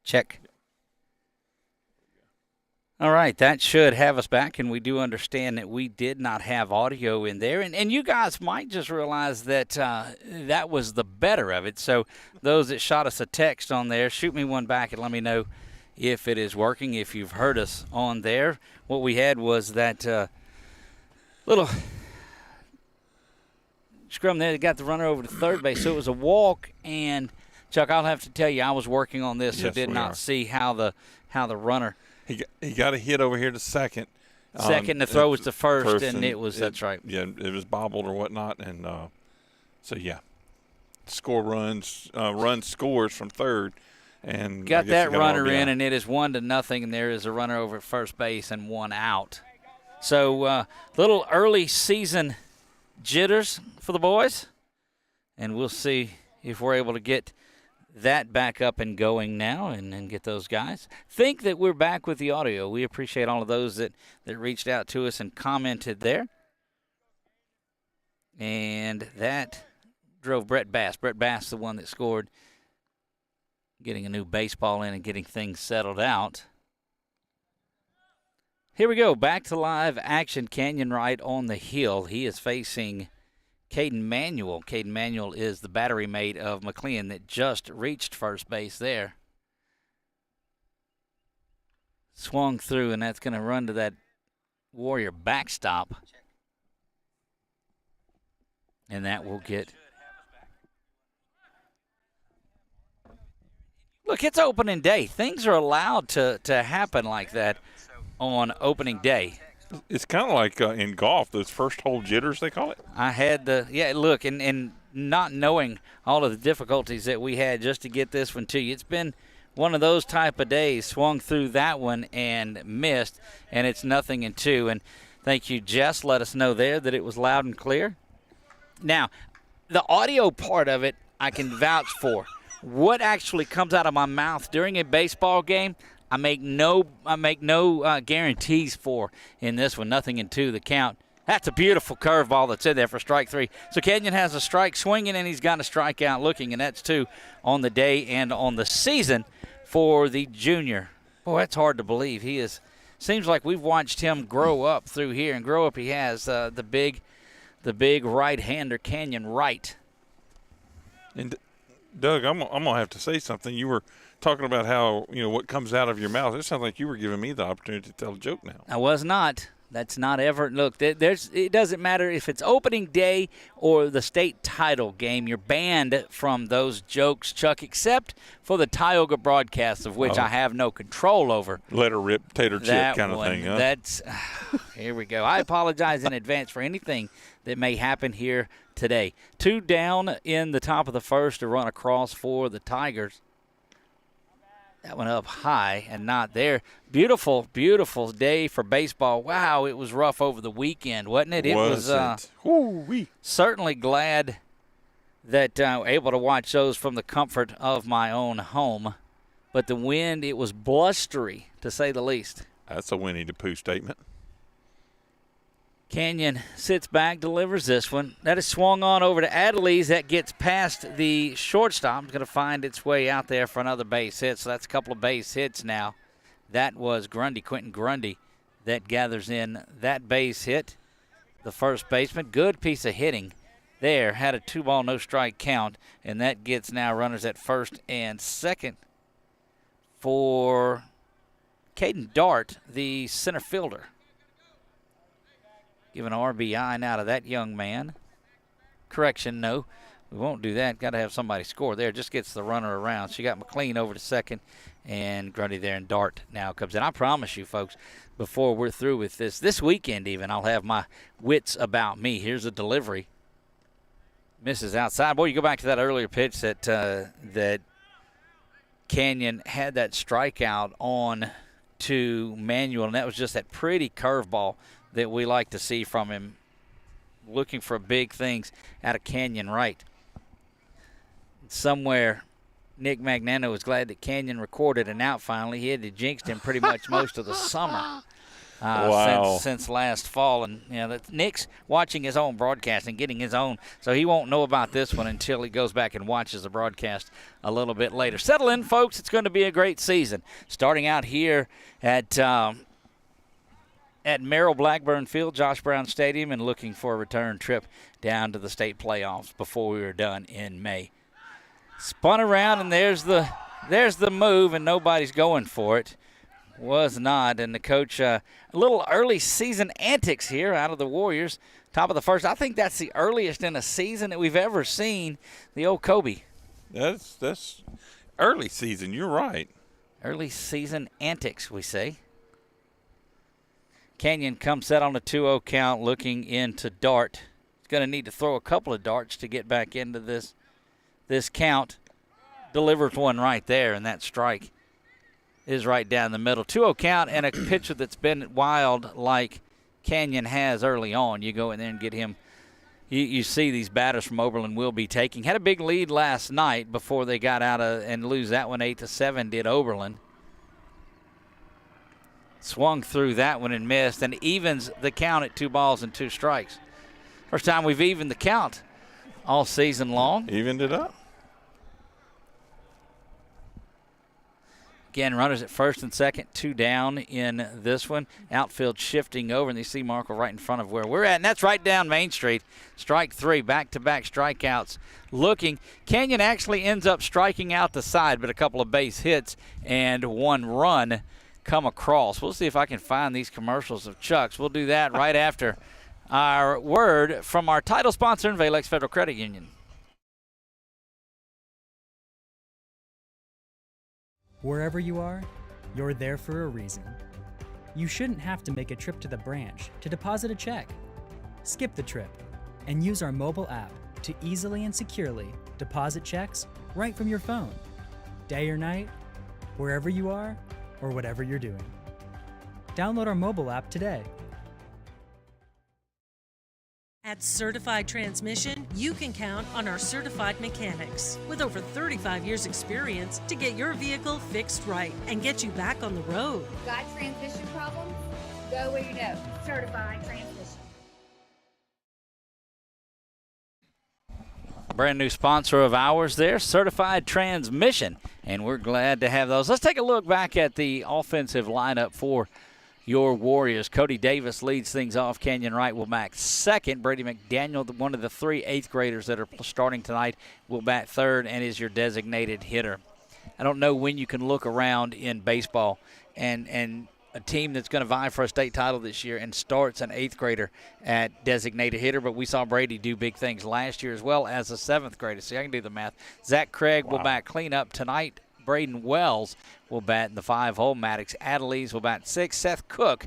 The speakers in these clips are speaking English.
Check. All right, that should have us back, and we do understand that we did not have audio in there. And you guys might just realize that that was the better of it. So those that shot us a text on there, shoot me one back and let me know if it is working, if you've heard us on there. What we had was that little scrum there that got the runner over to third base. So it was a walk, and, Chuck, I'll have to tell you, I was working on this, so did not see how the runner – He got a hit over here to second. Second, the throw was to first, and it was, that's right. Yeah, it was bobbled or whatnot. And so, yeah, run scores from third. And got that runner in, and it is 1-0, and there is a runner over at first base and one out. So little early season jitters for the boys, and we'll see if we're able to get that back up and going now and get those guys. Think that we're back with the audio. We appreciate all of those that reached out to us and commented there. And that drove Brett Bass. Brett Bass, the one that scored, getting a new baseball in and getting things settled out. Here we go. Back to live action. Canyon right on the hill. He is facing Caden Manuel. Caden Manuel is the battery mate of McLean that just reached first base there. Swung through, and that's going to run to that Warrior backstop. And that will get... Look, it's opening day. Things are allowed to happen like that on opening day. It's kind of like in golf, those first hole jitters, they call it. I had look, and not knowing all of the difficulties that we had just to get this one to you. It's been one of those type of days. Swung through that one and missed, and it's 0-2. And thank you, Jess. Let us know there that it was loud and clear. Now, the audio part of it I can vouch for. What actually comes out of my mouth during a baseball game, I make no guarantees for in this one. 0-2 the count. That's a beautiful curveball that's in there for strike three. So Kenyon has a strike swinging, and he's got a strikeout looking, and that's 2 on the day and on the season for the junior. Boy, that's hard to believe. He is. Seems like we've watched him grow up through here, and grow up he has. The big right-hander, Canyon Wright. And Doug, I'm gonna have to say something. You were talking about how, what comes out of your mouth. It sounds like you were giving me the opportunity to tell a joke now. I was not. That's not ever. Look, it doesn't matter if it's opening day or the state title game. You're banned from those jokes, Chuck, except for the Tioga broadcast, of which I have no control over. Let her rip, tater chip kind of thing, huh? That's here we go. I apologize in advance for anything that may happen here today. 2 down in the top of the first to run across for the Tigers. That one up high and not there. Beautiful, beautiful day for baseball. Wow, it was rough over the weekend, wasn't it? It was certainly glad that able to watch those from the comfort of my own home. But the wind, it was blustery, to say the least. That's a Winnie-the-Pooh statement. Canyon sits back, delivers this one. That is swung on over to Adelise. That gets past the shortstop. It's going to find its way out there for another base hit. So that's a couple of base hits now. That was Quentin Grundy, that gathers in that base hit. The first baseman, good piece of hitting there. Had a 2-ball, no-strike count, and that gets now runners at first and second for Caden Dart, the center fielder. Give an RBI now to that young man. Correction, no. We won't do that. Got to have somebody score there. Just gets the runner around. She got McLean over to second, and Grundy there, and Dart now comes in. I promise you, folks, before we're through with this weekend even, I'll have my wits about me. Here's a delivery. Misses outside. Boy, you go back to that earlier pitch that Canyon had that strikeout on to Manuel, and that was just that pretty curveball that we like to see from him, looking for big things out of Canyon Wright. Somewhere, Nick Magnano was glad that Canyon recorded an out finally. He had jinxed him pretty much most of the summer. Wow. since last fall. And Nick's watching his own broadcast and getting his own, so he won't know about this one until he goes back and watches the broadcast a little bit later. Settle in, folks. It's going to be a great season. Starting out here at Merrill Blackburn Field, Josh Brown Stadium, and looking for a return trip down to the state playoffs before we were done in May. Spun around, and there's the move, and nobody's going for it. Was not, and the coach, a little early season antics here out of the Warriors. Top of the first. I think that's the earliest in a season that we've ever seen the old Kobe. That's early season. You're right. Early season antics, we say. Canyon comes set on a 2-0 count, looking into Dart. He's going to need to throw a couple of darts to get back into this count. Delivers one right there, and that strike is right down the middle. 2-0 count and a pitcher that's been wild like Canyon has early on. You go in there and get him. You see these batters from Oberlin will be taking. Had a big lead last night before they got out and lose that one 8-7, did Oberlin. Swung through that one and missed, and evens the count at 2 balls and 2 strikes. First time we've evened the count all season long. Evened it up. Again, runners at first and second, 2 down in this one. Outfield shifting over, and you see Markle right in front of where we're at, and that's right down Main Street. Strike 3, back-to-back strikeouts. Looking, Canyon actually ends up striking out the side, but a couple of base hits and 1 run come across. We'll see if I can find these commercials of Chuck's. We'll do that right after our word from our title sponsor in Valex Federal Credit Union. Wherever you are, you're there for a reason. You shouldn't have to make a trip to the branch to deposit a check. Skip the trip and use our mobile app to easily and securely deposit checks right from your phone. Day or night, wherever you are, or whatever you're doing. Download our mobile app today. At Certified Transmission, you can count on our certified mechanics with over 35 years experience to get your vehicle fixed right and get you back on the road. Got transmission problems? Go where you know. Certified Transmission. Brand new sponsor of ours there, Certified Transmission, and we're glad to have those. Let's take a look back at the offensive lineup for your Warriors. Cody Davis leads things off. Canyon Wright will bat second. Brady McDaniel, one of the 3 8th graders that are starting tonight, will bat third and is your designated hitter. I don't know when you can look around in baseball and a team that's going to vie for a state title this year and starts an 8th grader at designated hitter, but we saw Brady do big things last year as well as a 7th grader. See, I can do the math. Zach Craig will bat cleanup tonight. Braden Wells will bat in the 5-hole. Maddox Adelise will bat 6th. Seth Cook,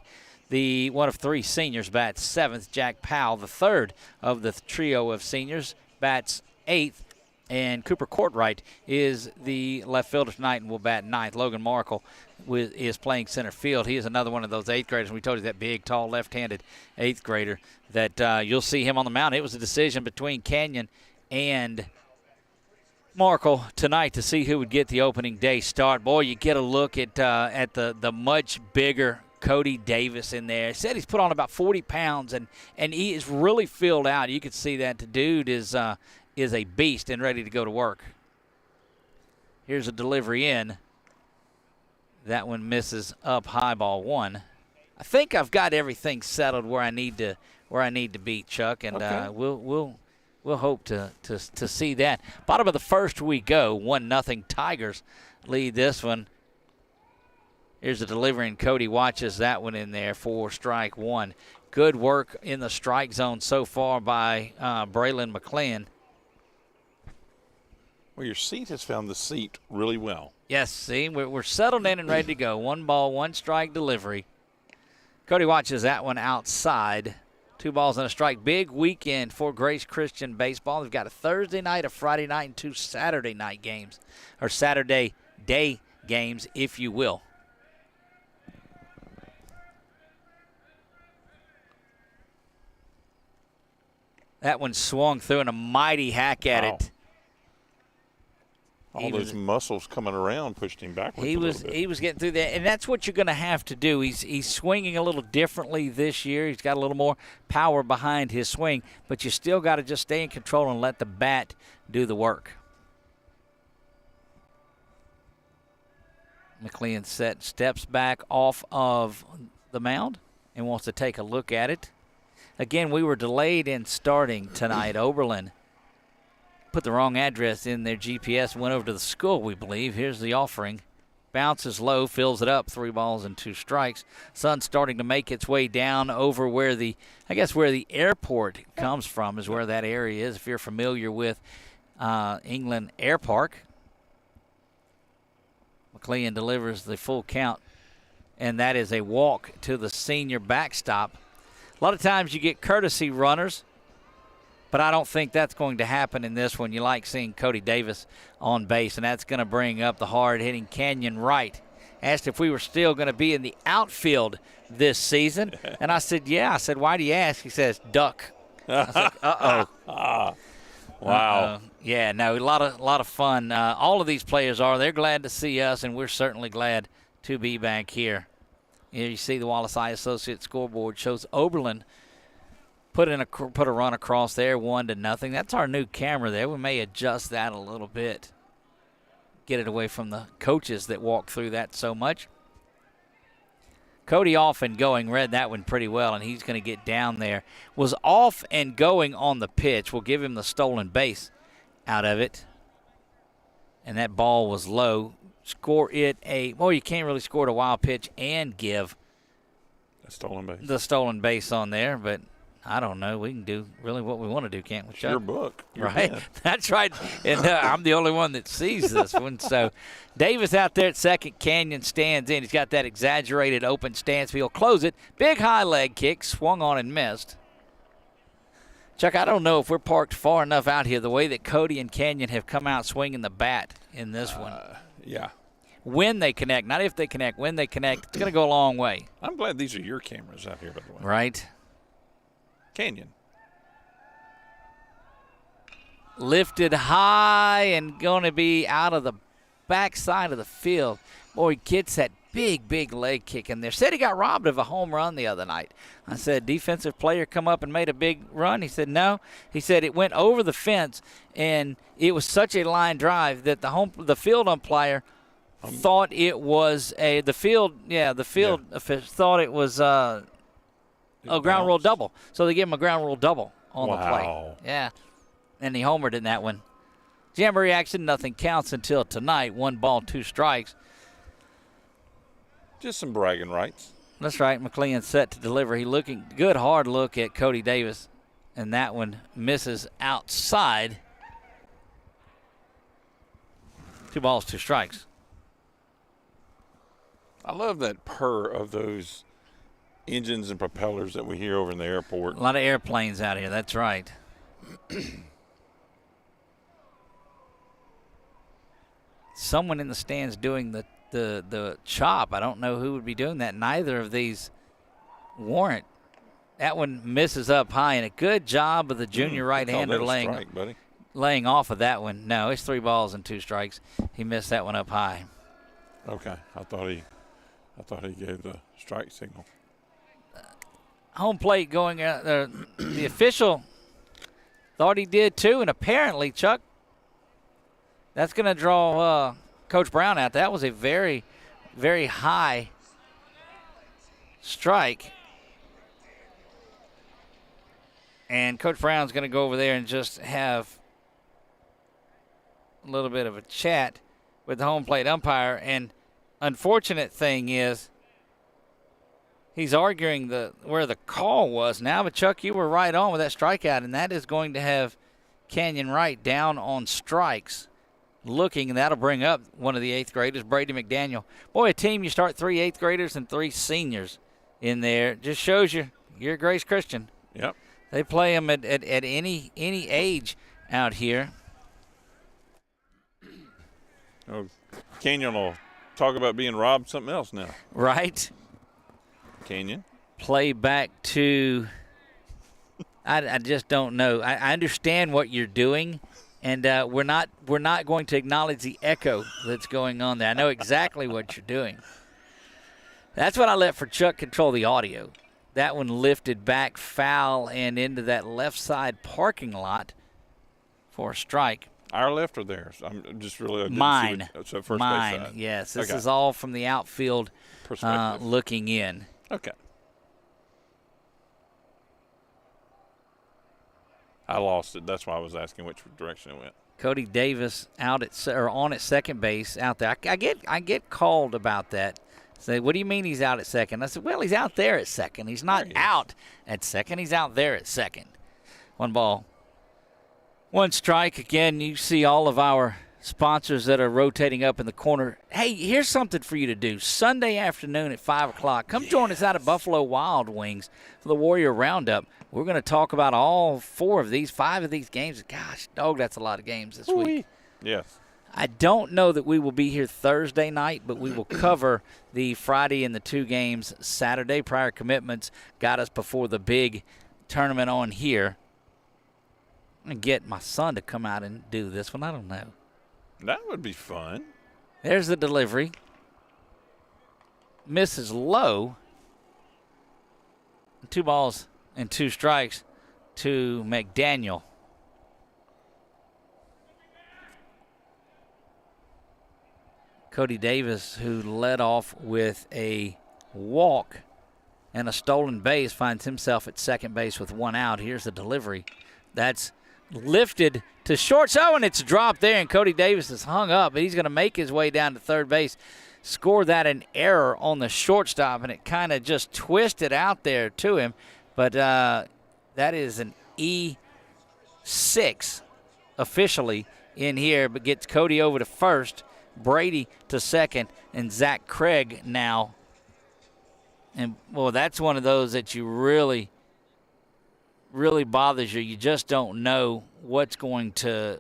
the one of 3 seniors, bats 7th. Jack Powell, the 3rd of the trio of seniors, bats 8th. And Cooper Courtwright is the left fielder tonight and will bat 9th. Logan Markle is playing center field. He is another one of those 8th graders. We told you that big, tall, left-handed 8th grader that you'll see him on the mound. It was a decision between Canyon and Markle tonight to see who would get the opening day start. Boy, you get a look at the much bigger Cody Davis in there. He said he's put on about 40 pounds, and he is really filled out. You can see that the dude is a beast and ready to go to work. Here's a delivery in. That one misses up high, ball 1. I think I've got everything settled where I need to be, Chuck, and okay. We'll hope to see that. Bottom of the first we go. 1-0 Tigers lead this one. Here's a delivery, and Cody watches that one in there for strike 1. Good work in the strike zone so far by Braylon McClellan. Well, your seat has found the seat really well. Yes, see, we're settled in and ready to go. 1 ball, 1 strike delivery. Cody watches that one outside. 2 balls and a strike. Big weekend for Grace Christian baseball. They've got a Thursday night, a Friday night, and 2 Saturday night games, or Saturday day games, if you will. That one swung through and a mighty hack at it. All those muscles coming around pushed him backwards. He was getting through that, and that's what you're going to have to do. He's swinging a little differently this year. He's got a little more power behind his swing, but you still got to just stay in control and let the bat do the work. McLean steps back off of the mound and wants to take a look at it. Again, we were delayed in starting tonight. Oberlin put the wrong address in their GPS, went over to the school, we believe. Here's the offering. Bounces low, fills it up, 3 balls and 2 strikes. Sun's starting to make its way down over where the airport comes from is where that area is. If you're familiar with England Air Park, McLean delivers the full count, and that is a walk to the senior backstop. A lot of times you get courtesy runners, but I don't think that's going to happen in this one. You like seeing Cody Davis on base, and that's going to bring up the hard-hitting Canyon Wright. Asked if we were still going to be in the outfield this season, and I said, yeah. I said, why do you ask? He says, duck. I said, uh-oh. Wow. Yeah, no, a lot of fun. All of these players are. They're glad to see us, and we're certainly glad to be back here. Here you see the Wallace Eye Associates scoreboard shows Oberlin put a run across there, 1-0. That's our new camera there. We may adjust that a little bit. Get it away from the coaches that walk through that so much. Cody off and going, read that one pretty well, and he's going to get down there. Was off and going on the pitch. We'll give him the stolen base out of it. And that ball was low. Score it you can't really score it a wild pitch and give the stolen base on there, but I don't know. We can do really what we want to do, can't we, Chuck? Your book. Right? That's right. And I'm the only one that sees this one. So Davis out there at second. Canyon stands in. He's got that exaggerated open stance. He'll close it. Big high leg kick. Swung on and missed. Chuck, I don't know if we're parked far enough out here the way that Cody and Canyon have come out swinging the bat in this one. Yeah. When they connect, not if they connect. When they connect, it's going to go a long way. I'm glad these are your cameras out here, by the way. Right. Canyon. Lifted high and going to be out of the backside of the field. Boy, he gets that big leg kick in there. Said he got robbed of a home run the other night. I said, defensive player come up and made a big run? He said, no. He said it went over the fence, and it was such a line drive that the field umpire thought it was the field official thought it was a ground rule double. So they gave him a ground rule double on the play. Yeah. And he homered in that one. Jamboree action, nothing counts until tonight. 1 ball, 2 strikes. Just some bragging rights. That's right. McLean set to deliver. He looking good, hard look at Cody Davis. And that one misses outside. 2 balls, 2 strikes. I love that purr of those engines and propellers that we hear over in the airport. A lot of airplanes out here. That's right. Someone in the stands doing the chop. I don't know who would be doing that. Neither of these warrant. That one misses up high, and a good job of the junior right-hander laying off of that one. No, it's 3 balls and 2 strikes. He missed that one up high. Okay, I thought he gave the strike signal. Home plate going out there. The official thought he did too, and apparently, Chuck, that's going to draw Coach Brown out. That was a very, very high strike. And Coach Brown's going to go over there and just have a little bit of a chat with the home plate umpire. And unfortunate thing is he's arguing where the call was now. But, Chuck, you were right on with that strikeout, and that is going to have Canyon Wright down on strikes. Looking, and that'll bring up one of the 8th graders, Brady McDaniel. Boy, a team, you start 3 8th graders and 3 seniors in there. Just shows you're a Grace Christian. Yep. They play them at any age out here. Oh, Canyon will talk about being robbed something else now. Right. Canyon. Play back to I just don't know. I understand what you're doing, And we're not going to acknowledge the echo that's going on there. I know exactly what you're doing. That's what I let for Chuck control the audio. That one lifted back foul and into that left side parking lot for a strike. Our left or theirs? I'm just really I didn't Mine. See what, so first Mine. base side. Yes, this Okay. is all from the outfield Perspective. looking in. Okay. I lost it. That's why I was asking which direction it went. Cody Davis on at second base out there. I get called about that. Say, what do you mean he's out at second? I said, well, he's out there at second. He's not out at second. He's out there at second. 1 ball, 1 strike. Again, you see all of our sponsors that are rotating up in the corner. Hey, here's something for you to do. Sunday afternoon at 5 o'clock, come join us out at Buffalo Wild Wings for the Warrior Roundup. We're going to talk about all 5 of these games. Gosh, dog, that's a lot of games this week. Yes. I don't know that we will be here Thursday night, but we will cover the Friday and the 2 games Saturday. Prior commitments got us before the big tournament on here. I'm going to get my son to come out and do this one. I don't know. That would be fun. There's the delivery. Misses low. 2 balls and 2 strikes to McDaniel. Cody Davis, who led off with a walk and a stolen base, finds himself at second base with 1 out. Here's the delivery. That's lifted to short. So, and it's dropped there, and Cody Davis is hung up, but he's going to make his way down to third base. Score that an error on the shortstop, and it kind of just twisted out there to him. But that is an E6 officially in here, but gets Cody over to first. Brady to second, and Zach Craig now. And, well, that's one of those that you really bothers you. You just don't know what's going to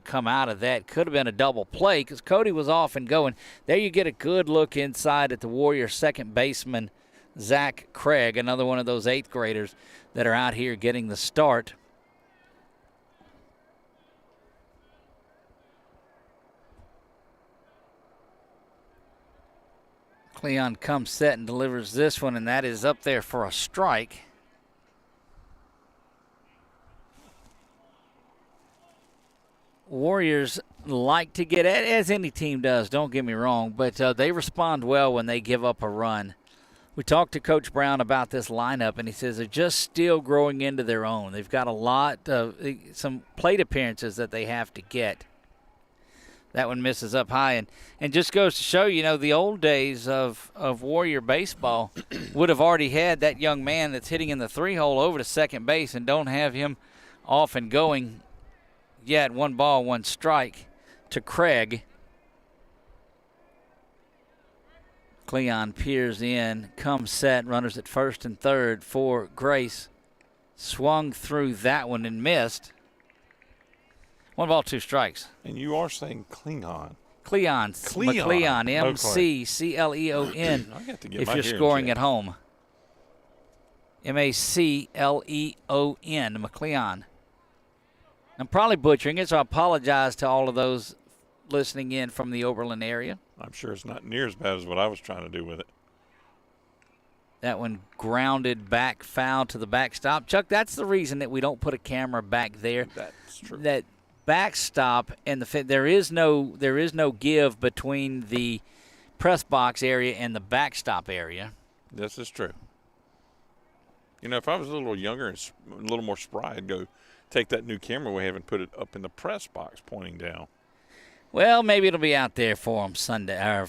come out of that. Could have been a double play because Cody was off and going. There you get a good look inside at the Warriors' second baseman, Zach Craig, another one of those 8th graders that are out here getting the start. Cleon comes set and delivers this one, and that is up there for a strike. Warriors like to get it, as any team does, don't get me wrong, but they respond well when they give up a run. We talked to Coach Brown about this lineup, and he says they're just still growing into their own. They've got a lot of some plate appearances that they have to get. That one misses up high, and just goes to show, the old days of Warrior baseball would have already had that young man that's hitting in the 3-hole over to second base and don't have him off and going yet. 1 ball, 1 strike to Craig. Cleon peers in, comes set, runners at first and third for Grace. Swung through that one and missed. 1 ball, 2 strikes. And you are saying Klingon. Cleon. McCleon. M-C-C-L-E-O-N. I got to get if my you're hearing scoring checked. at home. M-A-C-L-E-O-N. McCleon. I'm probably butchering it, so I apologize to all of those listening in from the Oberlin area. I'm sure it's not near as bad as what I was trying to do with it. That one grounded back foul to the backstop. Chuck, that's the reason that we don't put a camera back there. That's true. That backstop and there is no give between the press box area and the backstop area. This is true. If I was a little younger and a little more spry, I'd go take that new camera we have and put it up in the press box pointing down. Well, maybe it'll be out there for them Sunday or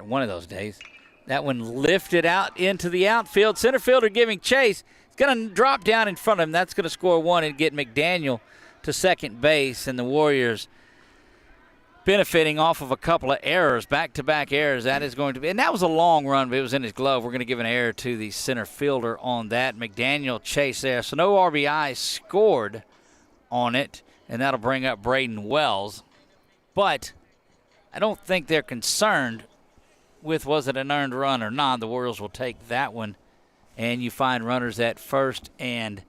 one of those days. That one lifted out into the outfield. Center fielder giving chase. It's going to drop down in front of him. That's going to score 1 and get McDaniel to second base, and the Warriors benefiting off of a couple of errors, back-to-back errors. That is going to be, and that was a long run, but it was in his glove. We're going to give an error to the center fielder on that. McDaniel chase there, so no RBI scored on it, and that'll bring up Braden Wells. But I don't think they're concerned with was it an earned run or not. The Warriors will take that one, and you find runners at first and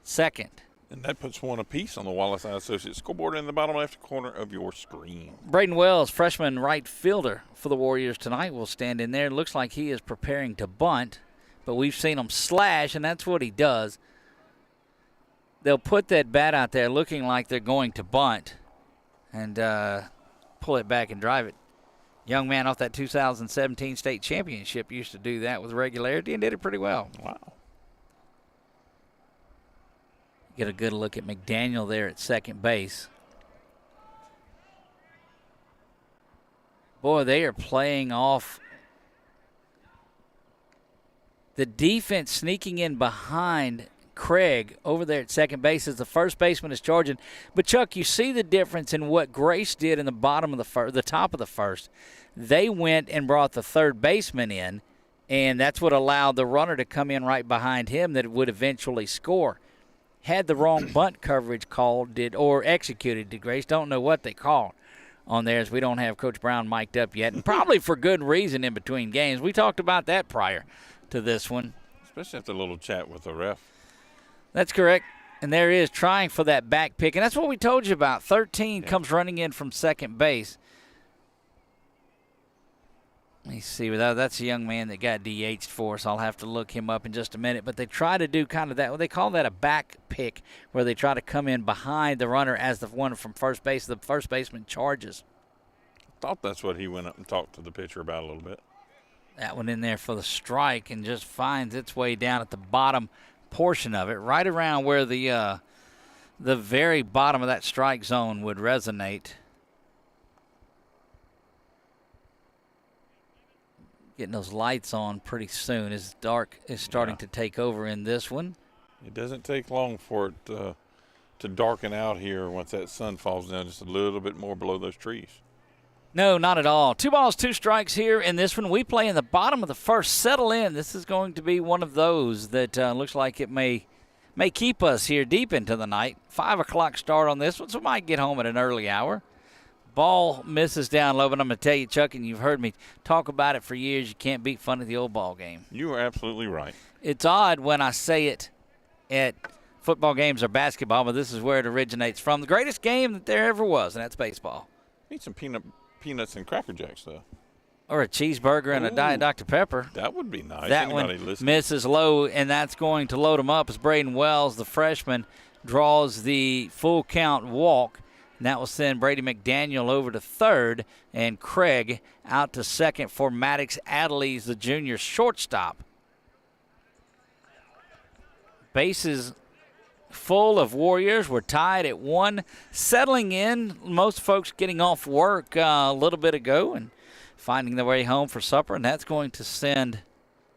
second. And that puts one apiece on the Wallace Eye Associates scoreboard in the bottom left corner of your screen. Braden Wells, freshman right fielder for the Warriors tonight, will stand in there. Looks like he is preparing to bunt, but we've seen him slash, and that's what he does. They'll put that bat out there looking like they're going to bunt and pull it back and drive it. Young man off that 2017 state championship used to do that with regularity and did it pretty well. Wow. Get a good look at McDaniel there at second base. Boy, they are playing off the defense, sneaking in behind Craig over there at second base as the first baseman is charging. But, Chuck, you see the difference in what Grace did in the bottom of the top of the first. They went and brought the third baseman in, and that's what allowed the runner to come in right behind him that would eventually score. Had the wrong bunt coverage called or executed, did Grace? Don't know what they called on there, as we don't have Coach Brown mic'd up yet, and probably for good reason in between games. We talked about that prior to this one. Especially after a little chat with the ref. That's correct. And there is trying for that back pick, and that's what we told you about. 13 comes running in from second base. Let me see. That's a young man that got DH'd for us. I'll have to look him up in just a minute. But they try to do kind of that. Well, they call that a back pick, where they try to come in behind the runner as the one from first base. The first baseman charges. I thought that's what he went up and talked to the pitcher about a little bit. That one in there for the strike and just finds its way down at the bottom portion of it, right around where the very bottom of that strike zone would resonate. Getting those lights on pretty soon as dark is starting to take over in this one. It doesn't take long for it to darken out here once that sun falls down just a little bit more below those trees. No, not at all. 2 balls, 2 strikes here in this one. We play in the bottom of the first. Settle in. This is going to be one of those that looks like it may keep us here deep into the night. 5 o'clock start on this one, so we might get home at an early hour. Ball misses down low, but I'm going to tell you, Chuck, and you've heard me talk about it for years, you can't beat fun at the old ball game. You are absolutely right. It's odd when I say it at football games or basketball, but this is where it originates from. The greatest game that there ever was, and that's baseball. Need some peanuts and Cracker Jacks, though. Or a cheeseburger and a Diet Dr. Pepper. That would be nice. That Anybody one listening? misses low, and that's going to load him up as Braden Wells, the freshman, draws the full count walk. And that will send Brady McDaniel over to third and Craig out to second for Maddox Adderley, the junior shortstop. Bases full of Warriors. We're tied at 1. Settling in, most folks getting off work a little bit ago and finding their way home for supper, and that's going to send,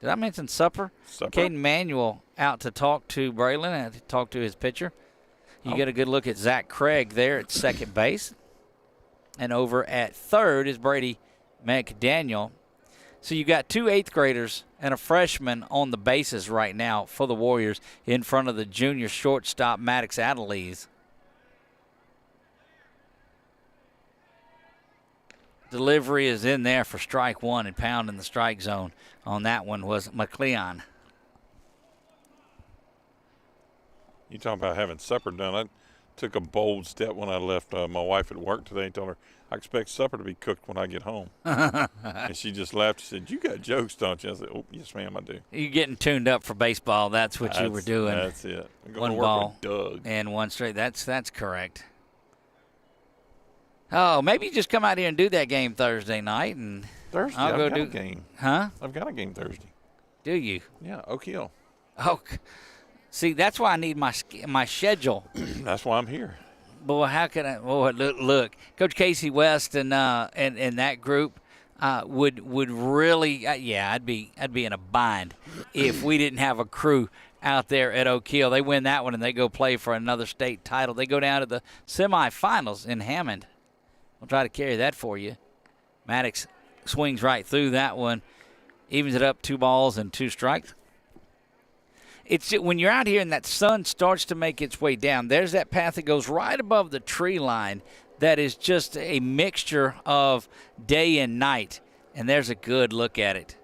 did I mention supper? Caden Manuel out to talk to Braylon and to talk to his pitcher. You get a good look at Zach Craig there at second base. And over at third is Brady McDaniel. So you got 2 8th graders and a freshman on the bases right now for the Warriors in front of the junior shortstop Maddox Adderley. Delivery is in there for strike one, and pound in the strike zone on that one was McLeon. You talking about having supper done. I took a bold step when I left my wife at work today and told her, I expect supper to be cooked when I get home. And she just laughed and said, you got jokes, don't you? I said, oh, yes, ma'am, I do. You're getting tuned up for baseball. That's what you were doing. That's it. I'm going one to work ball with Doug. And one straight. That's correct. Oh, maybe you just come out here and do that game Thursday night. And Thursday? I'll I've go got a game. Huh? I've got a game Thursday. Do you? Yeah, Oak Hill. Oh, see, that's why I need my schedule. That's why I'm here. Boy, how can I? Boy, look, Coach Casey West and that group would really, I'd be in a bind if we didn't have a crew out there at Oak Hill. They win that one and they go play for another state title. They go down to the semifinals in Hammond. I'll try to carry that for you. Maddox swings right through that one, evens it up, 2 balls and 2 strikes. It's when you're out here and that sun starts to make its way down, there's that path that goes right above the tree line that is just a mixture of day and night, and there's a good look at it.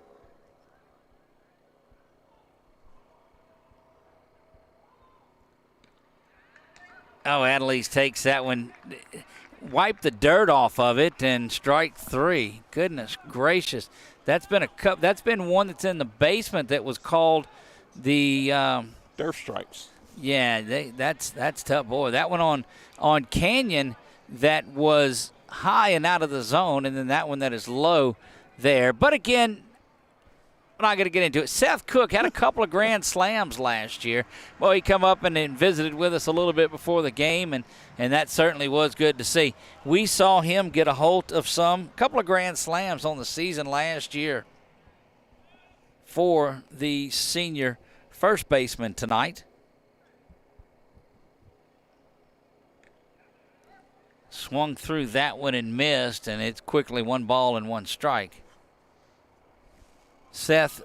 Oh, Adelise takes that one. Wipe the dirt off of it and strike 3. Goodness gracious. That's been that's been one that's in the basement that was called the Turf strikes. Yeah, that's tough, boy. That one on Canyon that was high and out of the zone, and then that one that is low there. But again, I'm not going to get into it. Seth Cook had a couple of grand slams last year. Well, he come up and visited with us a little bit before the game, and that certainly was good to see. We saw him get a hold of couple of grand slams on the season last year for the senior first baseman tonight. Swung through that one and missed, and it's quickly 1 ball and 1 strike. Seth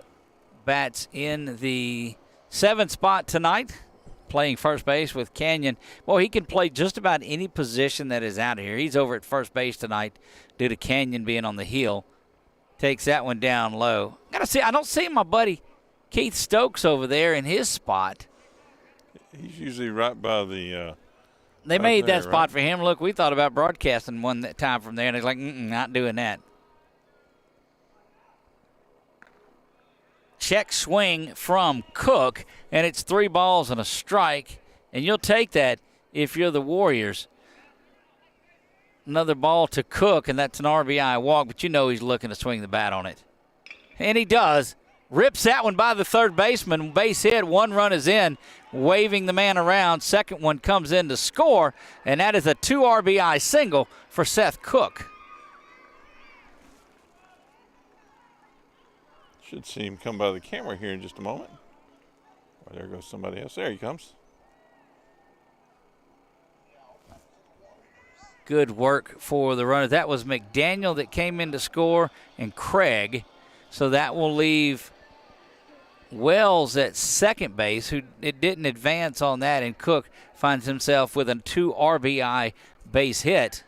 bats in the 7th spot tonight, playing first base with Canyon. Well, he can play just about any position that is out here. He's over at first base tonight due to Canyon being on the hill. Takes that one down low. I don't see my buddy Keith Stokes over there in his spot. He's usually right by the they made that spot right? for him. Look, we thought about broadcasting one that time from there, and he's like, not doing that. Check swing from Cook, and it's 3 balls and a strike, and you'll take that if you're the Warriors. Another ball to Cook, and that's an RBI walk, but you know he's looking to swing the bat on it. And he does. Rips that one by the third baseman. Base hit. 1 run is in, waving the man around. Second one comes in to score, and that is a 2 RBI single for Seth Cook. Should see him come by the camera here in just a moment. Oh, there goes somebody else. There he comes. Good work for the runner. That was McDaniel that came in to score, and Craig. So that will leave Wells at second base, who it didn't advance on that, and Cook finds himself with a 2 RBI base hit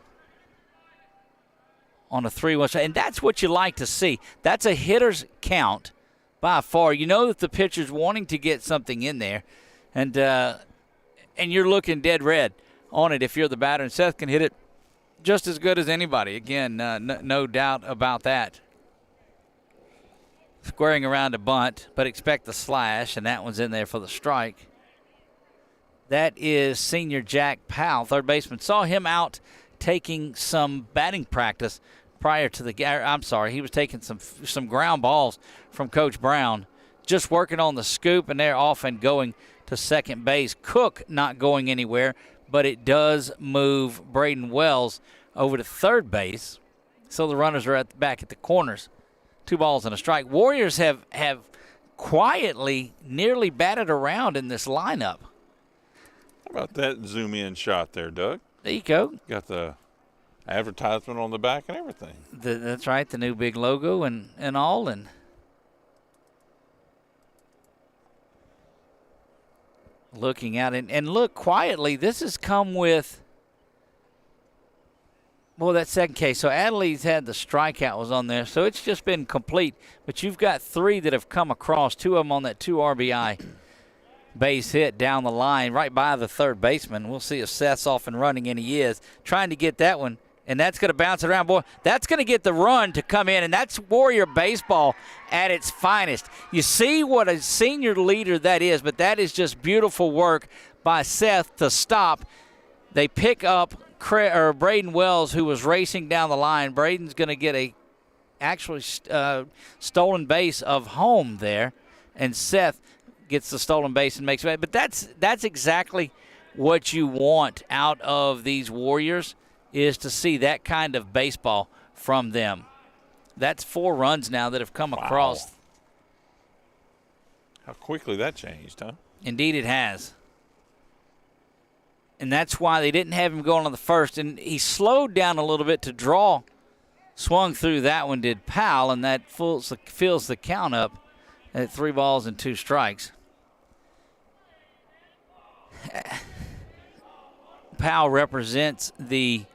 on a 3-1 shot. And that's what you like to see. That's a hitter's count by far. You know that the pitcher's wanting to get something in there, and you're looking dead red on it if you're the batter. And Seth can hit it just as good as anybody. Again, no doubt about that. Squaring around a bunt, but expect the slash, and that one's in there for the strike. That is senior Jack Powell, third baseman. Saw him out taking some batting practice prior to the game. I'm sorry, he was taking some ground balls from Coach Brown, just working on the scoop, and they're off and going to second base. Cook not going anywhere, but it does move Braden Wells over to third base, so the runners are back at the corners. 2 balls and a strike. Warriors have quietly nearly batted around in this lineup. How about that zoom in shot there, Doug? There you go. Got the advertisement on the back and everything. That's right, the new big logo and all. And looking at it, and look quietly, this has come with, well, that second case. So Adelaide's had the strikeout was on there, so it's just been complete. But you've got 3 that have come across, 2 of them on that 2 RBI base hit down the line right by the third baseman. We'll see if Seth's off and running, and he is. Trying to get that one, and that's going to bounce it around. Boy, that's going to get the run to come in, and that's Warrior baseball at its finest. You see what a senior leader that is, but that is just beautiful work by Seth to stop. They pick up Braden Wells, who was racing down the line. Braden's going to get a actually stolen base of home there, and Seth gets the stolen base and makes it. But that's exactly what you want out of these Warriors, is to see that kind of baseball from them. That's 4 runs now that have come across. How quickly that changed, huh? Indeed it has. And that's why they didn't have him going on the first. And he slowed down a little bit to draw. Swung through that one, did Powell, and that fills the count up at 3 balls and 2 strikes. Powell represents the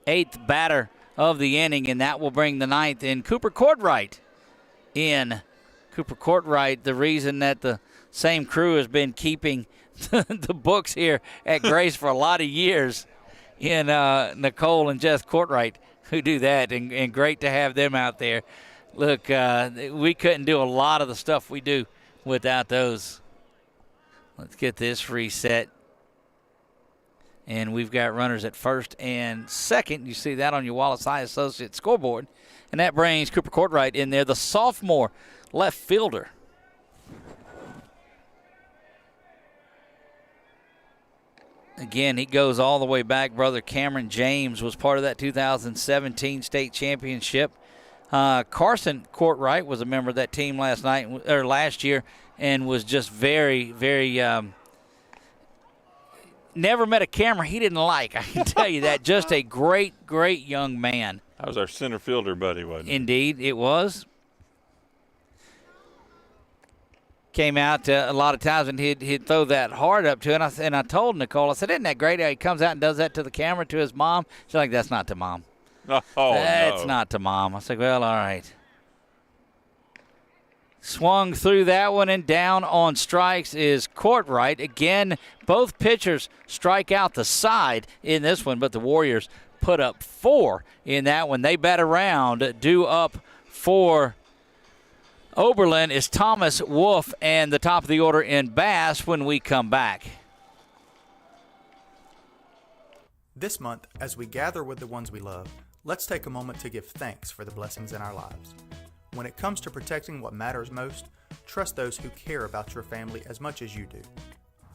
8th batter of the inning, and that will bring the 9th in. Cooper Courtright in. Cooper Courtright, the reason that the same crew has been keeping the books here at Grace for a lot of years in Nicole and Jess Courtwright who do that, and great to have them out there. Look, we couldn't do a lot of the stuff we do without those. Let's get this reset. And we've got runners at first and second. You see that on your Wallace High Associates scoreboard. And that brings Cooper Courtwright in there, the sophomore left fielder. Again, he goes all the way back. Brother Cameron James was part of that 2017 state championship. Carson Courtwright was a member of that team last year, and was just very, very. Never met a camera he didn't like. I can tell you that. Just a great, great young man. That was our center fielder buddy, wasn't it? Indeed, it was. Came out a lot of times and he'd throw that hard up to it. And I told Nicole, I said, isn't that great how he comes out and does that to the camera, to his mom? She's like, that's not to Mom. That's not to Mom. I said, well, all right. Swung through that one, and down on strikes is Courtwright. Again, both pitchers strike out the side in this one, but the Warriors put up 4 in that one. They bat around. Due up for Oberlin is Thomas Wolf, and the top of the order in Bass when we come back. This month, as we gather with the ones we love, let's take a moment to give thanks for the blessings in our lives. When it comes to protecting what matters most, trust those who care about your family as much as you do.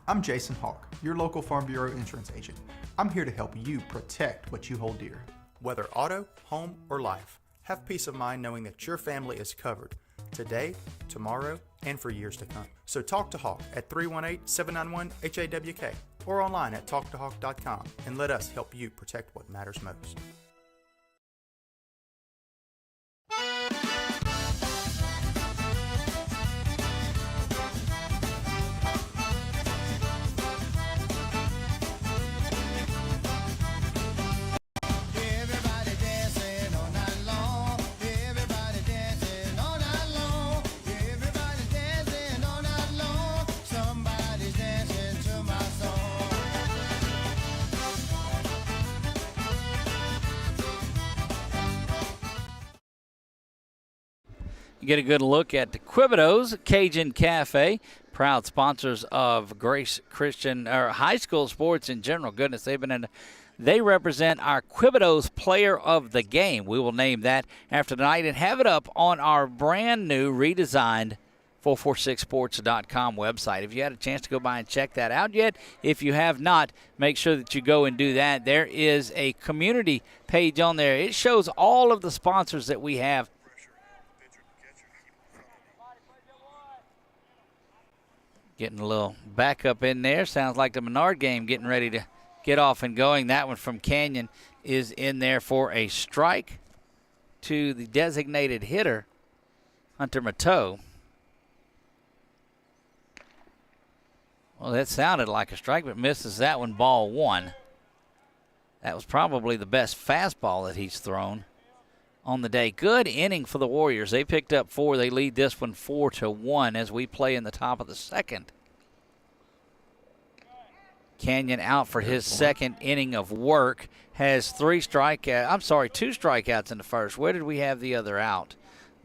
I'm Jason Hawk, your local Farm Bureau insurance agent. I'm here to help you protect what you hold dear. Whether auto, home, or life, have peace of mind knowing that your family is covered today, tomorrow, and for years to come. So talk to Hawk at 318-791-HAWK or online at talktohawk.com and let us help you protect what matters most. You get a good look at the Quibitos Cajun Cafe, proud sponsors of Grace Christian or high school sports in general. Goodness, they represent our Quibitos Player of the Game. We will name that after tonight and have it up on our brand new redesigned 446sports.com website. If you had a chance to go by and check that out yet, if you have not, make sure that you go and do that. There is a community page on there. It shows all of the sponsors that we have. Getting a little backup in there. Sounds like the Menard game getting ready to get off and going. That one from Canyon is in there for a strike to the designated hitter, Hunter Mateau. Well, that sounded like a strike, but misses that one, ball 1. That was probably the best fastball that he's thrown on the day. Good inning for the Warriors. They picked up 4. They lead this one 4-1 as we play in the top of the second. Canyon out for his second inning of work. Has 2 strikeouts in the first. Where did we have the other out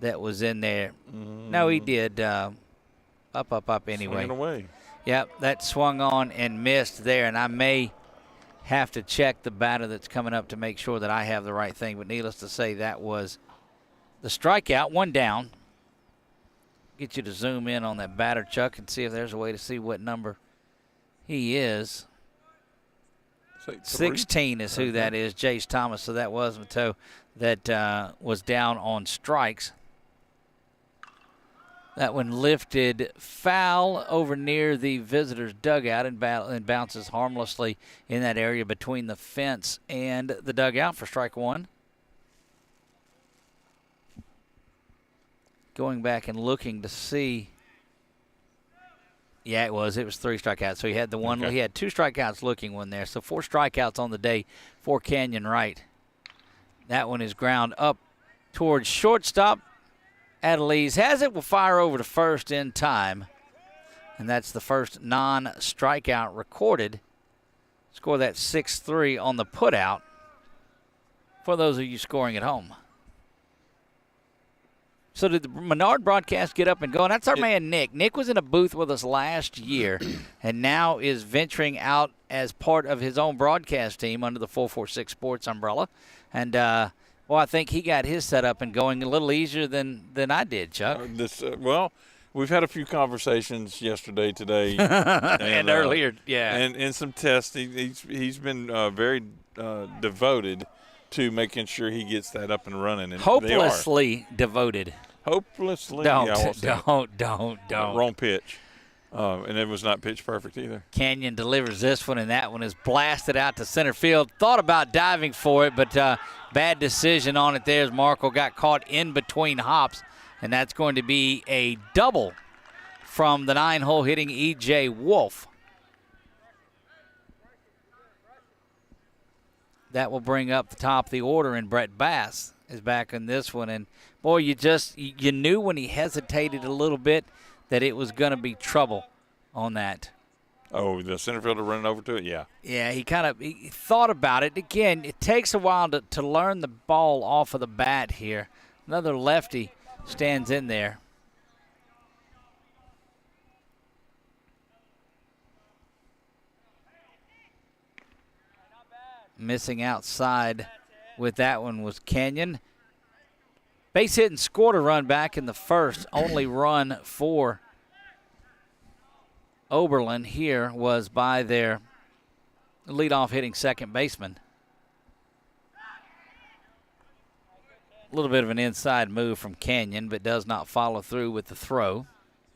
that was in there? No, he did. Up anyway. Swinging away. Yep, that swung on and missed there, and I may have to check the batter that's coming up to make sure that I have the right thing. But needless to say, that was the strikeout, 1 down. Get you to zoom in on that batter, Chuck, and see if there's a way to see what number he is. 16 is who that is, Jace Thomas. So that was Mateau that was down on strikes. That one lifted foul over near the visitor's dugout and bounces harmlessly in that area between the fence and the dugout for strike 1. Going back and looking to see. Yeah, it was 3 strikeouts. So he had he had 2 strikeouts looking one there. So 4 strikeouts on the day for Canyon Wright. That one is ground up towards shortstop. Adelise has it, will fire over to first in time. and that's the first non-strikeout recorded. Score that 6-3 on the putout for those of you scoring at home. So did the Menard broadcast get up and go? And that's our man, Nick. Nick was in a booth with us last year and now is venturing out as part of his own broadcast team under the 446 Sports umbrella. And, well, I think he got his set up and going a little easier than I did, Chuck. Well, we've had a few conversations yesterday, today. and earlier, yeah. And some tests. He's been very devoted to making sure he gets that up and running. And hopelessly devoted. Hopelessly. Don't. Wrong pitch. And it was not pitch perfect either. Canyon delivers this one, and that one is blasted out to center field. Thought about diving for it, but bad decision on it there as Markle got caught in between hops, and that's going to be a double from the 9-hole hitting E.J. Wolf. That will bring up the top of the order, and Brett Bass is back in this one. And, boy, you knew when he hesitated a little bit that it was going to be trouble on that. Oh, the center fielder running over to it? Yeah. Yeah, he thought about it. Again, it takes a while to learn the ball off of the bat here. Another lefty stands in there. Missing outside with that one was Canyon. Base hit and scored a run back in the first. Only run for Oberlin here was by their leadoff hitting second baseman. A little bit of an inside move from Canyon, but does not follow through with the throw.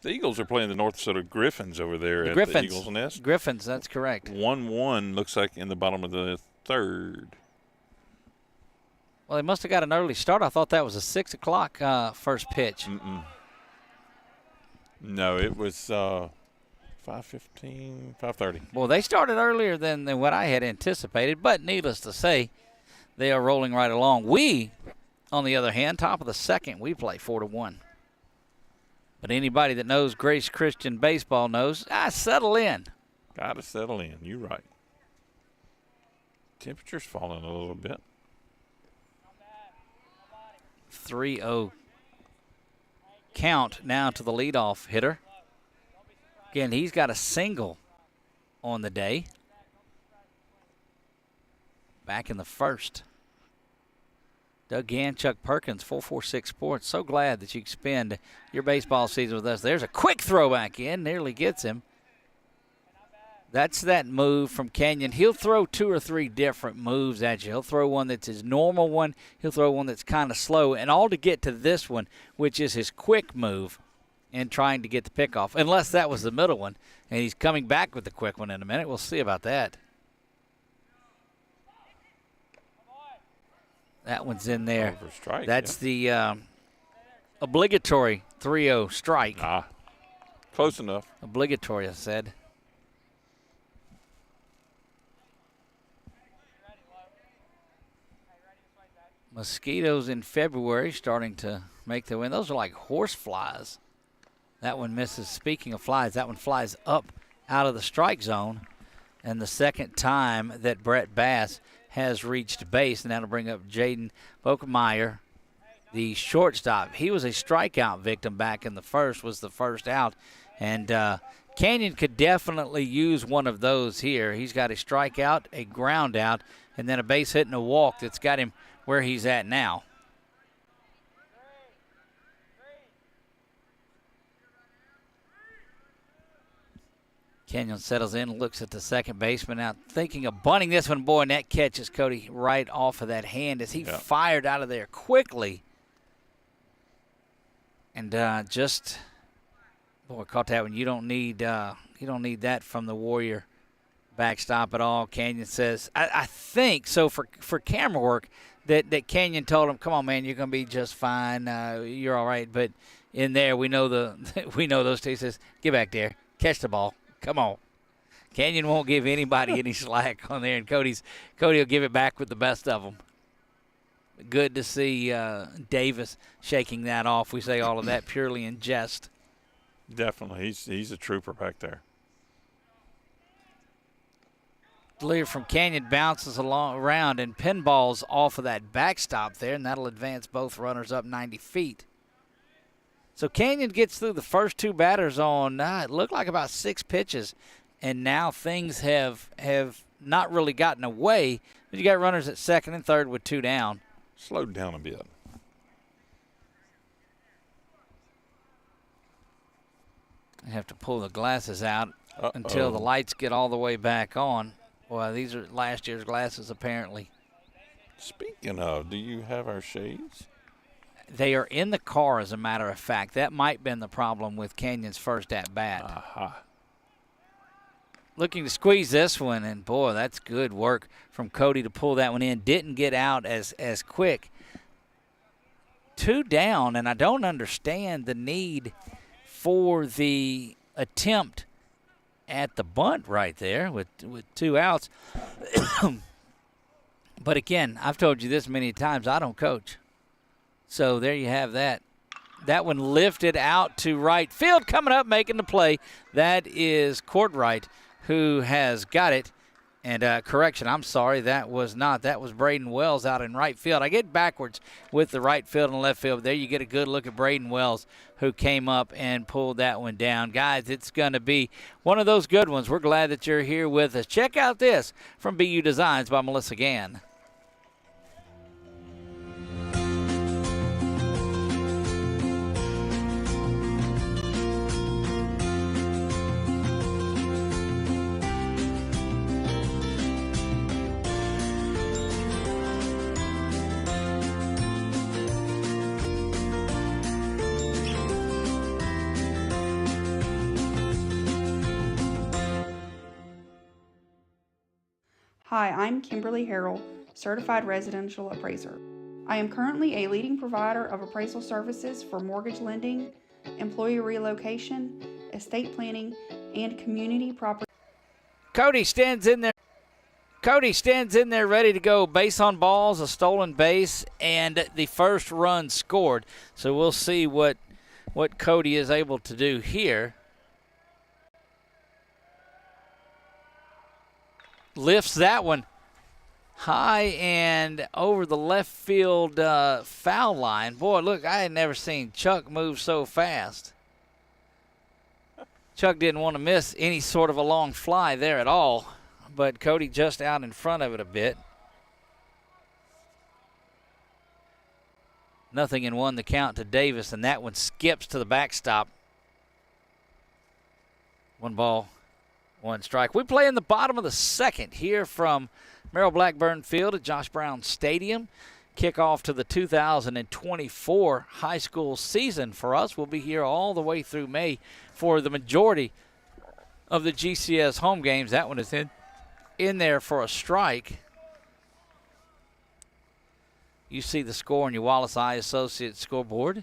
The Eagles are playing the North Dakota Griffins over there at the Eagles Nest. Griffins, that's correct. 1-1 looks like in the bottom of the third. Well, they must have got an early start. I thought that was a 6 o'clock first pitch. No, it was 5:15, 5:30. Well, they started earlier than what I had anticipated, but needless to say, they are rolling right along. We, on the other hand, top of the second, we play 4-1. But anybody that knows Grace Christian baseball knows, settle in. Got to settle in. You're right. Temperature's falling a little bit. 3-0 count now to the leadoff hitter. Again, he's got a single on the day. Back in the first. Doug Gann, Chuck Perkins, 446 Sports. So glad that you can spend your baseball season with us. There's a quick throw back in. Nearly gets him. That's that move from Canyon. He'll throw 2 or 3 different moves at you. He'll throw one that's his normal one. He'll throw one that's kind of slow. And all to get to this one, which is his quick move and trying to get the pick off. Unless that was the middle one. And he's coming back with the quick one in a minute. We'll see about that. That one's in there. Strike, that's the obligatory 3-0 strike. Close enough. Obligatory, I said. Mosquitoes in February starting to make their way. Those are like horse flies. That one misses. Speaking of flies, that one flies up out of the strike zone. And the second time that Brett Bass has reached base, and that'll bring up Jaden Bokemeyer, the shortstop. He was a strikeout victim back in the first, was the first out. And Canyon could definitely use one of those here. He's got a strikeout, a ground out, and then a base hit and a walk that's got him where he's at now. Canyon settles in, looks at the second baseman now, thinking of bunting this one. Boy, and that catches Cody right off of that hand as he fired out of there quickly. And caught that one. You don't need that from the Warrior backstop at all. Canyon says, I think so for camera work that Canyon told him, come on, man, you're going to be just fine. You're all right. But in there, we know those two. He says, get back there, catch the ball. Come on. Canyon won't give anybody any slack on there, and Cody will give it back with the best of them. Good to see Davis shaking that off. We say all of that purely in jest. Definitely. He's a trooper back there. Leader from Canyon bounces around and pinballs off of that backstop there, and that'll advance both runners up 90 feet. So Canyon gets through the first two batters on, it looked like about 6 pitches, and now things have not really gotten away. But you got runners at second and third with 2 down. Slowed down a bit. I have to pull the glasses out until the lights get all the way back on. Well, these are last year's glasses, apparently. Speaking of, do you have our shades? They are in the car, as a matter of fact. That might have been the problem with Canyon's first at-bat. Aha. Looking to squeeze this one, and, boy, that's good work from Cody to pull that one in. Didn't get out as quick. 2 down, and I don't understand the need for the attempt at the bunt right there with 2 outs. But, again, I've told you this many times, I don't coach. So there you have that. That one lifted out to right field. Coming up, making the play. That is Courtwright, who has got it. And correction, I'm sorry, that was not. That was Braden Wells out in right field. I get backwards with the right field and left field. There you get a good look at Braden Wells, who came up and pulled that one down. Guys, it's going to be one of those good ones. We're glad that you're here with us. Check out this from BU Designs by Melissa Gann. Hi, I'm Kimberly Harrell, Certified Residential Appraiser. I am currently a leading provider of appraisal services for mortgage lending, employee relocation, estate planning, and community property. Cody stands in there ready to go. Base on balls, a stolen base, and the first run scored. So we'll see what Cody is able to do here. Lifts that one high and over the left field foul line. Boy, look, I had never seen Chuck move so fast. Chuck didn't want to miss any sort of a long fly there at all, but Cody just out in front of it a bit. 0-1 the count to Davis, and that one skips to the backstop. 1 ball, 1 strike. We play in the bottom of the second here from Merrill Blackburn Field at Josh Brown Stadium. Kickoff to the 2024 high school season for us. We'll be here all the way through May for the majority of the GCS home games. That one is in there for a strike. You see the score on your Wallace Eye Associates scoreboard.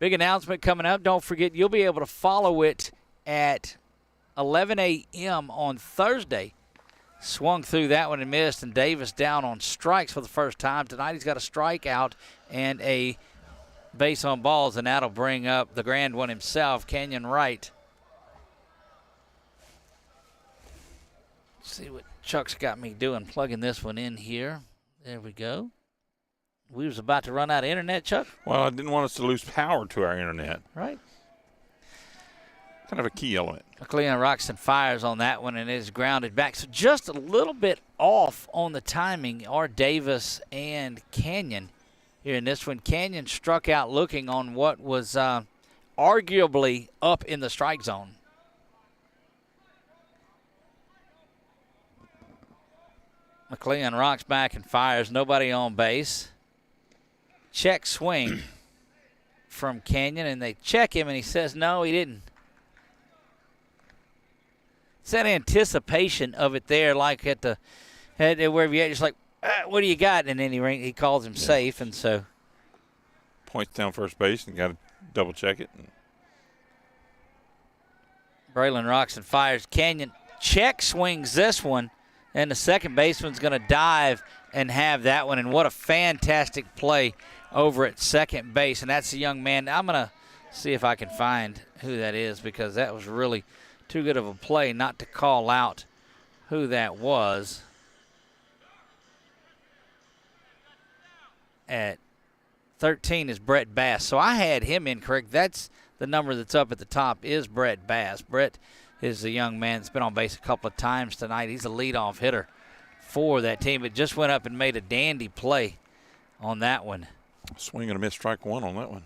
Big announcement coming up. Don't forget, you'll be able to follow it at 11 a.m. on Thursday. Swung through that one and missed, and Davis down on strikes for the first time. Tonight he's got a strikeout and a base on balls, and that'll bring up the grand one himself, Kenyon Wright. Let's see what Chuck's got me doing, plugging this one in here. There we go. We was about to run out of internet, Chuck. Well, I didn't want us to lose power to our internet. Right. Kind of a key element. McLean rocks and fires on that one and is grounded back. So just a little bit off on the timing are Davis and Canyon here in this one. Canyon struck out looking on what was arguably up in the strike zone. McLean rocks back and fires. Nobody on base. Check swing from Canyon, and they check him, and he says no, he didn't. It's that anticipation of it there, like at wherever you're at, just like, what do you got? And then he calls him safe, and so. Points down first base and got to double check it. Braylon rocks and fires. Canyon check swings this one, and the second baseman's going to dive and have that one. And what a fantastic play over at second base. And that's the young man. I'm going to see if I can find who that is, because that was really too good of a play not to call out who that was. At 13 is Brett Bass. So I had him incorrect. That's the number that's up at the top is Brett Bass. Brett is the young man that's been on base a couple of times tonight. He's a leadoff hitter for that team. It just went up and made a dandy play on that one. Swing and a miss, strike one on that one.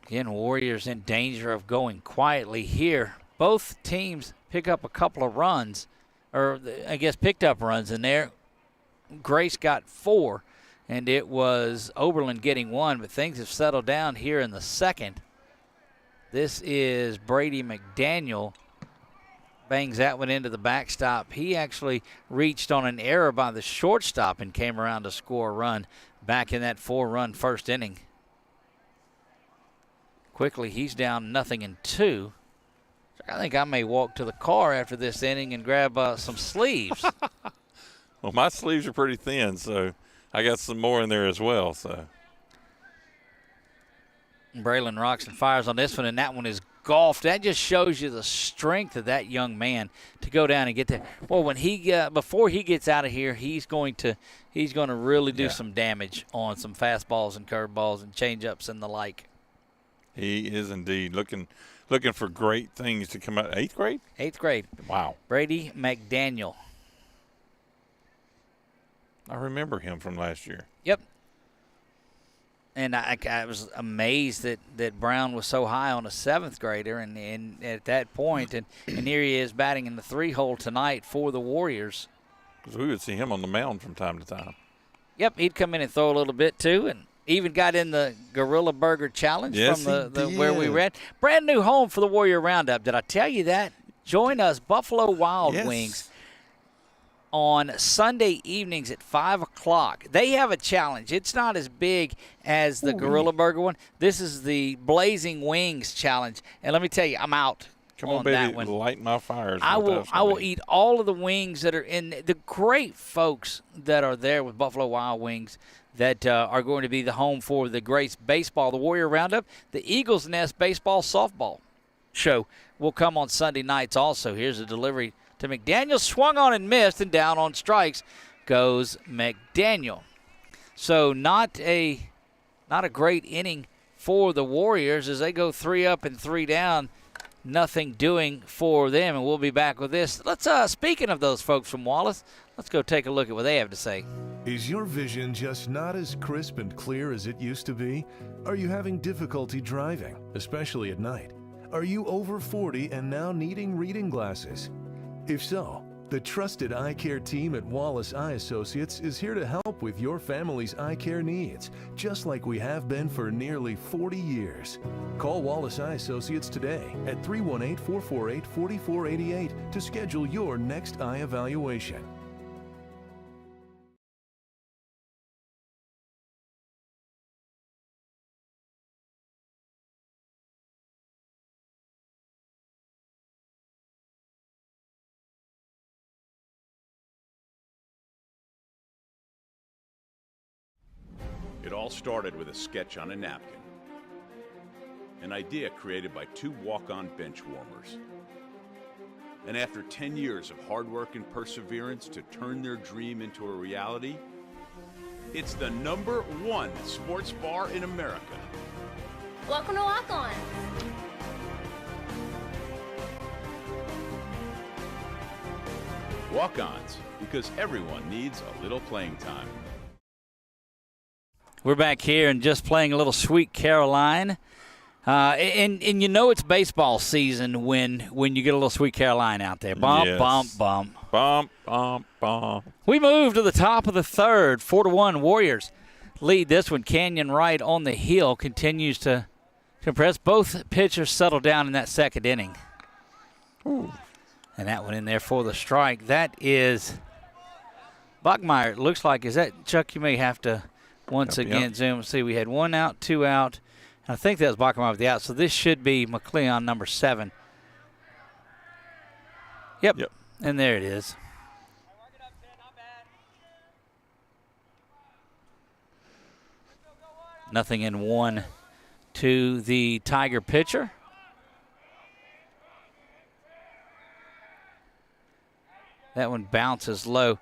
Again, Warriors in danger of going quietly here. Both teams pick up a couple of runs, or I guess picked up runs in there. Grace got 4, and it was Oberlin getting 1, but things have settled down here in the second. This is Brady McDaniel. Bangs that one into the backstop. He actually reached on an error by the shortstop and came around to score a run back in that 4-run first inning. Quickly, he's down 0-2. I think I may walk to the car after this inning and grab some sleeves. Well, my sleeves are pretty thin, so I got some more in there as well. So Braylon rocks and fires on this one, and that one is golfed. That just shows you the strength of that young man to go down and get there. Well, when before he gets out of here, he's going to really do some damage on some fastballs and curveballs and changeups and the like. He is indeed looking for great things to come out. 8th grade? 8th grade. Wow. Brady McDaniel. I remember him from last year. Yep. And I was amazed that Brown was so high on a 7th grader, and at that point, and here he is batting in the 3-hole tonight for the Warriors. Because we would see him on the mound from time to time. Yep, he'd come in and throw a little bit too, and even got in the Gorilla Burger Challenge from the where we read. Brand new home for the Warrior Roundup. Did I tell you that? Join us, Buffalo Wild Wings, on Sunday evenings at 5 o'clock. They have a challenge. It's not as big as the Gorilla Burger one. This is the Blazing Wings Challenge. And let me tell you, I'm out. Come on, baby, that one. light my fires. I will eat all of the wings that are in the great folks that are there with Buffalo Wild Wings that are going to be the home for the Grace Baseball, the Warrior Roundup, the Eagles Nest Baseball Softball show will come on Sunday nights also. Here's a delivery to McDaniel, swung on and missed, and down on strikes goes McDaniel. So not a great inning for the Warriors as they go 3 up and 3 down. Nothing doing for them, and we'll be back with this. Let's speaking of those folks from Wallace, let's go take a look at what they have to say. Is your vision just not as crisp and clear as it used to be? Are you having difficulty driving, especially at night? Are you over 40 and now needing reading glasses? If so, the trusted eye care team at Wallace Eye Associates is here to help with your family's eye care needs, just like we have been for nearly 40 years. Call Wallace Eye Associates today at 318-448-4488 to schedule your next eye evaluation. It all started with a sketch on a napkin. An idea created by 2 walk-on bench warmers. And after 10 years of hard work and perseverance to turn their dream into a reality, it's the #1 sports bar in America. Welcome to Walk On. Walk-ons, because everyone needs a little playing time. We're back here and just playing a little Sweet Caroline. And you know it's baseball season when you get a little Sweet Caroline out there. Bump, Yes. bump, bump. Bump, bump, bump. We move to the top of the third. 4-1 Warriors lead this one. Canyon Wright on the hill continues to impress. Both pitchers settle down in that second inning. Ooh. And that one in there for the strike. That is Bachmeyer. It looks like, is that, Chuck, you may have to once again zoom and see. We had 1 out, 2 out. And I think that was Bachmeyer with the out. So this should be McLeon, number 7. Yep. And there it is. Nothing in 1 to the Tiger pitcher. That one bounces low.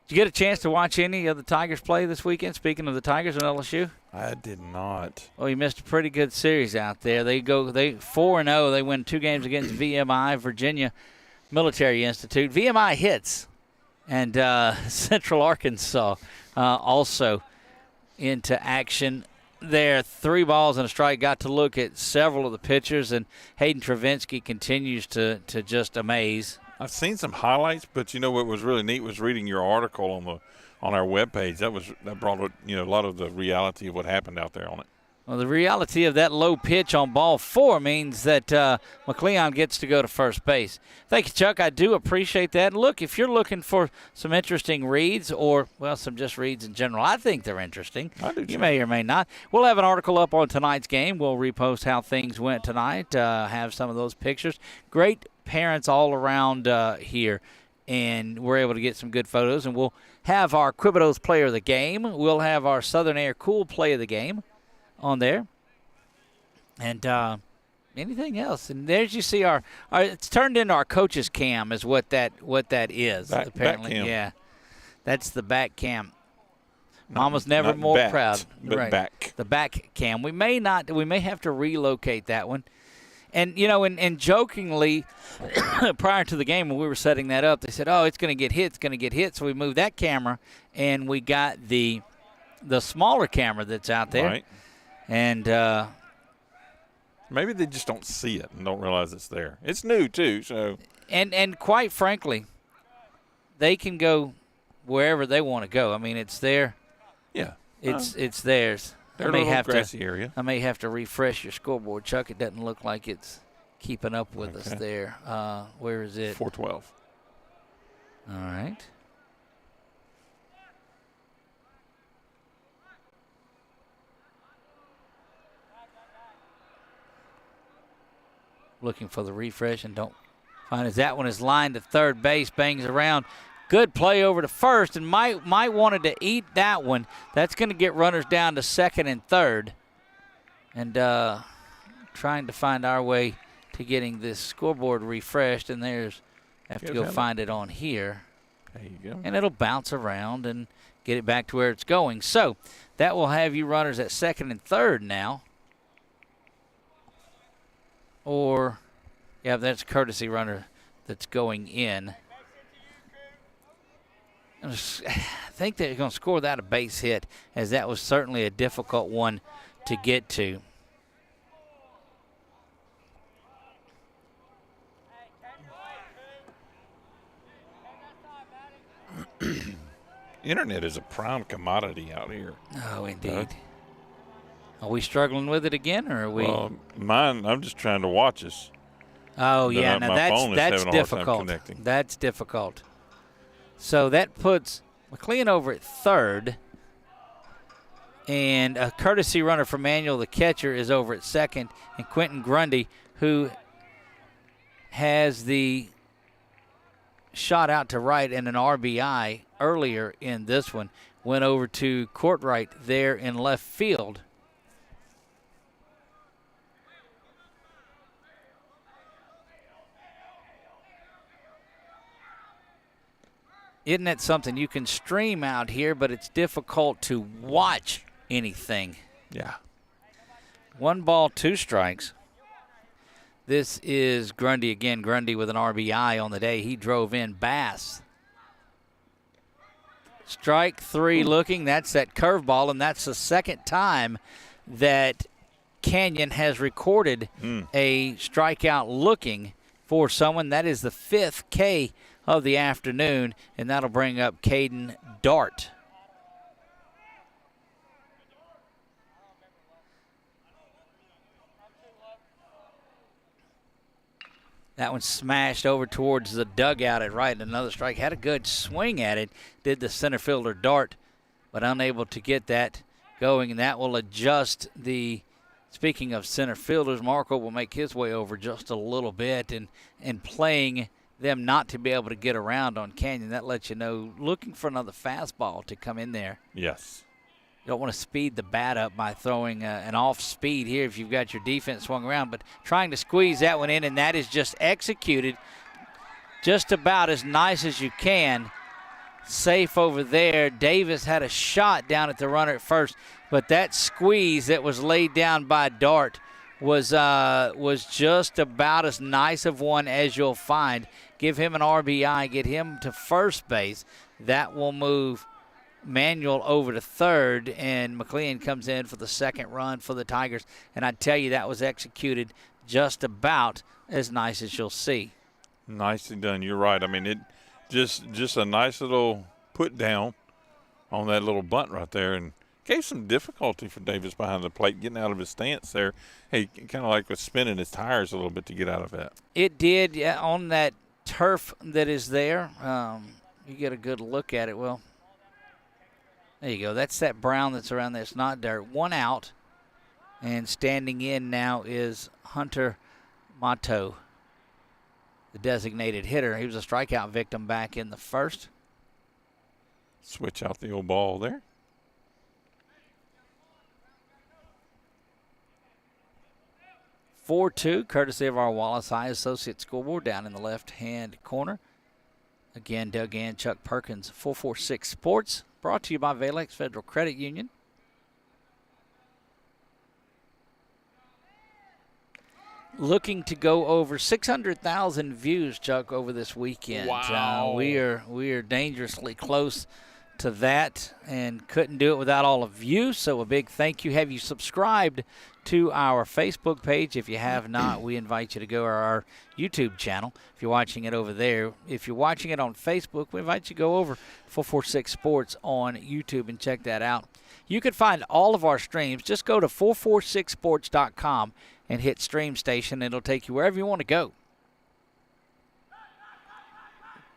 Did you get a chance to watch any of the Tigers play this weekend? Speaking of the Tigers and LSU, I did not. Oh, you missed a pretty good series out there. They 4-0. They win 2 games against VMI, Virginia Military Institute. VMI hits, and Central Arkansas also into action there. 3 balls and a strike. Got to look at several of the pitchers, and Hayden Travinsky continues to just amaze. I've seen some highlights, but you know what was really neat was reading your article on our webpage. That brought a lot of the reality of what happened out there on it. Well, the reality of that low pitch on ball 4 means that McLeon gets to go to first base. Thank you, Chuck. I do appreciate that. Look, if you're looking for some interesting reads or, well, some just reads in general, I think they're interesting. I do, you may or may not. We'll have an article up on tonight's game. We'll repost how things went tonight, have some of those pictures. Great parents all around here, and we're able to get some good photos. And we'll have our Quibitos player of the game. We'll have our Southern Air Cool play of the game on there, and anything else. And there's you see our it's turned into our coach's cam is what that is apparently. Back cam. Yeah, that's the back cam. Mama's never more proud. But right. back. The back cam. We may have to relocate that one. And, you know, and jokingly, prior to the game when we were setting that up, they said, oh, it's going to get hit. So we moved that camera, and we got the smaller camera that's out there. Right. And maybe they just don't see it and don't realize it's there. It's new, too. So. And quite frankly, they can go wherever they want to go. I mean, it's there. Yeah. It's theirs. They're a little grassy area. I may have to refresh your scoreboard, Chuck. It doesn't look like it's keeping up with us there. Where is it? 412. All right. Looking for the refresh and don't find it. That one is lined to third base, bangs around. Good play over to first, and might wanted to eat that one. That's going to get runners down to second and third. And trying to find our way to getting this scoreboard refreshed, and have to go find it on here. There you go. And it'll bounce around and get it back to where it's going. So that will have you runners at second and third now. Or, yeah, that's a courtesy runner that's going in. I think they're going to score that a base hit, as that was certainly a difficult one to get to. Internet is a prime commodity out here. Oh, indeed. Are we struggling with it again, or are we? Well, mine, I'm just trying to watch us. Oh, yeah. Now, that's difficult. That's difficult. So that puts McLean over at third, and a courtesy runner for Manuel, the catcher, is over at second, and Quentin Grundy, who has the shot out to right and an RBI earlier in this one, went over to Courtright there in left field. Isn't that something? You can stream out here, but it's difficult to watch anything. Yeah. 1 ball, 2 strikes. This is Grundy again. Grundy with an RBI on the day. He drove in Bass. Strike 3 looking. That's that curveball, and that's the second time that Canyon has recorded a strikeout looking for someone. That is the 5th K of the afternoon, and that'll bring up Caden Dart. That one smashed over towards the dugout at right. Another strike. Had a good swing at it. Did the center fielder Dart, but unable to get that going, and that will adjust the speaking of center fielders, Marco will make his way over just a little bit and playing them not to be able to get around on Canyon. That lets you know, looking for another fastball to come in there. Yes. You don't want to speed the bat up by throwing an off speed here if you've got your defense swung around, but trying to squeeze that one in, and that is just executed just about as nice as you can. Safe over there. Davis had a shot down at the runner at first, but that squeeze that was laid down by Dart was just about as nice of one as you'll find. Give him an RBI, get him to first base. That will move Manuel over to third, and McLean comes in for the second run for the Tigers. And I tell you, that was executed just about as nice as you'll see. Nicely done. You're right. I mean, it just a nice little put down on that little bunt right there, and gave some difficulty for Davis behind the plate, getting out of his stance there. He kind of like was spinning his tires a little bit to get out of that. It did, yeah, on that turf that is there. You get a good look at it. Well, there you go. That's that brown that's around there. It's not dirt. One out, and standing in now is Hunter Mato, the designated hitter. He was a strikeout victim back in the first. Switch out the old ball there. (4-2), courtesy of our Wallace High Associate scoreboard down in the left-hand corner. Again, Doug and Chuck Perkins, 446 Sports, brought to you by Valex Federal Credit Union. Looking to go over 600,000 views, Chuck, over this weekend. Wow. We are dangerously close to that and couldn't do it without all of you, so a big thank you. Have you subscribed to our Facebook page? If you have not, we invite you to go to our YouTube channel if you're watching it over there. If you're watching it on Facebook, we invite you to go over 446 Sports on YouTube and check that out. You can find all of our streams. Just go to 446sports.com and hit Stream Station. It'll take you wherever you want to go.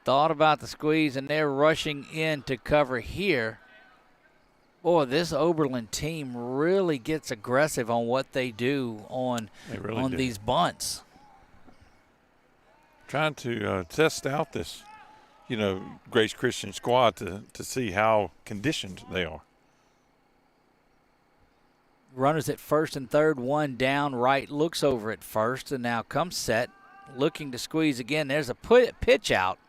Thought about the squeeze, and they're rushing in to cover here. Boy, this Oberlin team really gets aggressive on what they do on these bunts. Trying to test out this, Grace Christian squad to see how conditioned they are. Runners at first and third, one down. Right looks over at first, and now comes set, looking to squeeze again. There's a pitch out.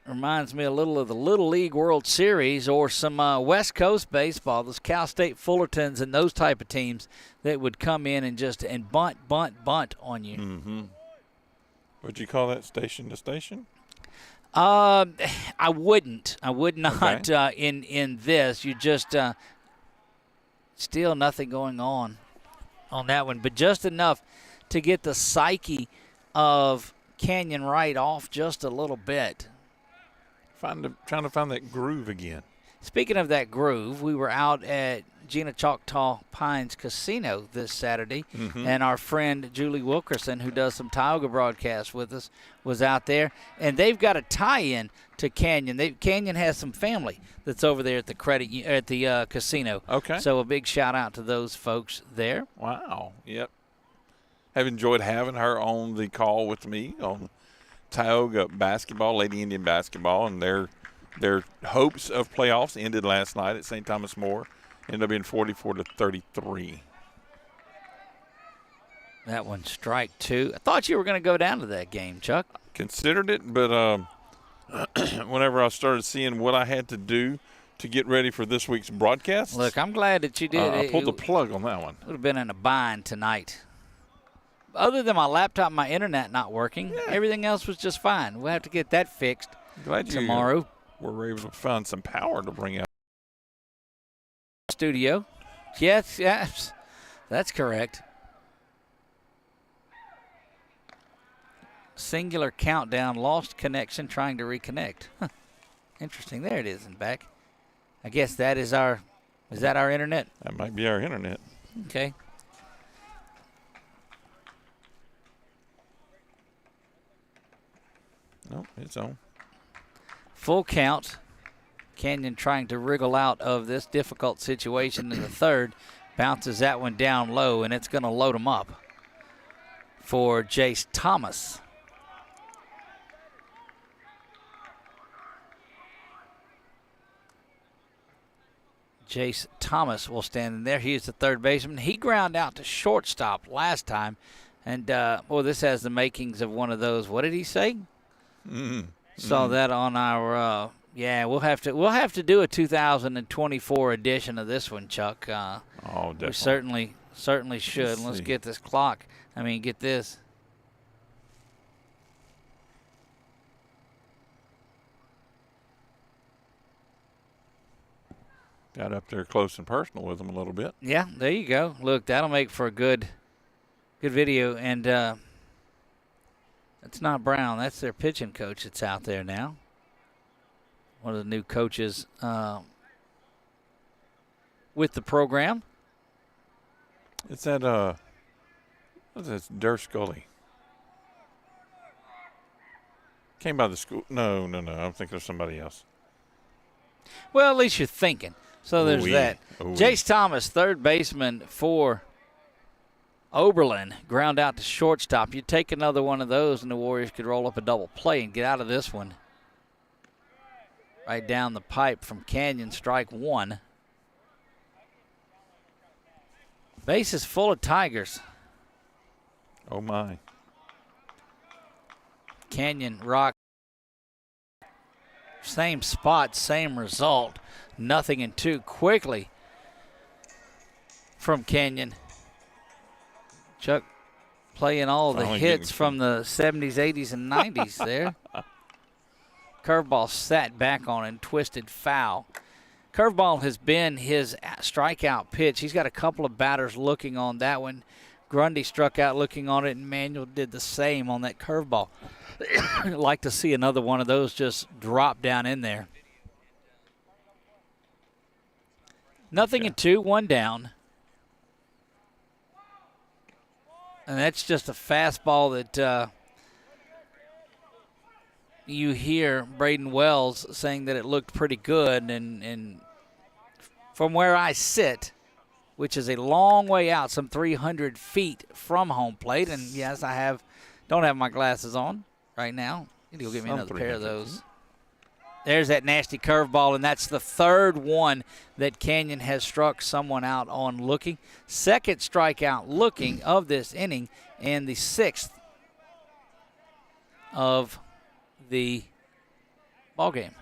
Reminds me a little of the Little League World Series or some West Coast baseball, those Cal State Fullertons and those type of teams that would come in and bunt on you. Mm-hmm. Would you call that station to station? I wouldn't. I would not Okay. in this. You just still nothing going on that one, but just enough to get the psyche of Canyon right off just a little bit. Trying to find that groove again. Speaking of that groove, we were out at Gina Choctaw Pines Casino this Saturday, and our friend Julie Wilkerson, who does some Tioga broadcasts with us, was out there, and they've got a tie-in to Canyon. Canyon has some family that's over there at the casino. Okay. So a big shout out to those folks there. Wow. Yep. Have enjoyed having her on the call with me on Tioga basketball, Lady Indian basketball, and their hopes of playoffs ended last night at St. Thomas More. Ended up being 44-33. That one, strike two. I thought you were going to go down to that game, Chuck. Considered it, but whenever I started seeing what I had to do to get ready for this week's broadcast, Look, I'm glad that you did. I pulled the plug on that one. Would have been in a bind tonight. Other than my laptop and my internet not working, everything else was just fine. We'll have to get that fixed tomorrow. We're able to find some power to bring out. Studio. Yes, that's correct. Singular countdown, lost connection, trying to reconnect. Huh. Interesting. There it is and back. I guess that is our internet? That might be our internet. Okay. Nope, it's on. Full count. Canyon trying to wriggle out of this difficult situation in the third. Bounces that one down low, and it's going to load them up for Jace Thomas. Jace Thomas will stand in there. He is the third baseman. He ground out to shortstop last time. And, this has the makings of one of those. What did he say? Saw that on our, we'll have to do a 2024 edition of this one, Chuck. Definitely. We certainly should. Let's get this clock. Get this. Got up there close and personal with them a little bit. Yeah, there you go. Look, that'll make for a good video. And that's not Brown. That's their pitching coach that's out there now. One of the new coaches with the program. It's that, what's that, Durr Scully. Came by the school. No. I'm thinking of somebody else. Well, at least you're thinking. So there's that. Ooh-wee. Jace Thomas, third baseman for Oberlin, ground out to shortstop. You take another one of those, and the Warriors could roll up a double play and get out of this one. Right down the pipe from Canyon, strike one. Base is full of Tigers. Oh, my. Canyon rock. Same spot, same result. 0-2 quickly from Canyon. Chuck playing all the hits from the 70s, 80s, and 90s there. Curveball sat back on and twisted foul. Curveball has been his strikeout pitch. He's got a couple of batters looking on that one. Grundy struck out looking on it, and Manuel did the same on that curveball. I'd like to see another one of those just drop down in there. 0-2, one down. And that's just a fastball that you hear Braden Wells saying that it looked pretty good. And from where I sit, which is a long way out, some 300 feet from home plate, and yes, don't have my glasses on right now. You need to go get me another pair of those. There's that nasty curveball, and that's the third one that Canyon has struck someone out on looking. Second strikeout looking of this inning, and the sixth of the ballgame.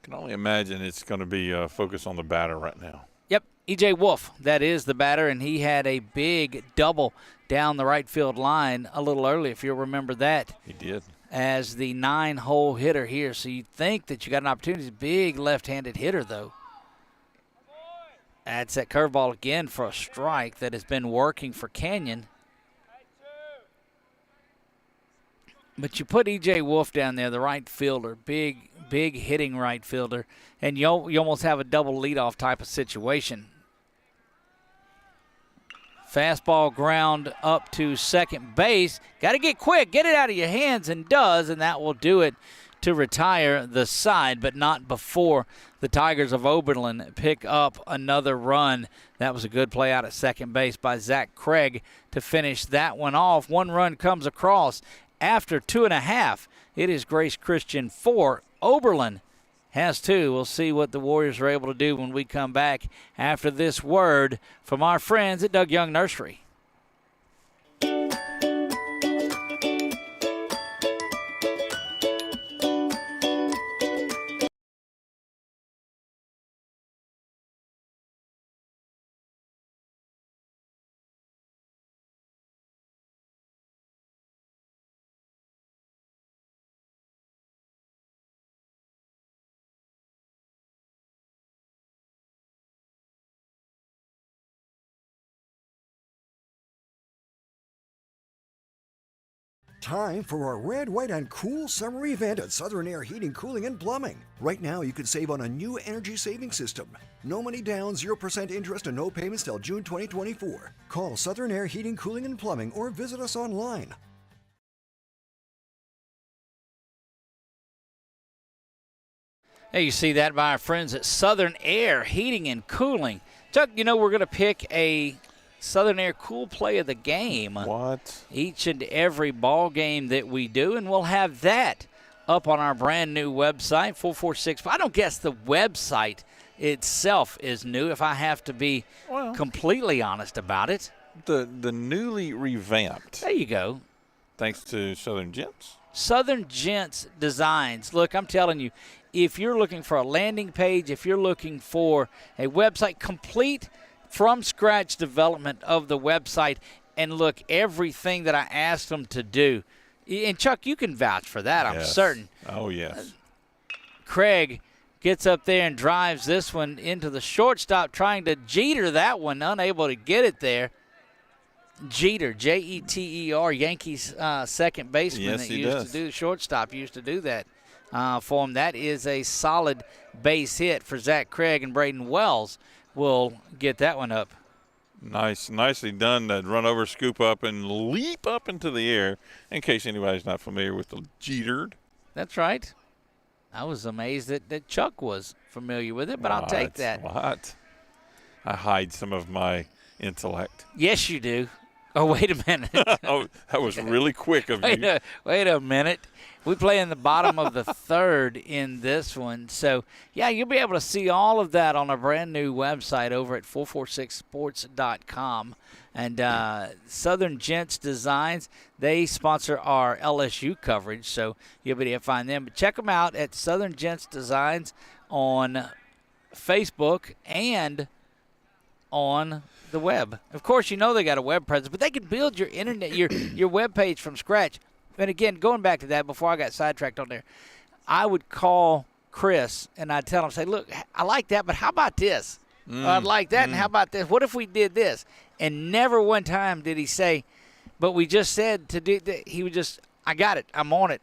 Can only imagine it's going to be focused on the batter right now. Yep, E.J. Wolf, that is the batter, and he had a big double down the right field line a little early, if you'll remember that. He did. As the 9-hole hitter here, so you'd think that you got an opportunity. Big left-handed hitter, though. That's that curveball again for a strike that has been working for Canyon. But you put E.J. Wolf down there, the right fielder, big hitting right fielder, and you almost have a double leadoff type of situation. Fastball ground up to second base. Got to get quick, get it out of your hands, and does, and that will do it to retire the side, but not before the Tigers of Oberlin pick up another run. That was a good play out at second base by Zach Craig to finish that one off. One run comes across after 2.5. It is Grace Christian 4. Oberlin has 2. We'll see what the Warriors are able to do when we come back after this word from our friends at Doug Young Nursery. Time for a red, white, and cool summer event at Southern Air Heating, Cooling, and Plumbing. Right now, you can save on a new energy saving system. No money down, 0% interest, and no payments till June 2024. Call Southern Air Heating, Cooling, and Plumbing or visit us online. Hey, you see that by our friends at Southern Air Heating and Cooling. Chuck, we're going to pick a Southern Air Cool Play of the Game. What? Each and every ball game that we do, and we'll have that up on our brand new website, 446. I don't guess the website itself is new, if I have to be completely honest about it. The newly revamped. There you go. Thanks to Southern Gents. Southern Gents Designs. Look, I'm telling you, if you're looking for a landing page, if you're looking for a website, complete from scratch development of the website, and look, everything that I asked them to do. And Chuck, you can vouch for that, I'm certain. Oh, yes. Craig gets up there and drives this one into the shortstop, trying to Jeter that one, unable to get it there. Jeter, Jeter, Yankees second baseman Yes, that he used does. to do, shortstop used to do that for him. That is a solid base hit for Zach Craig, and Braden Wells will get that one up. Nicely done. That run over, scoop up, and leap up into the air. In case anybody's not familiar with the Jetered. That's right. I was amazed that Chuck was familiar with it, but I'll take that. What? I hide some of my intellect. Yes, you do. Oh, wait a minute. Oh, that was really quick of you. Wait a minute. We play in the bottom of the third in this one. So, yeah, you'll be able to see all of that on our brand new website over at 446sports.com. And Southern Gents Designs, they sponsor our LSU coverage, so you'll be able to find them. But check them out at Southern Gents Designs on Facebook and on the web. Of course, they got a web presence, but they can build your internet, your web page from scratch. And again, going back to that, before I got sidetracked on there, I would call Chris and I'd tell him, say, look, I like that, but how about this? I'd like that, and how about this? What if we did this? And never one time did he say, but we just said to do that. He would just, I got it. I'm on it.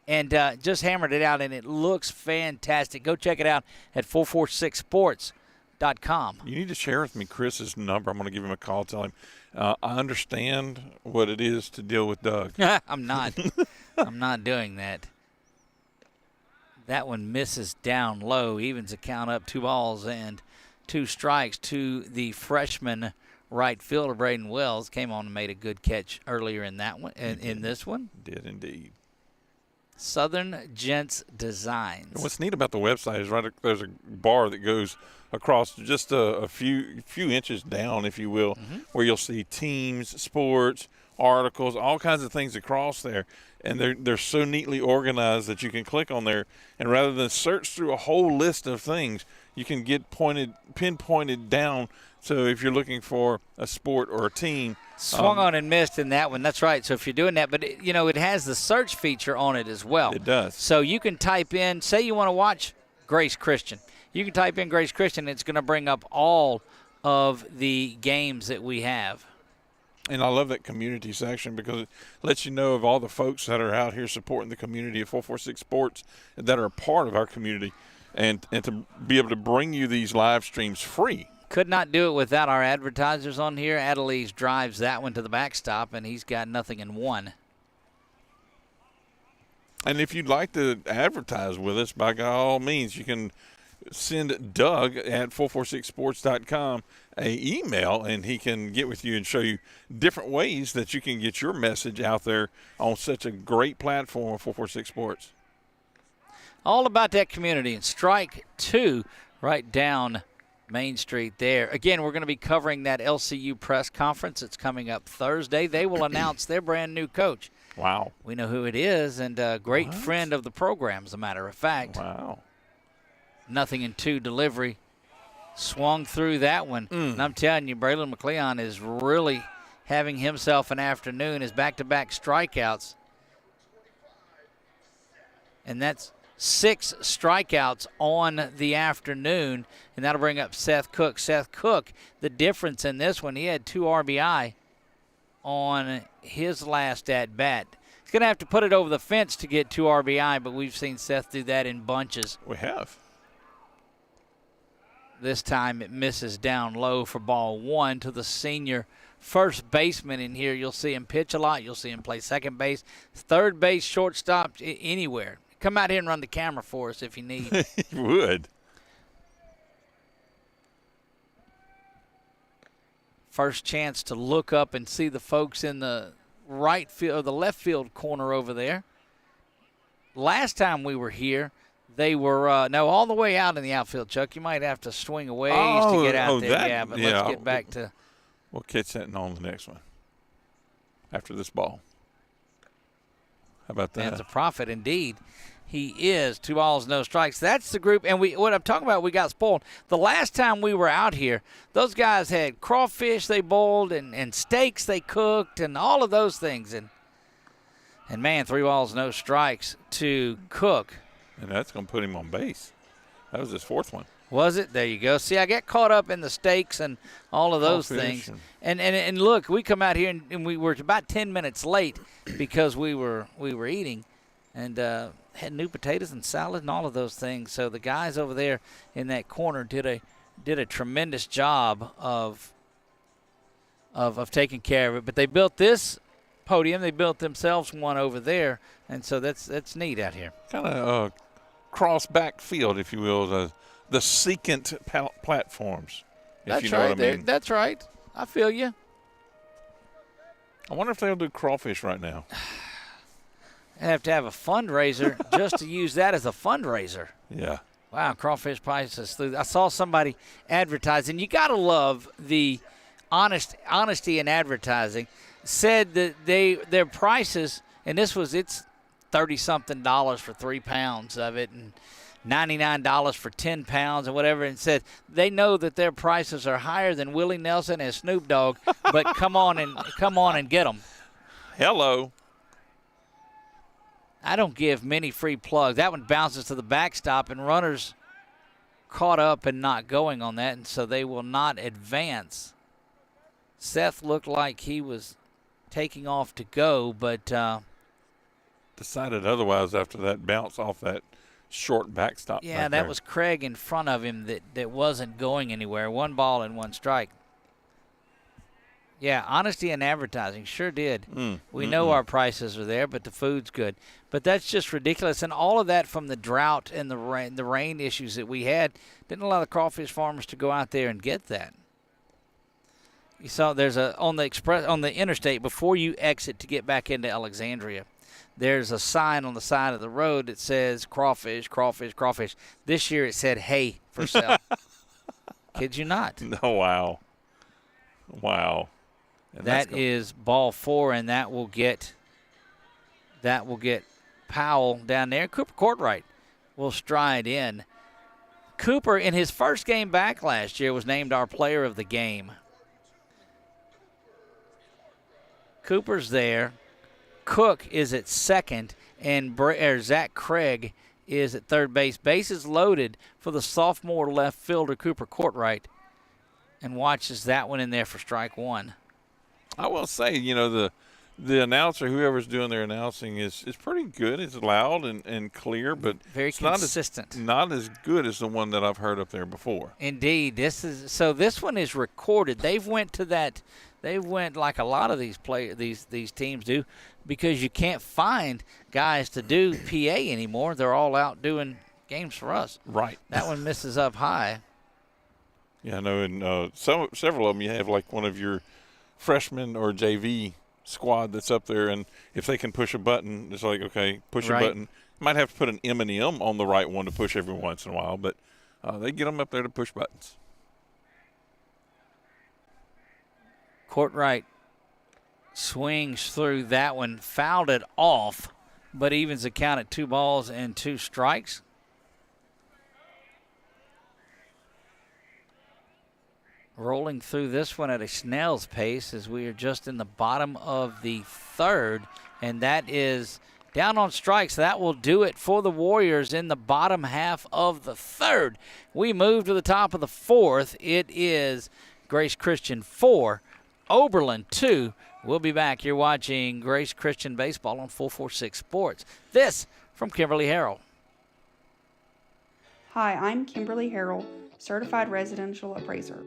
And just hammered it out, and it looks fantastic. Go check it out at 446sports.com. You need to share with me Chris's number. I'm going to give him a call, tell him, I understand what it is to deal with Doug. I'm not. I'm not doing that. That one misses down low, evens the count up, 2 balls and 2 strikes to the freshman right fielder, Braden Wells. Came on and made a good catch earlier in that one. In this one. Did indeed. Southern Gents Designs. And what's neat about the website is there's a bar that goes across just a few inches down, if you will, where you'll see teams, sports, articles, all kinds of things across there. And they're so neatly organized that you can click on there, and rather than search through a whole list of things, you can get pinpointed down. So if you're looking for a sport or a team, swung on and missed in that one. That's right. So if you're doing that, but it has the search feature on it as well. It does. So you can type in, say you want to watch Grace Christian. You can type in Grace Christian, and it's going to bring up all of the games that we have. And I love that community section because it lets you know of all the folks that are out here supporting the community of 446 Sports that are a part of our community, and to be able to bring you these live streams free. Could not do it without our advertisers on here. Adelise drives that one to the backstop, and he's got nothing in one. And if you'd like to advertise with us, by all means, you can send Doug at 446sports.com an email, and he can get with you and show you different ways that you can get your message out there on such a great platform, 446 Sports. All about that community. And strike 2 right down Main Street there. Again, we're going to be covering that LCU press conference. It's coming up Thursday. They will announce their brand new coach. Wow. We know who it is, and a great friend of the program, as a matter of fact. Wow. 0-2 delivery. Swung through that one. And I'm telling you, Braylon McLeon is really having himself an afternoon. His back-to-back strikeouts. And that's 6 strikeouts on the afternoon, and that'll bring up Seth Cook. Seth Cook, the difference in this one, he had 2 RBI on his last at-bat. He's going to have to put it over the fence to get 2 RBI, but we've seen Seth do that in bunches. We have. This time it misses down low for ball 1 to the senior first baseman in here. You'll see him pitch a lot. You'll see him play second base, third base, shortstop, anywhere. Come out here and run the camera for us if you need. You would. First chance to look up and see the folks in the right field or the left field corner over there. Last time we were here, they were all the way out in the outfield, Chuck. You might have to swing a ways to get out there. But let's get back to. We'll catch that on the next one after this ball. How about that? That's a profit indeed. He is 2 balls, no strikes. That's the group, and what I'm talking about, we got spoiled. The last time we were out here, those guys had crawfish they boiled and steaks they cooked and all of those things. And man, 3 balls, no strikes to Cook. And that's going to put him on base. That was his 4th one. Was it? There you go. See, I got caught up in the steaks and all of those things. And look, we come out here and we were about 10 minutes late because we were eating and had new potatoes and salad and all of those things. So the guys over there in that corner did a tremendous job of taking care of it. But they built this podium. They built themselves one over there, and so that's neat out here. Kind of cross back field, if you will, the secant platforms. That's you know right. What I mean. That's right. I feel you. I wonder if they'll do crawfish right now. I have to have a fundraiser just to use that as a fundraiser. Yeah. Wow, crawfish prices through. I saw somebody advertising. You got to love the honesty in advertising. Said that their prices, and it's $30-something for 3 pounds of it, and $99 for 10 pounds and whatever, and said they know that their prices are higher than Willie Nelson and Snoop Dogg, but come on and get them. Hello. I don't give many free plugs. That one bounces to the backstop, and runners caught up and not going on that, and so they will not advance. Seth looked like he was taking off to go, but decided otherwise after that bounce off that short backstop. Yeah, that was Craig in front of him that wasn't going anywhere. 1 ball and 1 strike. Yeah, honesty in advertising sure did. We know our prices are there, but the food's good. But that's just ridiculous. And all of that from the drought and the rain issues that we had didn't allow the crawfish farmers to go out there and get that. You saw there's on the interstate before you exit to get back into Alexandria. There's a sign on the side of the road that says crawfish, crawfish, crawfish. This year it said hay for sale. Kid you not. Oh, wow. Wow. And that is ball 4, and that will get Powell down there. Cooper Courtright will stride in. Cooper, in his first game back last year, was named our player of the game. Cooper's there. Cook is at second, and Zach Craig is at third base. Bases loaded for the sophomore left fielder, Cooper Courtright, and watches that one in there for strike 1. I will say, the announcer, whoever's doing their announcing, is pretty good. It's loud and clear, but very consistent. Not as good as the one that I've heard up there before. Indeed, this one is recorded. They've went like a lot of these teams do, because you can't find guys to do PA anymore. They're all out doing games for us. Right. That one misses up high. Yeah, I know. And several of them, you have like one of your freshman or JV squad that's up there, and if they can push a button, it's like, okay, push a button. You might have to put an M&M on the right one to push every once in a while, but they get them up there to push buttons. Courtright swings through that one, fouled it off, but evens the count at 2 balls and 2 strikes. Rolling through this one at a snail's pace as we are just in the bottom of the 3rd, and that is down on strikes. That will do it for the Warriors in the bottom half of the 3rd. We move to the top of the 4th. It is Grace Christian 4, Oberlin 2. We'll be back. You're watching Grace Christian Baseball on 446 Sports. This from Kimberly Harrell. Hi, I'm Kimberly Harrell, Certified Residential Appraiser.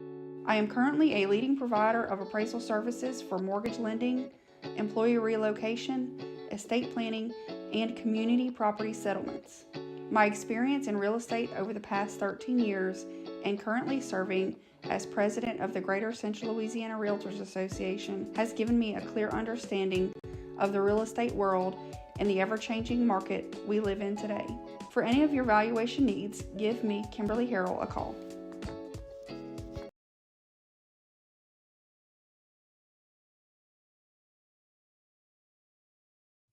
I am currently a leading provider of appraisal services for mortgage lending, employee relocation, estate planning, and community property settlements. My experience in real estate over the past 13 years and currently serving as president of the Greater Central Louisiana Realtors Association has given me a clear understanding of the real estate world and the ever-changing market we live in today. For any of your valuation needs, give me, Kimberly Harrell, a call.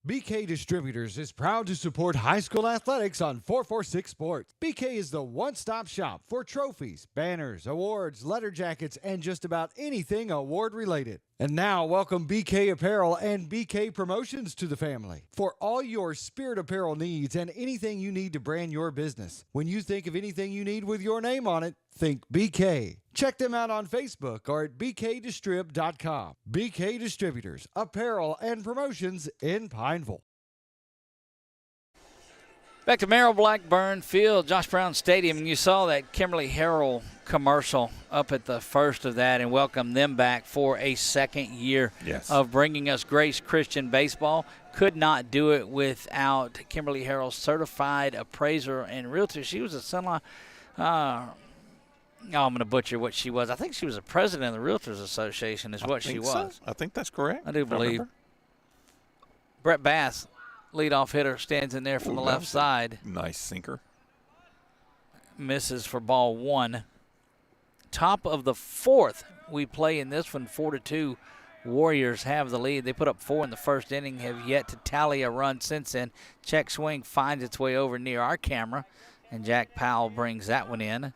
BK Distributors is proud to support high school athletics on 446 Sports. BK is the one-stop shop for trophies, banners, awards, letter jackets, and just about anything award-related. And now, welcome BK Apparel and BK Promotions to the family for all your spirit apparel needs and anything you need to brand your business. When you think of anything you need with your name on it, think BK. Check them out on Facebook or at bkdistrib.com. BK Distributors, Apparel and Promotions in Pineville. Back to Merrill Blackburn Field, Josh Brown Stadium, and you saw that Kimberly Harrell commercial up at the first of that, and welcome them back for a second year of bringing us Grace Christian baseball. Could not do it without Kimberly Harrell, certified appraiser and realtor. She was a son-in-law. I'm going to butcher what she was. I think she was a president of the Realtors Association is what she was. I think that's correct. I do believe. Brett Bass, leadoff hitter, stands in there from the left side. Nice sinker. Misses for ball one. Top of the fourth, we play in this one 4-2. Warriors have the lead. They put up 4 in the first inning, have yet to tally a run since then. Check swing finds its way over near our camera, and Jack Powell brings that one in.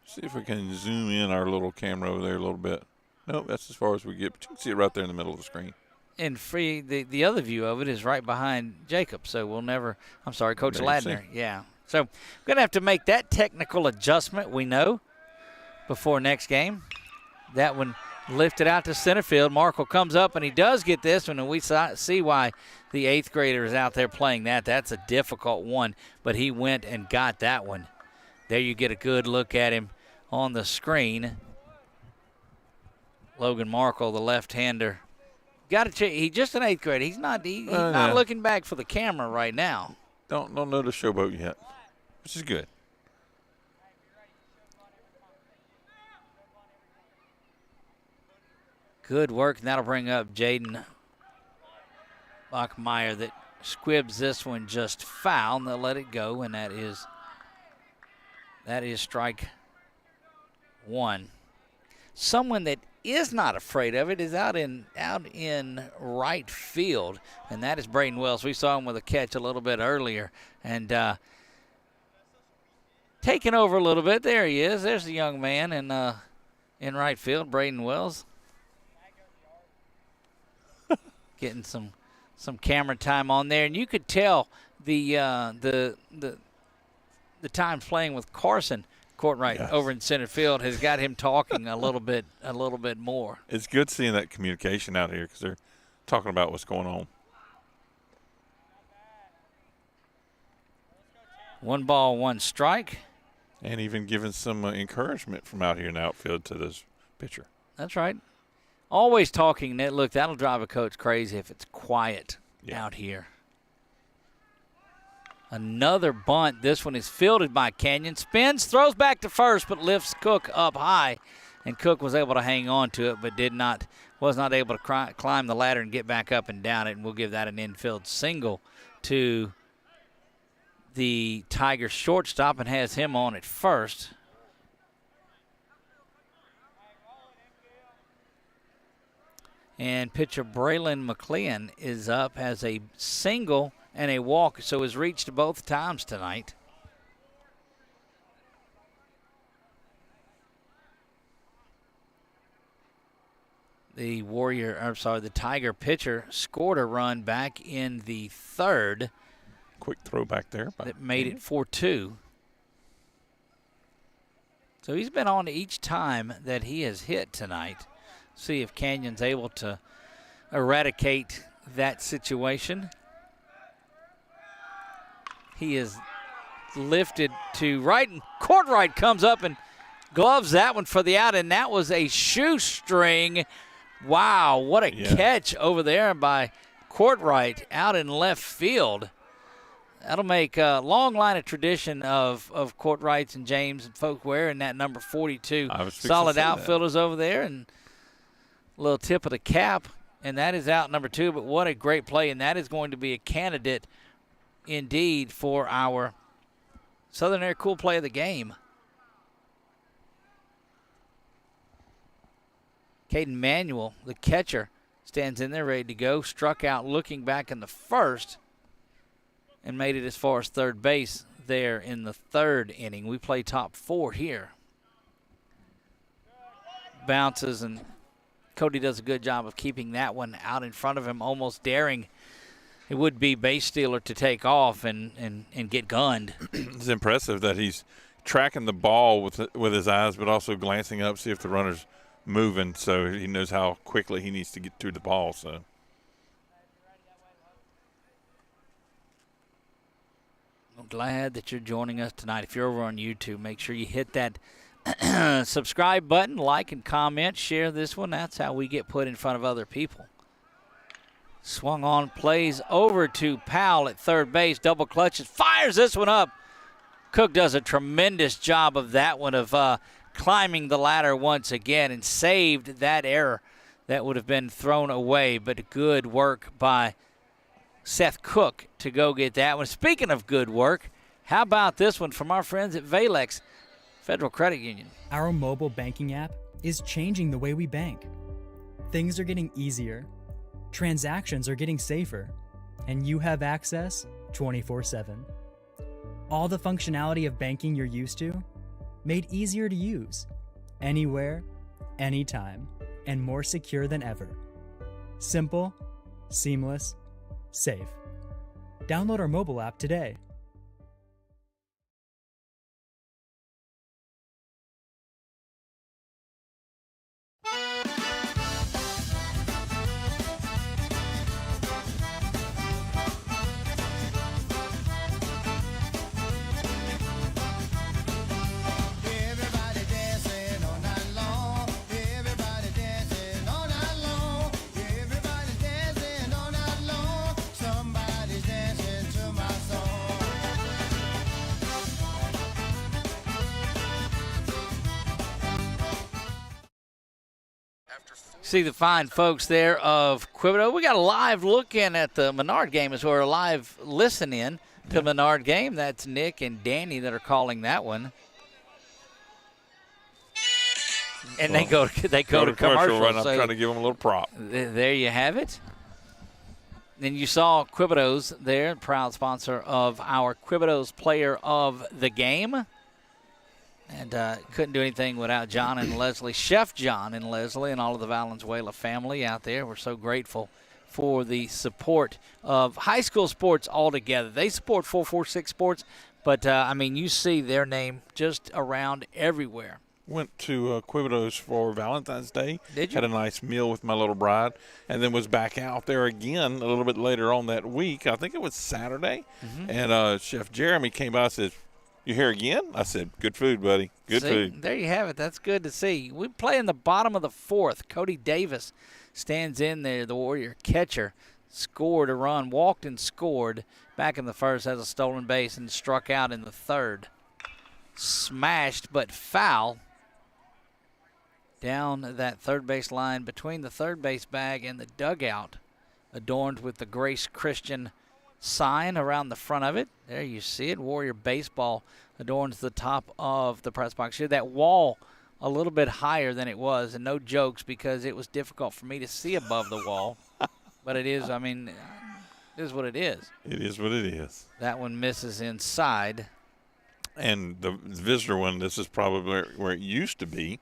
See if we can zoom in our little camera over there a little bit. Nope, that's as far as we get. But you can see it right there in the middle of the screen. And the other view of it is right behind Jacob, so we'll never – I'm sorry, Coach Ladner. Yeah. So we're going to have to make that technical adjustment, we know, before next game. That one lifted out to center field. Markle comes up, and he does get this one, and we see why the 8th grader is out there playing that. That's a difficult one, but he went and got that one. There you get a good look at him on the screen. Logan Markle, the left-hander. He's just an 8th grader. He's not looking back for the camera right now. Don't know the showboat yet, which is good. Good work, and that'll bring up Jaden Bachmeyer that squibs this one just foul, and they'll let it go, and that is strike one. Someone that is not afraid of it is out in right field, and that is Braden Wells. We saw him with a catch a little bit earlier, and taking over a little bit. There he is. There's the young man in right field, Braden Wells. Getting some camera time on there, and you could tell the time playing with Carson Courtright over in center field has got him talking a little bit more. It's good seeing that communication out here because they're talking about what's going on. 1 ball, 1 strike. And even giving some encouragement from out here in the outfield to this pitcher. That's right. Always talking. Look, that'll drive a coach crazy if it's quiet out here. Another bunt. This one is fielded by Canyon. Spins, throws back to first, but lifts Cook up high. And Cook was able to hang on to it, but was not able to climb the ladder and get back up and down it. And we'll give that an infield single to the Tigers shortstop, and has him on at first. And pitcher Braylon McLean is up, has a single and a walk, so has reached both times tonight. The Tiger pitcher scored a run back in the 3rd. Quick throw back there. That made it 4-2. So he's been on each time that he has hit tonight. See if Canyon's able to eradicate that situation. He is lifted to right, and Courtright comes up and gloves that one for the out, and that was a shoestring. Wow, what a catch over there by Courtright out in left field. That'll make a long line of tradition of Courtrights and James and folks wearing that number 42. Solid outfielders over there, and a little tip of the cap, and that is out number 2. But what a great play, and that is going to be a candidate indeed for our Southern Air Cool Play of the game. Caden Manuel, the catcher, stands in there ready to go. Struck out looking back in the first and made it as far as third base there in the 3rd inning. We play top 4 here. Bounces, and Cody does a good job of keeping that one out in front of him, almost daring it would be base stealer to take off and get gunned. It's impressive that he's tracking the ball with his eyes, but also glancing up, see if the runner's moving, so he knows how quickly he needs to get to the ball. So I'm glad that you're joining us tonight. If you're over on YouTube, make sure you hit that subscribe button, like and comment, share this one. That's how we get put in front of other people. Swung on, plays over to Powell at third base, double clutches, fires this one up. Cook does a tremendous job of that one, of climbing the ladder once again, and saved that error that would have been thrown away. But good work by Seth Cook to go get that one. Speaking of good work, how about this one from our friends at Valex Federal Credit Union? Our mobile banking app is changing the way we bank. Things are getting easier, transactions are getting safer, and you have access 24/7. All the functionality of banking you're used to, made easier to use, anywhere, anytime, and more secure than ever. Simple, seamless, safe. Download our mobile app today. See the fine folks there of Quibido. We got a live look in at the Menard game as we're a live listen in to the Menard game. That's Nick and Danny that are calling that one. And they go to commercial. Right, I'm trying to give them a little prop. There you have it. Then you saw Quibido's there, proud sponsor of our Quibido's Player of the Game. And couldn't do anything without John and Leslie, Chef John and Leslie, and all of the Valenzuela family out there. We're so grateful for the support of high school sports altogether. They support 446 Sports, but, you see their name just around everywhere. Went to Quibido's for Valentine's Day. Did you? Had a nice meal with my little bride, and then was back out there again a little bit later on that week. I think it was Saturday. Mm-hmm. And Chef Jeremy came by and said, "You here again?" I said, "Good food, buddy. Good food." There you have it. That's good to see. We play in the bottom of the 4th. Cody Davis stands in there, the Warrior catcher. Scored a run, walked and scored. Back in the 1st, has a stolen base and struck out in the 3rd. Smashed but foul down that third base line between the third base bag and the dugout, adorned with the Grace Christian sign around the front of it. There you see it. Warrior baseball adorns the top of the press box here. That wall a little bit higher than it was, and no jokes because it was difficult for me to see above the wall. But it is, it is what it is. It is what it is. That one misses inside. And the visitor one, this is probably where it used to be,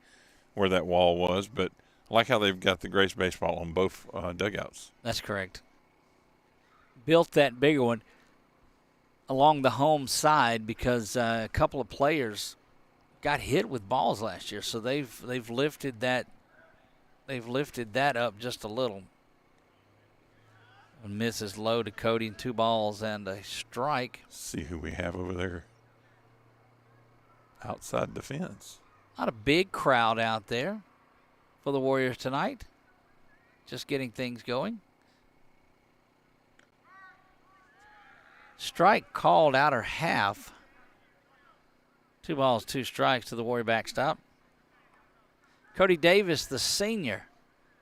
where that wall was, but I like how they've got the Grace baseball on both dugouts. That's correct. Built that bigger one along the home side because a couple of players got hit with balls last year, so they've lifted that up just a little. And misses low to Cody, 2 balls and a strike. See who we have over there outside the fence. Not a big crowd out there for the Warriors tonight. Just getting things going. Strike called outer half. 2 balls, 2 strikes to the Warrior backstop. Cody Davis, the senior,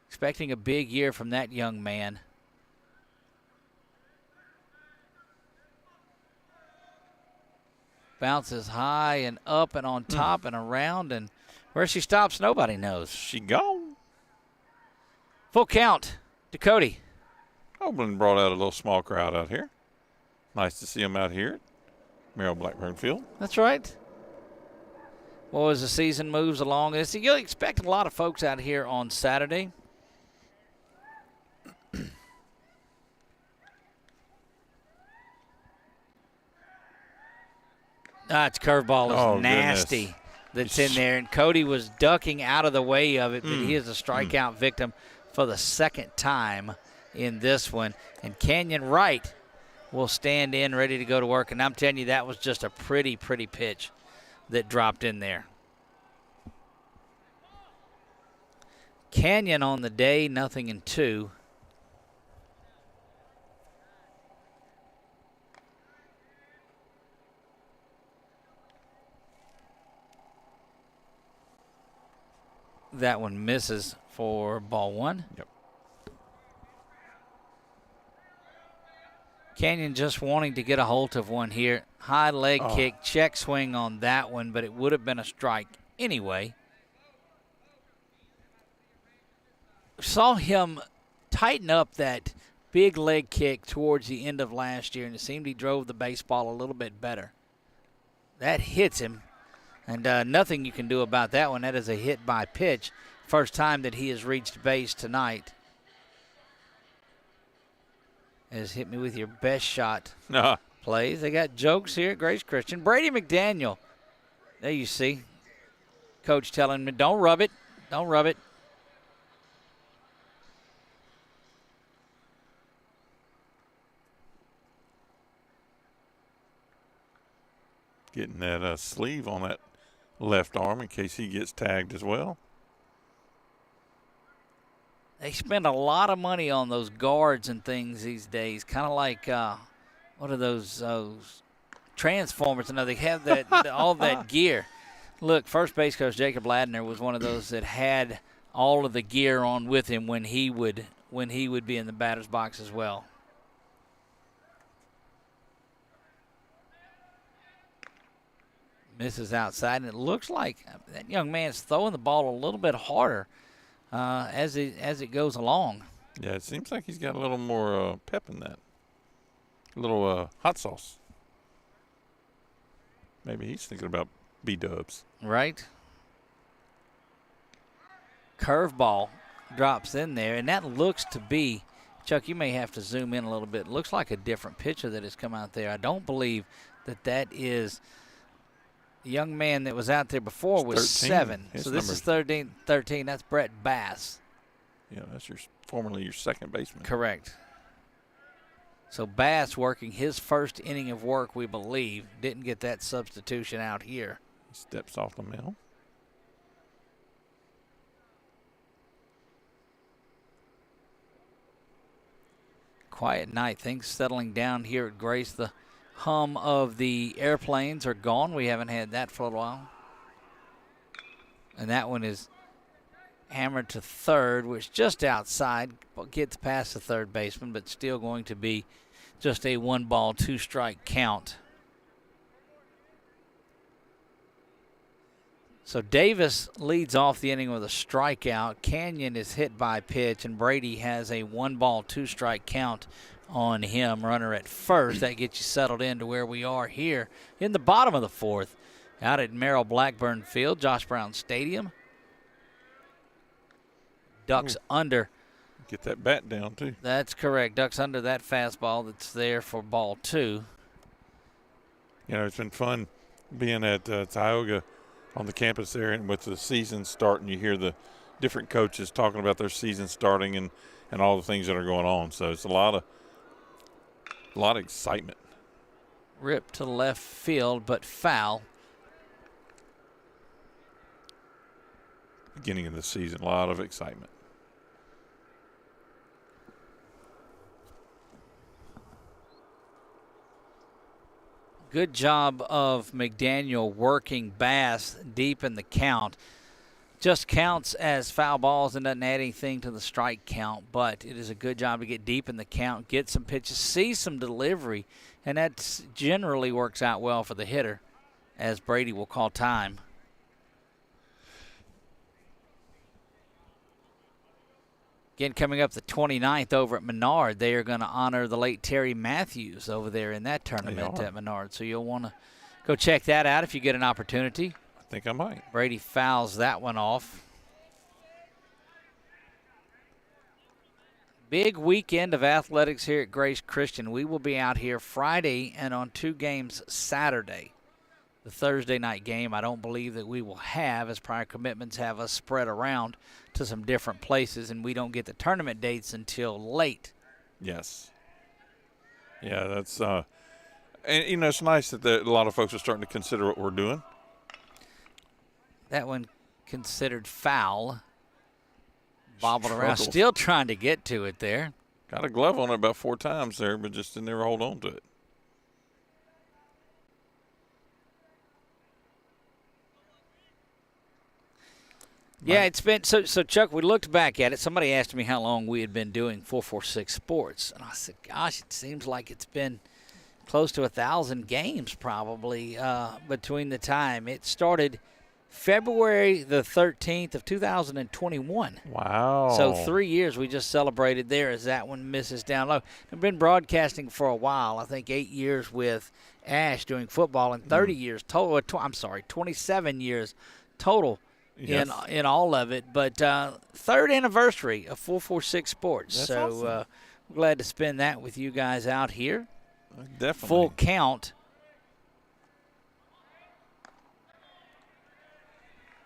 expecting a big year from that young man. Bounces high and up and on top and around, and where she stops, nobody knows. She gone. Full count to Cody. Oberlin brought out a little small crowd out here. Nice to see them out here at Merrill Blackburn Field. That's right. Well, as the season moves along, you'll expect a lot of folks out here on Saturday. It's curveball is nasty. Goodness. That's in there, and Cody was ducking out of the way of it, but he is a strikeout victim for the second time in this one. And Canyon Wright will stand in ready to go to work, and I'm telling you, that was just a pretty pitch that dropped in there. Canyon on the day, 0-2. That one misses for ball 1. Yep. Canyon just wanting to get a hold of one here. High leg kick, check swing on that one, but it would have been a strike anyway. Saw him tighten up that big leg kick towards the end of last year, and it seemed he drove the baseball a little bit better. That hits him, and nothing you can do about that one. That is a hit by pitch. First time that he has reached base tonight. Has hit me with your best shot plays. They got jokes here at Grace Christian. Brady McDaniel. There you see. Coach telling me, don't rub it. Don't rub it. Getting that sleeve on that left arm in case he gets tagged as well. They spend a lot of money on those guards and things these days, kind of like, what are those transformers? No, they have that all that gear. Look, first base coach Jacob Ladner was one of those that had all of the gear on with him when he would be in the batter's box as well. Misses outside, and it looks like that young man's throwing the ball a little bit harder as it goes along. Yeah, it seems like he's got a little more pep in that. A little hot sauce. Maybe he's thinking about B-dubs. Right. Curveball drops in there, and that looks to be, Chuck, you may have to zoom in a little bit. It looks like a different pitcher that has come out there. I don't believe that is – the young man that was out there before was 7. So this is 13. That's Brett Bass. Yeah, that's formerly your second baseman. Correct. So Bass working his first inning of work, we believe. Didn't get that substitution out here. He steps off the mound. Quiet night. Things settling down here at Grace. The hum of the airplanes are gone. We haven't had that for a while. And that one is hammered to third, which just outside, gets past the third baseman, but still going to be just a 1-ball, 2-strike count. So Davis leads off the inning with a strikeout. Canyon is hit by pitch, and Brady has a 1-ball, 2-strike count on him. Runner at first. That gets you settled into where we are here in the bottom of the 4th out at Merrill Blackburn Field, Josh Brown Stadium. Ducks under. Get that bat down, too. That's correct. Ducks under that fastball that's there for ball 2. You know, it's been fun being at Tioga on the campus there, and with the season starting, you hear the different coaches talking about their season starting and all the things that are going on. So it's a lot of excitement. Rip to left field, but foul. Beginning of the season, a lot of excitement. good job of McDaniel working Bass deep in the count. Just counts as foul balls and doesn't add anything to the strike count, but it is a good job to get deep in the count, get some pitches, see some delivery, and that generally works out well for the hitter, as Brady will call time. Again, coming up the 29th over at Menard, they are going to honor the late Terry Matthews over there in that tournament at Menard. So you'll want to go check that out if you get an opportunity. I think I might. Brady fouls that one off. Big weekend of athletics here at Grace Christian. We will be out here Friday and on 2 games Saturday. The Thursday night game I don't believe that we will have, as prior commitments have us spread around to some different places, and we don't get the tournament dates until late. Yes. Yeah, that's and it's nice that a lot of folks are starting to consider what we're doing. That one considered foul. Bobbled around, still trying to get to it there. Got a glove on it about 4 times there, but just didn't ever hold on to it. Yeah, it's been so Chuck, we looked back at it. Somebody asked me how long we had been doing 446 Sports, and I said, gosh, it seems like it's been close to 1,000 games probably between the time. It started February the 13th of 2021. Wow. So 3 years we just celebrated there as that one misses down low. I've been broadcasting for a while, I think 8 years with Ash doing football and 30 years total. 27 years total. Yes. In all of it, but third anniversary of 446 Sports. That's so awesome. Glad to spend that with you guys out here. Definitely. Full count.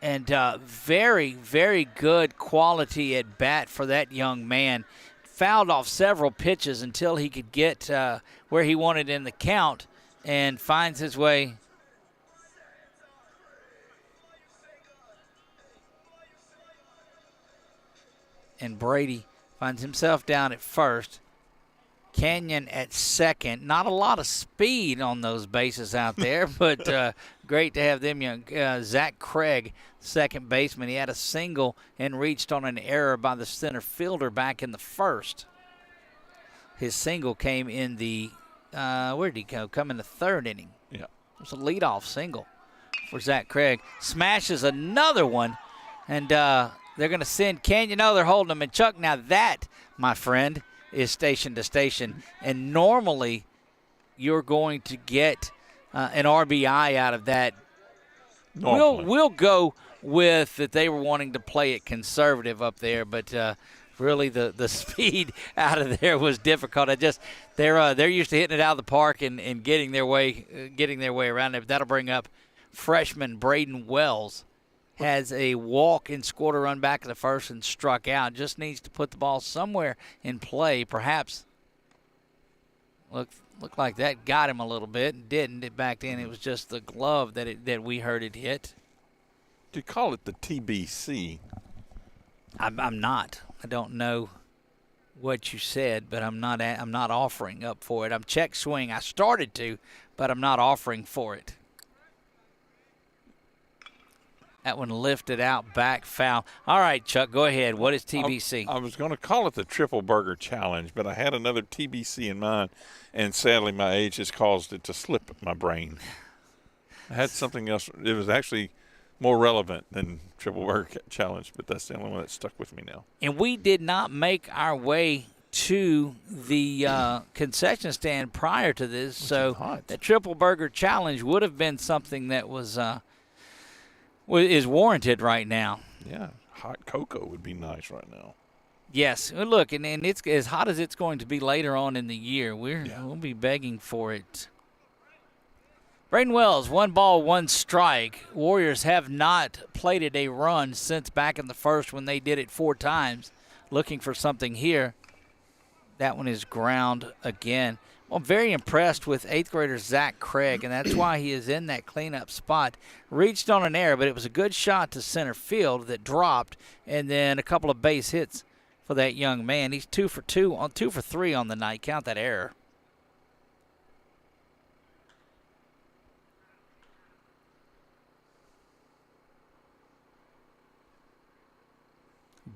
And very, very good quality at bat for that young man. Fouled off several pitches until he could get where he wanted in the count and finds his way. And Brady finds himself down at first. Canyon at second. Not a lot of speed on those bases out there, but great to have them young. Zach Craig, second baseman. He had a single and reached on an error by the center fielder back in the first. His single came in the, where did he go? Come in the third inning. Yeah. It was a leadoff single for Zach Craig. Smashes another one, and they're going to send Canyon. No, they're holding him. And Chuck, now that, my friend, is station to station. And normally you're going to get an RBI out of that. We'll go with that they were wanting to play it conservative up there, but really the speed out of there was difficult. They're used to hitting it out of the park and getting their way around it. But that'll bring up freshman Braden Wells. Has a walk and scored a run back to the first and struck out. Just needs to put the ball somewhere in play. Perhaps looked like that got him a little bit and didn't. It backed in. It was just the glove that we heard it hit. Do you call it the TBC? I'm not. I don't know what you said, but I'm not offering up for it. I'm check swing. I started to, but I'm not offering for it. That one lifted out, back foul. All right, Chuck, go ahead. What is TBC? I was going to call it the Triple Burger Challenge, but I had another TBC in mind, and sadly my age has caused it to slip my brain. I had something else. It was actually more relevant than Triple Burger Challenge, but that's the only one that stuck with me now. And we did not make our way to the concession stand prior to this, so the Triple Burger Challenge would have been something that was is warranted right now. Yeah, hot cocoa would be nice right now. Yes, look, and it's as hot as it's going to be later on in the year. We'll be begging for it. Braden Wells, 1 ball, 1 strike. Warriors have not plated a run since back in the first when they did it 4 times. Looking for something here. That one is ground again. Well, I'm very impressed with 8th grader Zach Craig, and that's why he is in that cleanup spot. Reached on an error, but it was a good shot to center field that dropped, and then a couple of base hits for that young man. He's 2 for 3 on the night. Count that error.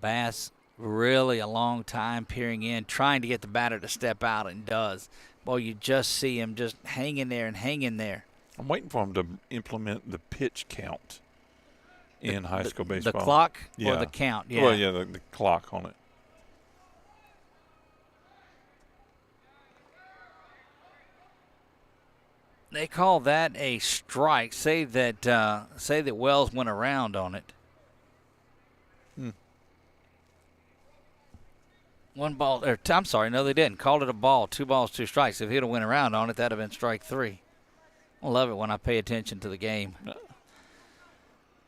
Bass really a long time peering in, trying to get the batter to step out, and does. Boy, you just see him just hanging there and hanging there. I'm waiting for him to implement the pitch count in high school baseball. The clock or the count? Yeah. Well, yeah, the clock on it. They call that a strike. Say that Wells went around on it. One ball. I'm sorry, no, they didn't. Called it a ball. 2 balls, 2 strikes. If he'd have went around on it, that'd have been strike 3. I love it when I pay attention to the game.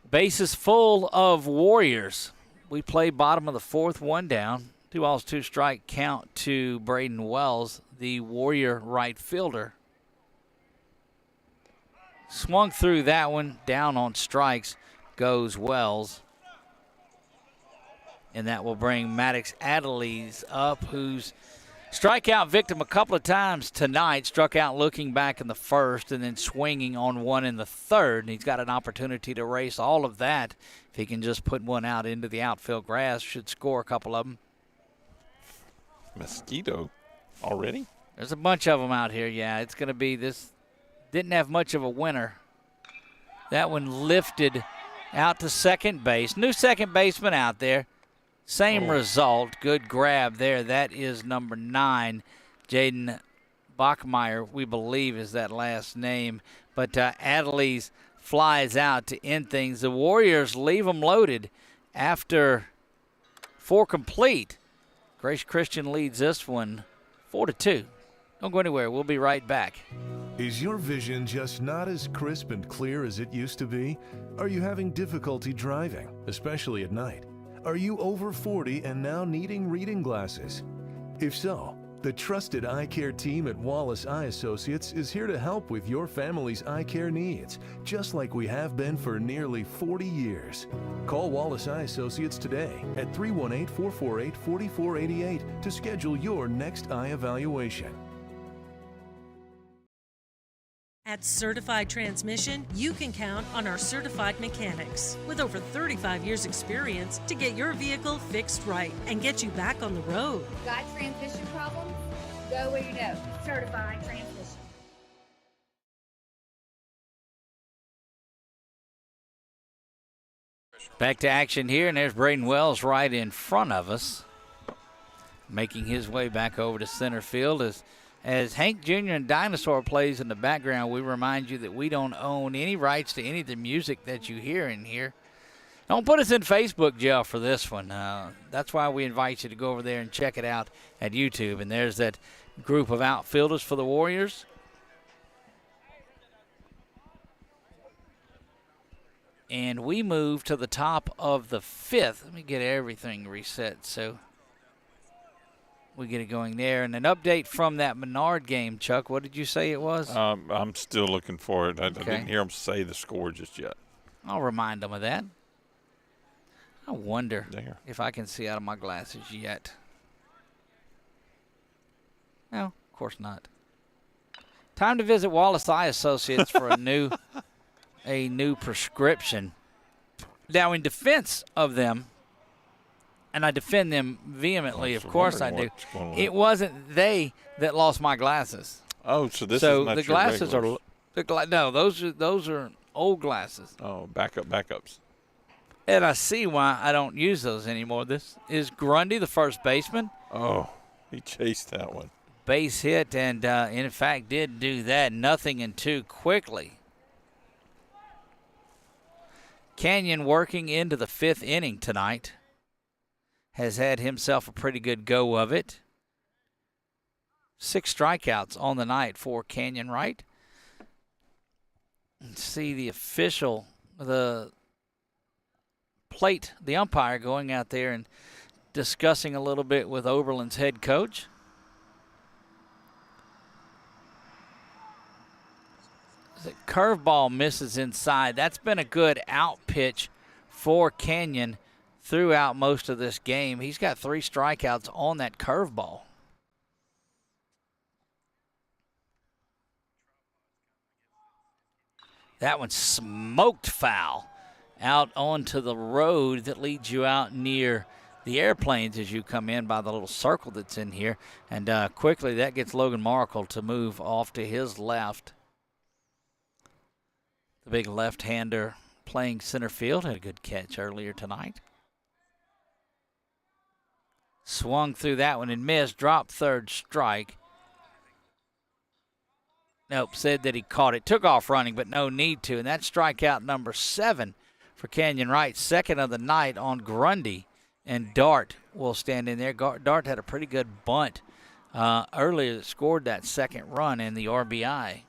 Bases full of Warriors. We play bottom of the 4th, 1 down. 2 balls, 2 strike count to Braden Wells, the Warrior right fielder. Swung through that one. Down on strikes goes Wells. And that will bring Maddox Adelise up, who's strikeout victim a couple of times tonight. Struck out looking back in the 1st and then swinging on 1 in the 3rd. And he's got an opportunity to erase all of that. If he can just put 1 out into the outfield grass, should score a couple of them. Mosquito already? There's a bunch of them out here, yeah. It's going to be this. Didn't have much of a winner. That one lifted out to second base. New second baseman out there. Same result. Good grab there. That is number 9. Jaden Bachmeyer, we believe, is that last name. But Adelise flies out to end things. The Warriors leave them loaded after 4 complete. Grace Christian leads this one 4-2. Don't go anywhere. We'll be right back. Is your vision just not as crisp and clear as it used to be? Are you having difficulty driving, especially at night? Are you over 40 and now needing reading glasses? If so, the trusted eye care team at Wallace Eye Associates is here to help with your family's eye care needs, just like we have been for nearly 40 years. Call Wallace Eye Associates today at 318-448-4488 to schedule your next eye evaluation. At Certified Transmission, you can count on our certified mechanics with over 35 years experience to get your vehicle fixed right and get you back on the road. Got transmission problems? Go where you know. Certified Transmission. Back to action here, and there's Braden Wells right in front of us, making his way back over to center field. As Hank Jr. and Dinosaur plays in the background, we remind you that we don't own any rights to any of the music that you hear in here. Don't put us in Facebook jail for this one. That's why we invite you to go over there and check it out at YouTube. And there's that group of outfielders for the Warriors. And we move to the top of the 5th. Let me get everything reset so we get it going there. And an update from that Menard game, Chuck. What did you say it was? I'm still looking for it. I didn't hear them say the score just yet. I'll remind them of that. I wonder if I can see out of my glasses yet. No, of course not. Time to visit Wallace Eye Associates for a new prescription. Now, in defense of them, and I defend them vehemently, of course I do. It wasn't they that lost my glasses. Oh, so this is not the glasses are no, those are old glasses. Oh, backups. And I see why I don't use those anymore. This is Grundy, the first baseman. Oh, he chased that one. Base hit, and in fact did do that. 0-2 quickly. Canyon working into the 5th inning tonight. Has had himself a pretty good go of it. 6 strikeouts on the night for Canyon Wright. Let's see the official, the plate, the umpire going out there and discussing a little bit with Oberlin's head coach. The curveball misses inside. That's been a good out pitch for Canyon throughout most of this game. He's got 3 strikeouts on that curveball. That one smoked foul out onto the road that leads you out near the airplanes as you come in by the little circle that's in here. And quickly that gets Logan Markle to move off to his left. The big left-hander playing center field. Had a good catch earlier tonight. Swung through that one and missed. Dropped third strike. Nope, said that he caught it. Took off running, but no need to. And that's strikeout number 7 for Canyon Wright. Second of the night on Grundy. And Dart will stand in there. Dart had a pretty good bunt earlier that scored that second run in the RBI.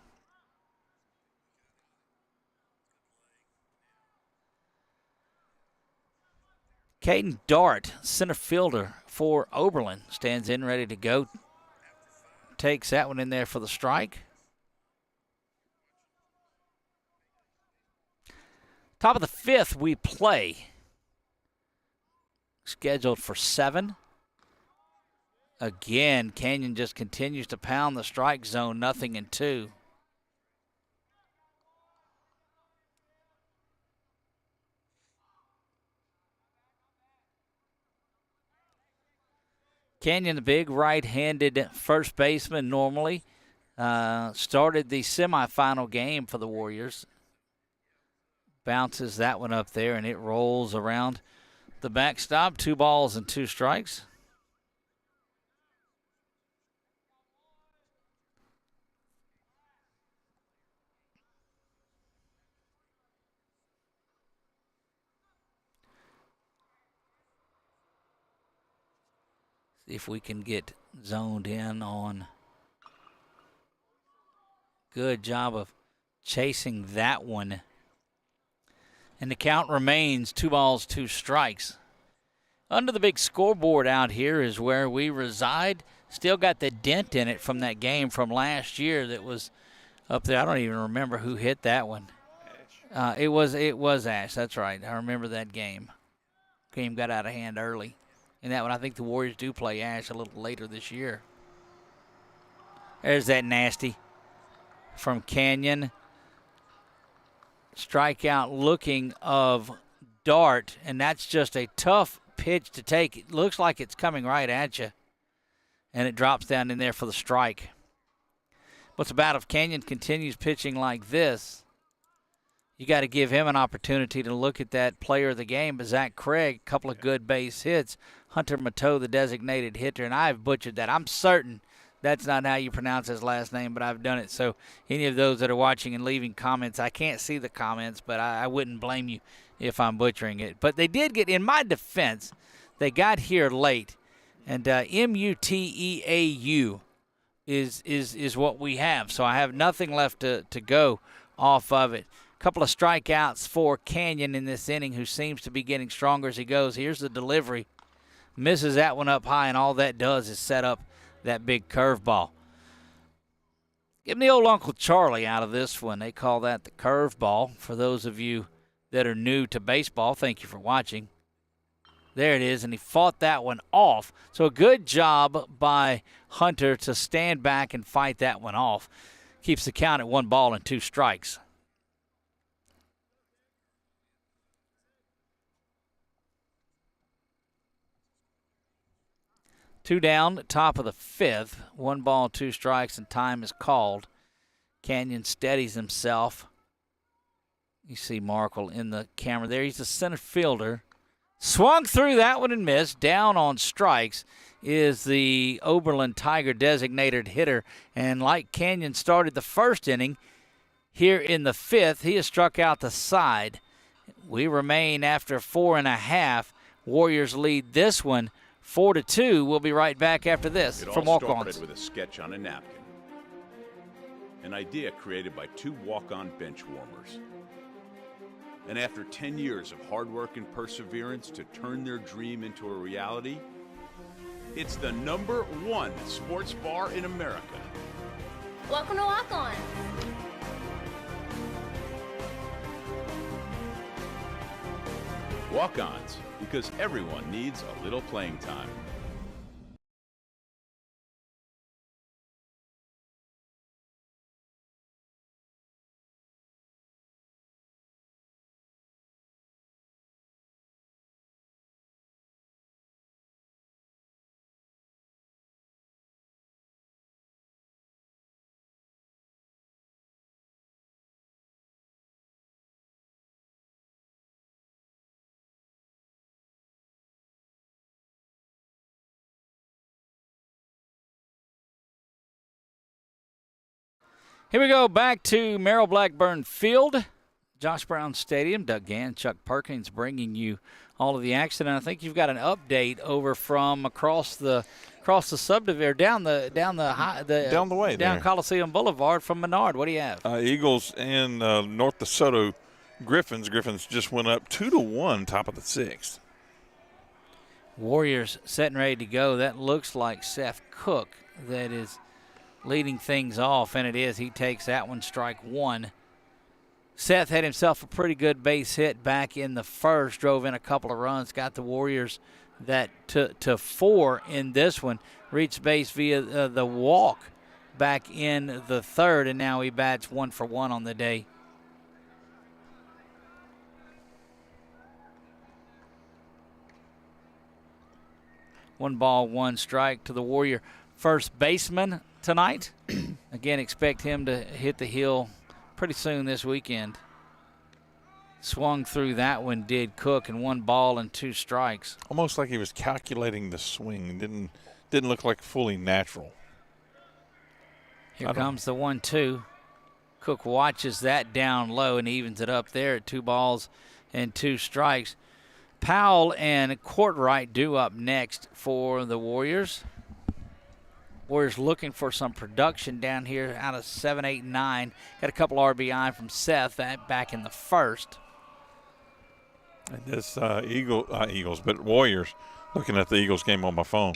Caden Dart, center fielder for Oberlin, stands in ready to go. Takes that one in there for the strike. Top of the 5th, we play. Scheduled for 7. Again, Canyon just continues to pound the strike zone, 0-2. Canyon, the big right-handed first baseman normally, started the semifinal game for the Warriors. Bounces that one up there, and it rolls around the backstop. 2 balls and 2 strikes. See if we can get zoned in on. Good job of chasing that one. And the count remains 2 balls, 2 strikes. Under the big scoreboard out here is where we reside. Still got the dent in it from that game from last year that was up there. I don't even remember who hit that one. It was Ash. That's right. I remember that game. Game got out of hand early. In that one, I think the Warriors do play Ash a little later this year. There's that nasty from Canyon. Strikeout looking of Dart, and that's just a tough pitch to take. It looks like it's coming right at you, and it drops down in there for the strike. What's about if Canyon continues pitching like this, you got to give him an opportunity to look at that player of the game. But Zach Craig, a couple of good base hits. Hunter Mateau, the designated hitter, and I've butchered that. I'm certain that's not how you pronounce his last name, but I've done it. So any of those that are watching and leaving comments, I can't see the comments, but I wouldn't blame you if I'm butchering it. But they did get, in my defense, they got here late. And Muteau is what we have. So I have nothing left to go off of it. A couple of strikeouts for Canyon in this inning, who seems to be getting stronger as he goes. Here's the delivery. Misses that one up high, and all that does is set up that big curveball. Give me the old Uncle Charlie out of this one. They call that the curveball. For those of you that are new to baseball, thank you for watching. There it is, and he fought that one off. So a good job by Hunter to stand back and fight that one off. Keeps the count at 1 ball and 2 strikes. Two down, top of the 5th. 1 ball, 2 strikes, and time is called. Canyon steadies himself. You see Markle in the camera there. He's the center fielder. Swung through that one and missed. Down on strikes is the Oberlin Tiger designated hitter. And like Canyon started the first inning, here in the 5th, he has struck out the side. We remain after 4.5. Warriors lead this one 4-2. We'll be right back after this from Walk-Ons. It all started with a sketch on a napkin. An idea created by 2 walk-on bench warmers. And after 10 years of hard work and perseverance to turn their dream into a reality, it's the #1 sports bar in America. Welcome to Walk-On. Walk-Ons, because everyone needs a little playing time. Here we go back to Merrill Blackburn Field, Josh Brown Stadium. Doug Gann, Chuck Perkins bringing you all of the action. And I think you've got an update over from across the subdivision, down the way, down Coliseum Boulevard from Menard. What do you have? Eagles and North DeSoto Griffins. Griffins just went up 2-1, top of the 6th. Warriors set and ready to go. That looks like Seth Cook that is leading things off, and it is. He takes that one, strike one. Seth had himself a pretty good base hit back in the first, drove in a couple of runs, got the Warriors that to 4 in this one, reached base via the walk back in the third, and now he bats 1 for 1 on the day. One ball, one strike to the Warrior first baseman tonight. Again, expect him to hit the hill pretty soon this weekend. Swung through that one, did Cook, and 1 ball and 2 strikes. Almost like he was calculating the swing. Didn't look like fully natural. Here comes the 1-2. Cook watches that down low and evens it up there at 2 balls and 2 strikes. Powell and Courtwright due up next for the Warriors. Warriors looking for some production down here out of 7, 8, 9. Got a couple RBI from Seth back in the first. And this Eagles, but Warriors, looking at the Eagles game on my phone.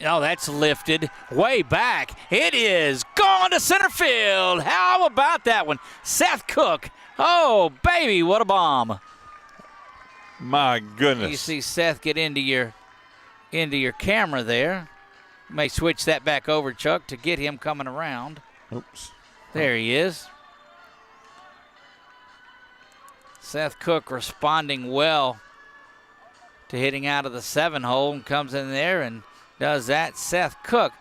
Oh, that's lifted way back. It is gone to center field. How about that one? Seth Cook. Oh, baby, what a bomb. My goodness. You see Seth get into your camera there. May switch that back over, Chuck, to get him coming around. Oops. There he is. Seth Cook responding well to hitting out of the 7-hole and comes in there and does that. Seth Cook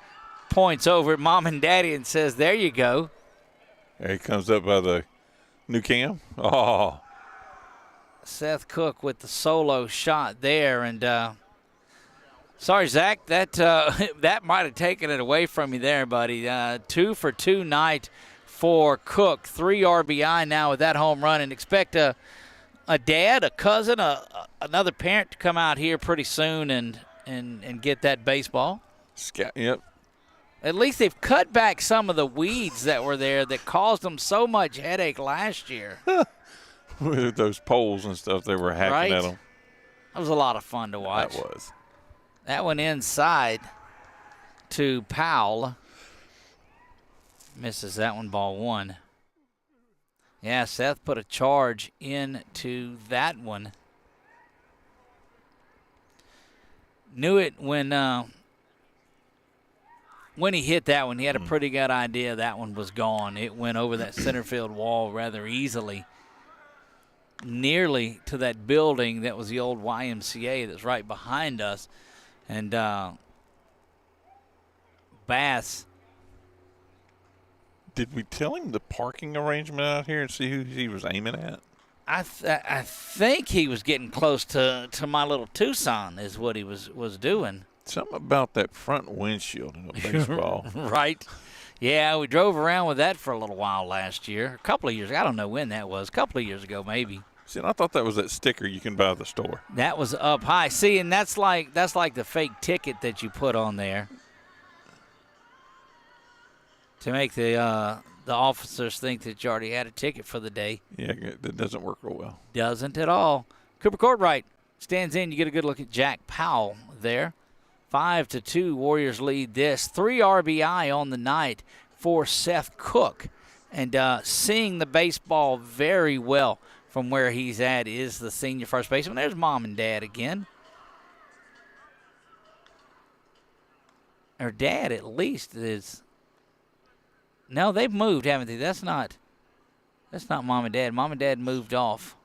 points over at Mom and Daddy and says, there you go. There he comes up by the new cam. Oh. Seth Cook with the solo shot there. And sorry, Zach, that might have taken it away from you there, buddy. 2 for 2 night for Cook. 3 RBI now with that home run. And expect a dad, a cousin, another parent to come out here pretty soon and get that baseball. Yep. At least they've cut back some of the weeds that were there that caused them so much headache last year. With those poles and stuff, they were hacking at them. That was a lot of fun to watch. That was. That one inside to Powell. Misses that one, ball 1. Yeah, Seth put a charge into that one. Knew it when he hit that one. He had a pretty good idea that one was gone. It went over that center field wall rather easily, nearly to that building that was the old YMCA that's right behind us. And Bass. Did we tell him the parking arrangement out here and see who he was aiming at? I think he was getting close to my little Tucson is what he was doing. Something about that front windshield in a baseball. Right. Yeah, we drove around with that for a little while last year. A couple of years ago. I don't know when that was. A couple of years ago maybe. See, and I thought that was that sticker you can buy at the store. That was up high. See, and that's like the fake ticket that you put on there to make the officers think that you already had a ticket for the day. Yeah, that doesn't work real well. Doesn't at all. Cooper Courtwright stands in. You get a good look at Jack Powell there. 5-2, Warriors lead this. 3 RBI on the night for Seth Cook. And seeing the baseball very well from where he's at is the senior first baseman. There's Mom and Dad again. Or Dad at least is. No, they've moved, haven't they? That's not Mom and Dad. Mom and Dad moved off.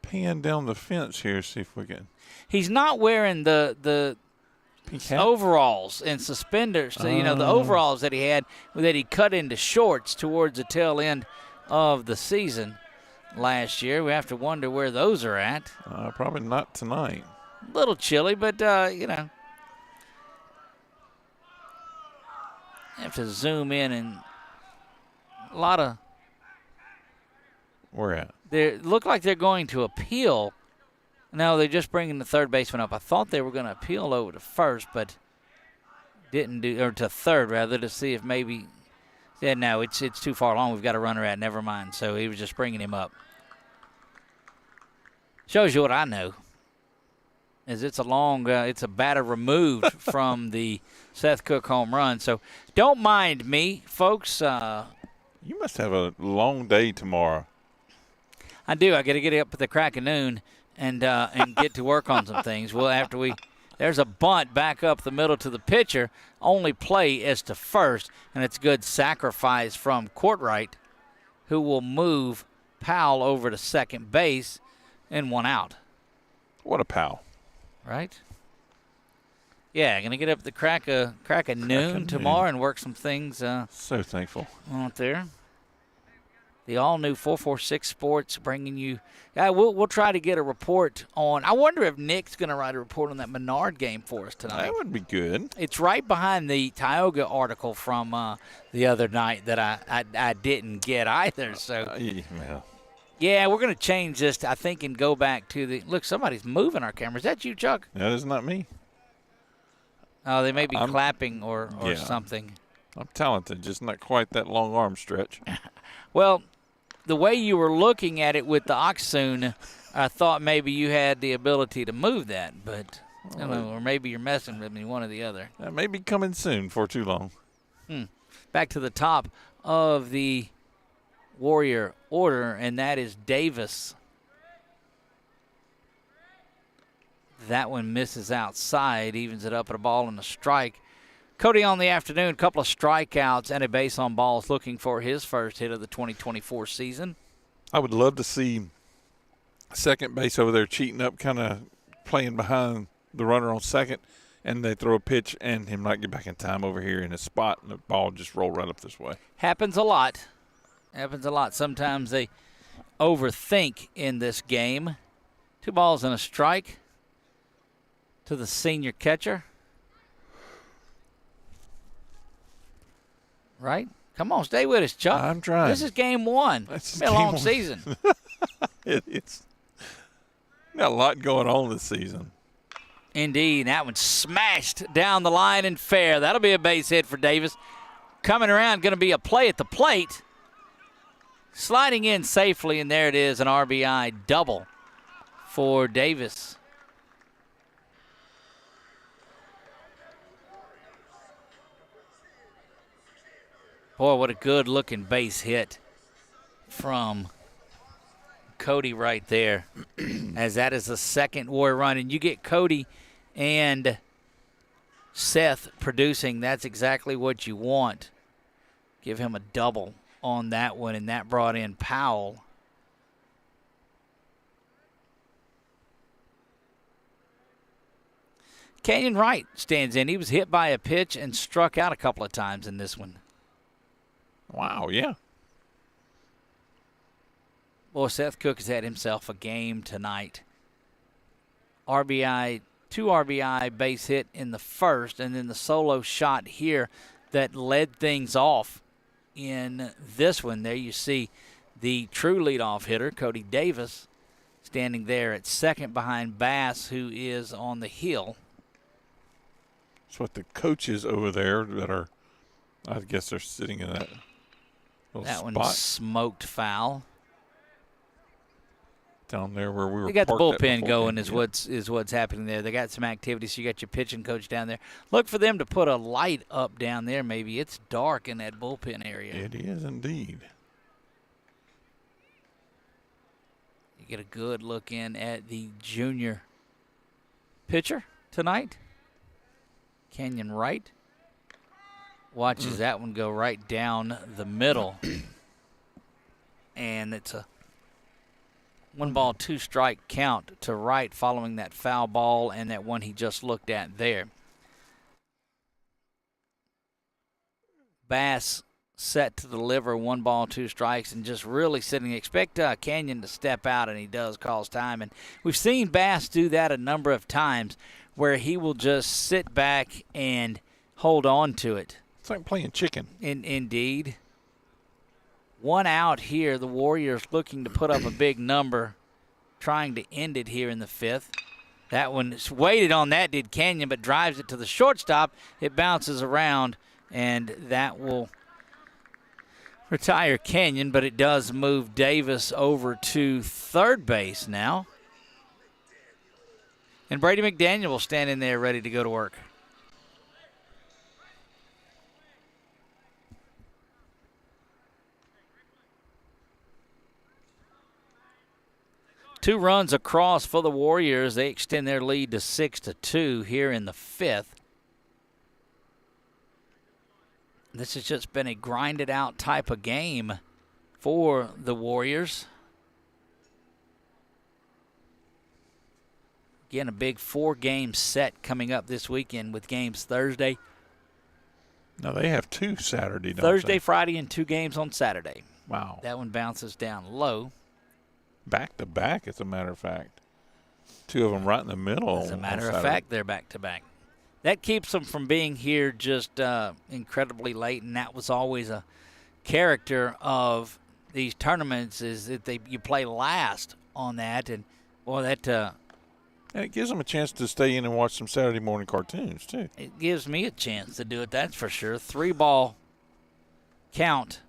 Pan down the fence here, see if we can. He's not wearing the overalls and suspenders. So, the overalls that he had that he cut into shorts towards the tail end of the season last year. We have to wonder where those are at. Probably not tonight. A little chilly, but, have to zoom in and a lot Where at? They look like they're going to appeal. No, they're just bringing the third baseman up. I thought they were going to appeal over to first, but didn't do, or to third rather, to see if maybe. Yeah, no, it's too far along. We've got a runner at. Never mind. So he was just bringing him up. Shows you what I know. Is it's a batter removed from the Seth Cook home run. So don't mind me, folks. You must have a long day tomorrow. I do. I got to get up at the crack of noon and get to work on some things. Well, there's a bunt back up the middle to the pitcher. Only play is to first, and it's good sacrifice from Courtright, who will move Powell over to second base and one out. What a pal. Right? Yeah, going to get up at the crack of noon tomorrow and work some things. So thankful. Out there. The all-new 446 Sports bringing you. Yeah, we'll try to get a report on. I wonder if Nick's going to write a report on that Menard game for us tonight. That would be good. It's right behind the Tioga article from the other night that I didn't get either. So yeah, we're going to change this, I think, and go back to the. Look, somebody's moving our camera. Is that you, Chuck? That is not me. Oh, they may be clapping or something. I'm talented, just not quite that long arm stretch. Well, the way you were looking at it with the Oxsoon, I thought maybe you had the ability to move that, but or maybe you're messing with me, one or the other. That may be coming soon for too long. Back to the top of the Warrior order, and that is Davis. That one misses outside, evens it up at a ball and a strike. Cody on the afternoon, a couple of strikeouts and a base on balls, looking for his first hit of the 2024 season. I would love to see second base over there cheating up, kind of playing behind the runner on second, and they throw a pitch and him not get back in time over here in his spot, and the ball just roll right up this way. Happens a lot. Sometimes they overthink in this game. 2 balls and a strike to the senior catcher. Right? Come on, stay with us, Chuck. I'm trying. This is game 1. It's been a long season. It's got a lot going on this season. Indeed. That one smashed down the line and fair. That'll be a base hit for Davis. Coming around, going to be a play at the plate. Sliding in safely, and there it is, an RBI double for Davis. Boy, what a good-looking base hit from Cody right there, as that is the second Warrior run. And you get Cody and Seth producing. That's exactly what you want. Give him a double on that one, and that brought in Powell. Canyon Wright stands in. He was hit by a pitch and struck out a couple of times in this one. Wow, yeah. Boy, Seth Cook has had himself a game tonight. RBI, 2 RBI base hit in the first, and then the solo shot here that led things off in this one. There you see the true leadoff hitter, Cody Davis, standing there at second behind Bass, who is on the hill. That's what the coaches over there that are, I guess they're sitting in that little that spot. One smoked foul. Down there where we were. They got the bullpen before, going is what's happening there. They got some activity, so you got your pitching coach down there. Look for them to put a light up down there maybe. It's dark in that bullpen area. It is indeed. You get a good look in at the junior pitcher tonight. Canyon Wright watches that one go right down the middle. And it's a 1 ball, 2 strike count to Wright following that foul ball and that one he just looked at there. Bass set to deliver 1 ball, 2 strikes, and just really sitting. Expect Canyon to step out, and he does, cause time. And we've seen Bass do that a number of times where he will just sit back and hold on to it. It's like playing chicken. Indeed. 1 out here. The Warriors looking to put up a big number, trying to end it here in the 5th. That one waited on that, did Canyon, but drives it to the shortstop. It bounces around, and that will retire Canyon, but it does move Davis over to third base now. And Brady McDaniel will stand in there ready to go to work. Two runs across for the Warriors. They extend their lead to 6-2 here in the 5th. This has just been a grinded out type of game for the Warriors. Again, a big 4-game set coming up this weekend with games Thursday. No, they have 2 Saturday, don't Thursday, they? Friday, and 2 games on Saturday. Wow. That one bounces down low. Back to back, as a matter of fact. 2 of them right in the middle. As a matter of fact, they're back to back. That keeps them from being here just incredibly late, and that was always a character of these tournaments is that you play last on that, and boy, that and it gives them a chance to stay in and watch some Saturday morning cartoons too. It gives me a chance to do it, that's for sure. 3-ball count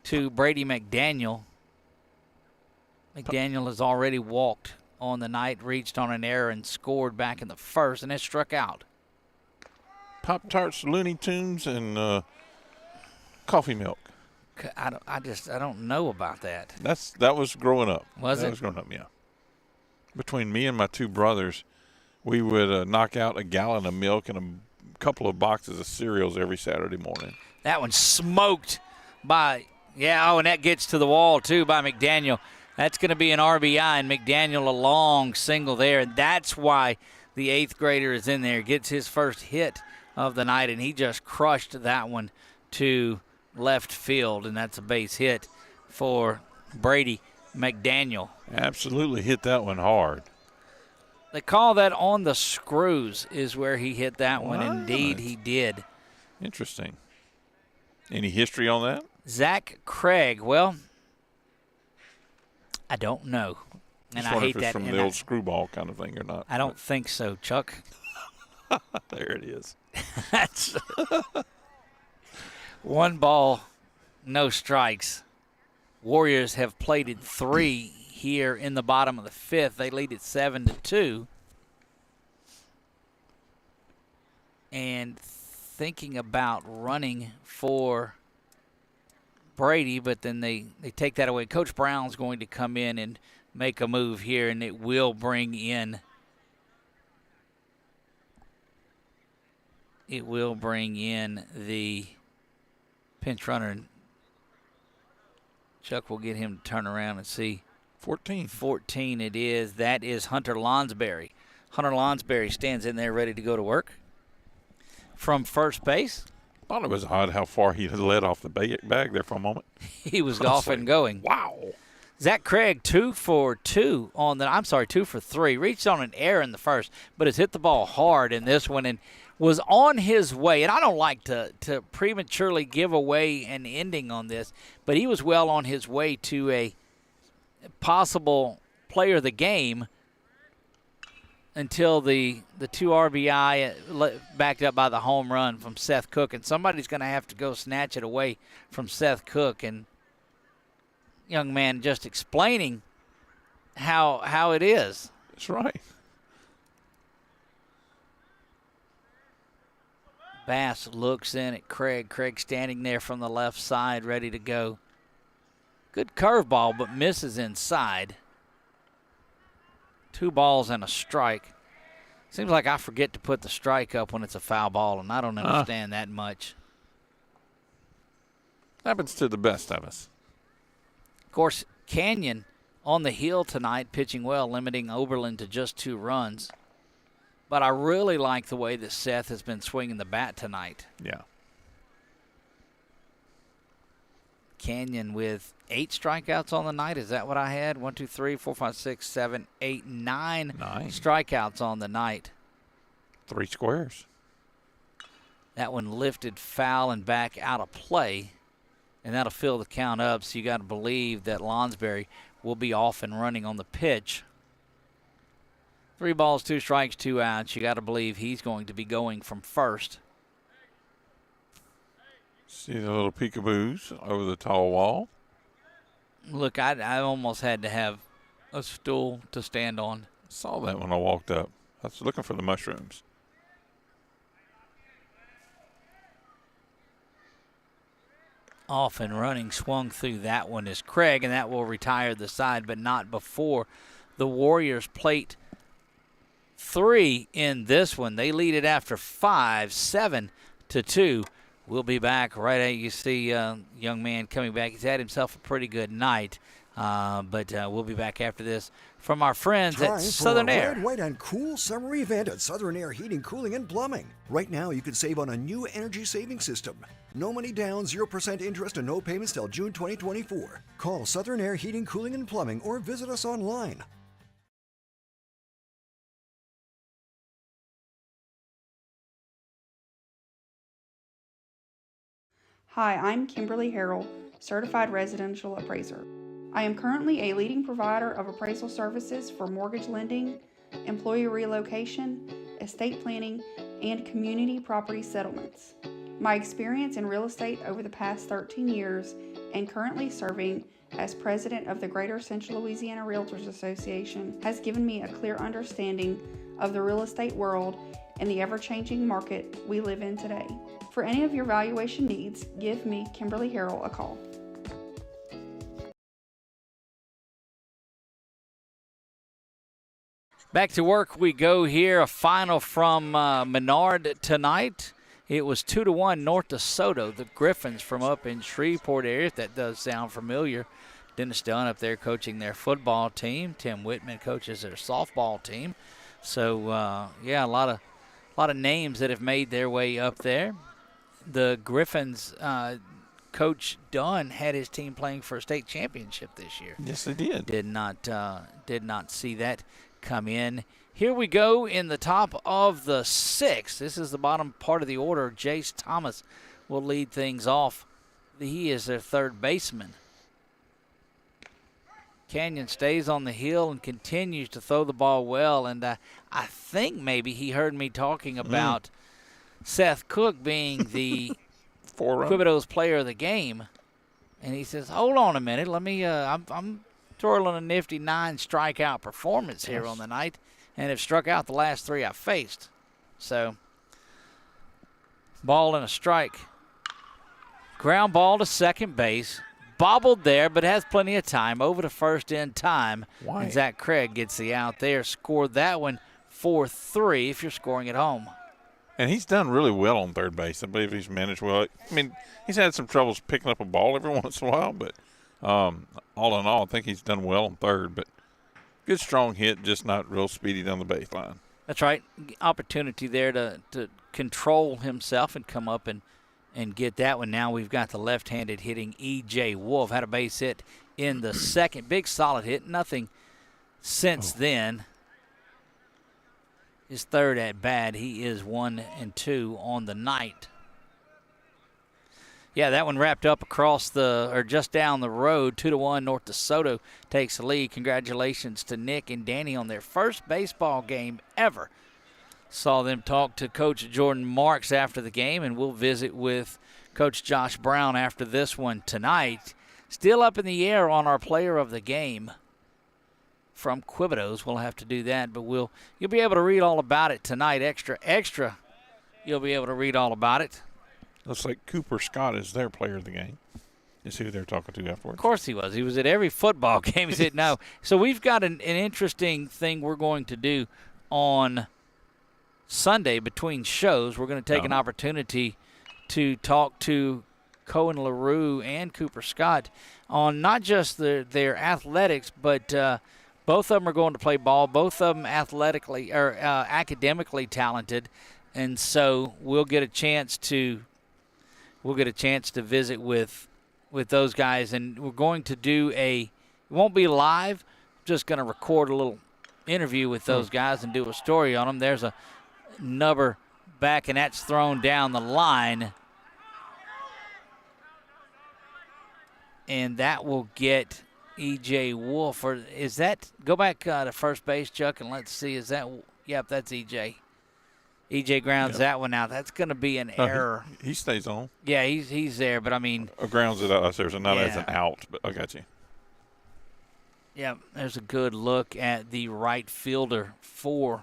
to Brady McDaniel. McDaniel has already walked on the night, reached on an error, and scored back in the 1st, and has struck out. Pop-Tarts, Looney Tunes, and coffee milk. I don't know about that. That was growing up. Was it? That was growing up, yeah. Between me and my 2 brothers, we would knock out a gallon of milk and a couple of boxes of cereals every Saturday morning. That one smoked by, and that gets to the wall, too, by McDaniel. That's going to be an RBI, and McDaniel a long single there, and that's why the 8th grader is in there, gets his first hit of the night, and he just crushed that one to left field, and that's a base hit for Brady McDaniel. Absolutely hit that one hard. They call that on the screws is where he hit that one. Indeed, he did. Interesting. Any history on that? Zach Craig, well, I don't know. And Just I hate if it's that. from the old screwball kind of thing or not. I don't think so, Chuck. There it is. That's 1 ball, no strikes. Warriors have plated 3 here in the bottom of the 5th. They lead it 7-2. And thinking about running for Brady, but then they take that away. Coach Brown's going to come in and make a move here, and it will bring in the pinch runner. And Chuck will get him to turn around and see. 14 it is. That is Hunter Lonsberry. Hunter Lonsberry stands in there ready to go to work from first base. I thought it was odd how far he had led off the bag there for a moment. He was off and going. Wow. Zach Craig, 2 for 3. Reached on an error in the 1st, but has hit the ball hard in this one and was on his way. And I don't like to prematurely give away an ending on this, but he was well on his way to a possible player of the game until the 2 RBI backed up by the home run from Seth Cook. And somebody's going to have to go snatch it away from Seth Cook. And young man just explaining how it is. That's right. Bass looks in at Craig. Craig standing there from the left side, ready to go. Good curveball, but misses inside. 2 balls and a strike. Seems like I forget to put the strike up when it's a foul ball, and I don't understand that much. Happens to the best of us. Of course, Canyon on the hill tonight, pitching well, limiting Oberlin to just 2 runs. But I really like the way that Seth has been swinging the bat tonight. Yeah. Canyon with 8 strikeouts on the night. Is that what I had? 1, 2, 3, 4, 5, 6, 7, 8, 9 strikeouts on the night. 3 squares. That one lifted foul and back out of play and that'll fill the count up. So you got to believe that Lonsberry will be off and running on the pitch. 3 balls, 2 strikes, 2 outs. You got to believe he's going to be going from first. See the little peekaboos over the tall wall. Look, I almost had to have a stool to stand on. Saw that when I walked up. I was looking for the mushrooms. Off and running, swung through that one is Craig, and that will retire the side, but not before the Warriors plate 3 in this one. They lead it after 5, 7-2. We'll be back right at you see young man coming back. He's had himself a pretty good night, but we'll be back after this from our friends at Southern Air. Red, white, and cool summer event at Southern Air Heating, Cooling, and Plumbing. Right now, you can save on a new energy saving system. No money down, 0% interest, and no payments till June 2024. Call Southern Air Heating, Cooling, and Plumbing or visit us online. Hi, I'm Kimberly Harrell, Certified Residential Appraiser. I am currently a leading provider of appraisal services for mortgage lending, employee relocation, estate planning, and community property settlements. My experience in real estate over the past 13 years and currently serving as president of the Greater Central Louisiana Realtors Association has given me a clear understanding of the real estate world and the ever-changing market we live in today. For any of your valuation needs, give me, Kimberly Harrell, a call. Back to work we go here. A final from Menard tonight. It was 2-1 North DeSoto. The Griffins from up in Shreveport area, if that does sound familiar. Dennis Dunn up there coaching their football team. Tim Whitman coaches their softball team. So, yeah, a lot of names that have made their way up there. The Griffins, Coach Dunn had his team playing for a state championship this year. Yes, they did. Did not see that come in. Here we go in the top of the 6th. This is the bottom part of the order. Jace Thomas will lead things off. He is their third baseman. Canyon stays on the hill and continues to throw the ball well. And I think maybe he heard me talking about Seth Cook being the Quibido's player of the game. And he says, hold on a minute. Let me, I'm twirling a nifty 9 strikeout performance here on the night, and have struck out the last 3 I've faced. So, ball and a strike. Ground ball to second base. Bobbled there, but has plenty of time. Over to first in time. Why? And Zach Craig gets the out there. Scored that one 4-3 if you're scoring at home. And he's done really well on third base. I believe he's managed well. I mean, he's had some troubles picking up a ball every once in a while, but all in all, I think he's done well on third. But good strong hit, just not real speedy down the baseline. That's right. Opportunity there to control himself and come up and get that one. Now we've got the left-handed hitting E.J. Wolf. Had a base hit in the second. Big solid hit. Nothing since then. His third at bat. He is 1-2 on the night. Yeah, that one wrapped up across or just down the road. 2-1 North DeSoto takes the lead. Congratulations to Nick and Danny on their first baseball game ever. Saw them talk to Coach Jordan Marks after the game, and we'll visit with Coach Josh Brown after this one tonight. Still up in the air on our player of the game from Quibido's. We'll have to do that, but you'll be able to read all about it tonight. Extra, you'll be able to read all about it. Looks like Cooper Scott is their player of the game. Is who they're talking to afterwards. Of course he was. He was at every football game. He said no. So we've got an interesting thing we're going to do on Sunday between shows. We're going to take an opportunity to talk to Cohen LaRue and Cooper Scott on not just their athletics, but both of them are going to play ball. Both of them athletically or academically talented, and so we'll get a chance to visit with those guys. And we're going to do it won't be live. Just going to record a little interview with those guys and do a story on them. There's a nubber back, and that's thrown down the line. And that will get E.J. Wolf. Or is that – go back to first base, Chuck, and let's see. Is that – yep, that's E.J. E.J. grounds that one out. That's going to be an error. He stays on. Yeah, he's there, but I mean – grounds it out, so not as an out, but I got you. Yeah, there's a good look at the right fielder for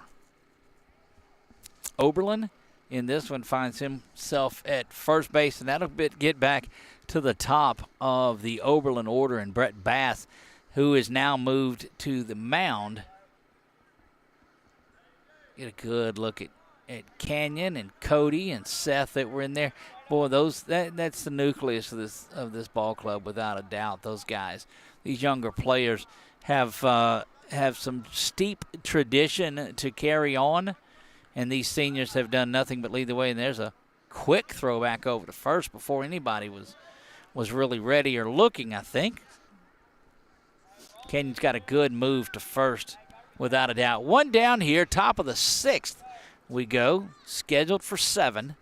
Oberlin. In this one, finds himself at first base, and that'll get back to the top of the Oberlin order, and Brett Bass, who is now moved to the mound. Get a good look at Canyon and Cody and Seth that were in there. Boy, that's the nucleus of this ball club, without a doubt. Those guys, these younger players, have some steep tradition to carry on, and these seniors have done nothing but lead the way. And there's a quick throw back over to first before anybody was really ready or looking, I think. Canyon's got a good move to first, without a doubt. One down here, top of the sixth we go, scheduled for 7.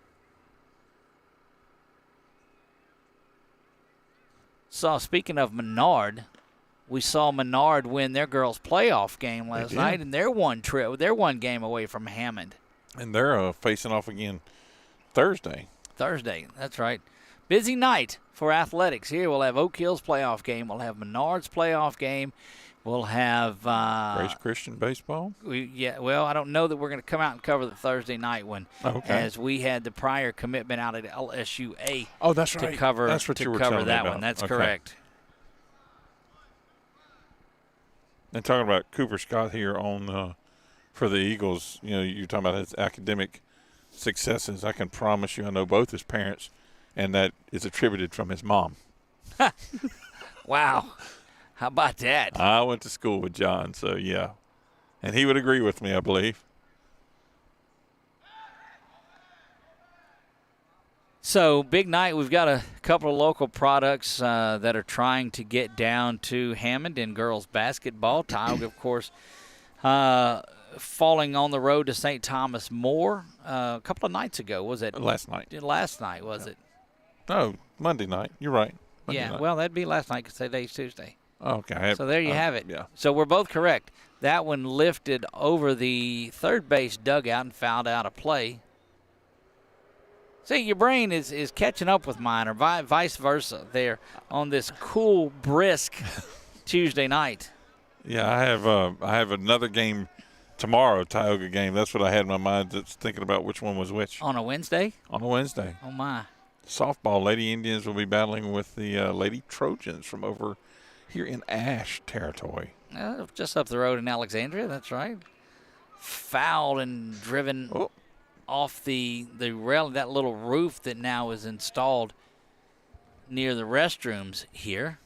Speaking of Menard, we saw Menard win their girls' playoff game last night, and they're one game away from Hammond. And they're facing off again Thursday. That's right. Busy night for athletics here. We'll have Oak Hill's playoff game. We'll have Menard's playoff game. We'll have Grace Christian baseball. I don't know that we're going to come out and cover the Thursday night one, as we had the prior commitment out at LSUA. Oh, that's right. To cover that's what you were telling that me about. One. That's correct. And talking about Cooper Scott here on for the Eagles, you're talking about his academic successes. I can promise you, I know both his parents, and that is attributed from his mom. Wow. How about that? I went to school with John, so yeah. And he would agree with me, I believe. So, big night. We've got a couple of local products that are trying to get down to Hammond in girls basketball. Tioga, of course, falling on the road to St. Thomas More a couple of nights ago. Was it? Last night. Last night, was it? No, Monday night. You're right. Monday night. Well, that'd be last night because today's Tuesday. Okay. So there you have it. Yeah. So we're both correct. That one lifted over the third base dugout and fouled out a play. See, your brain is catching up with mine, or vice versa there on this cool, brisk Tuesday night. Yeah, I have another game tomorrow, Tioga game. That's what I had in my mind, just thinking about which one was which. On a Wednesday? On a Wednesday. Oh, my. Softball, Lady Indians will be battling with the Lady Trojans from over here in Ash territory. Just up the road in Alexandria, that's right. Fouled and driven off the rail, that little roof that now is installed near the restrooms here.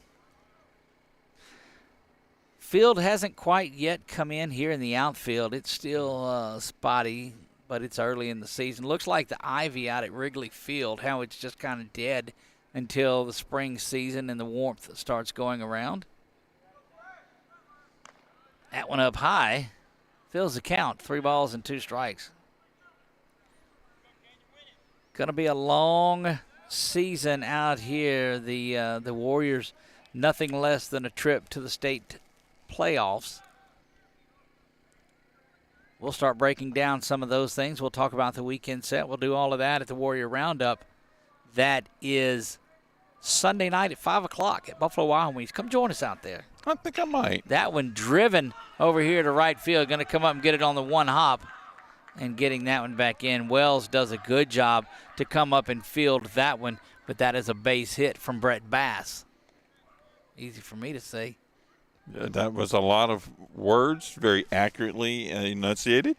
Field hasn't quite yet come in here in the outfield. It's still spotty, but it's early in the season. Looks like the ivy out at Wrigley Field, how it's just kind of dead until the spring season and the warmth starts going around. That one up high fills the count. 3 balls and 2 strikes. Going to be a long season out here. The Warriors, nothing less than a trip to the state playoffs. We'll start breaking down some of those things. We'll talk about the weekend set. We'll do all of that at the Warrior Roundup. That is Sunday night at 5 o'clock at Buffalo Wild Wings. Come join us out there. I think I might. That one driven over here to right field. Going to come up and get it on the one hop and getting that one back in. Wells does a good job to come up and field that one, but that is a base hit from Brett Bass. Easy for me to say. That was a lot of words, very accurately enunciated.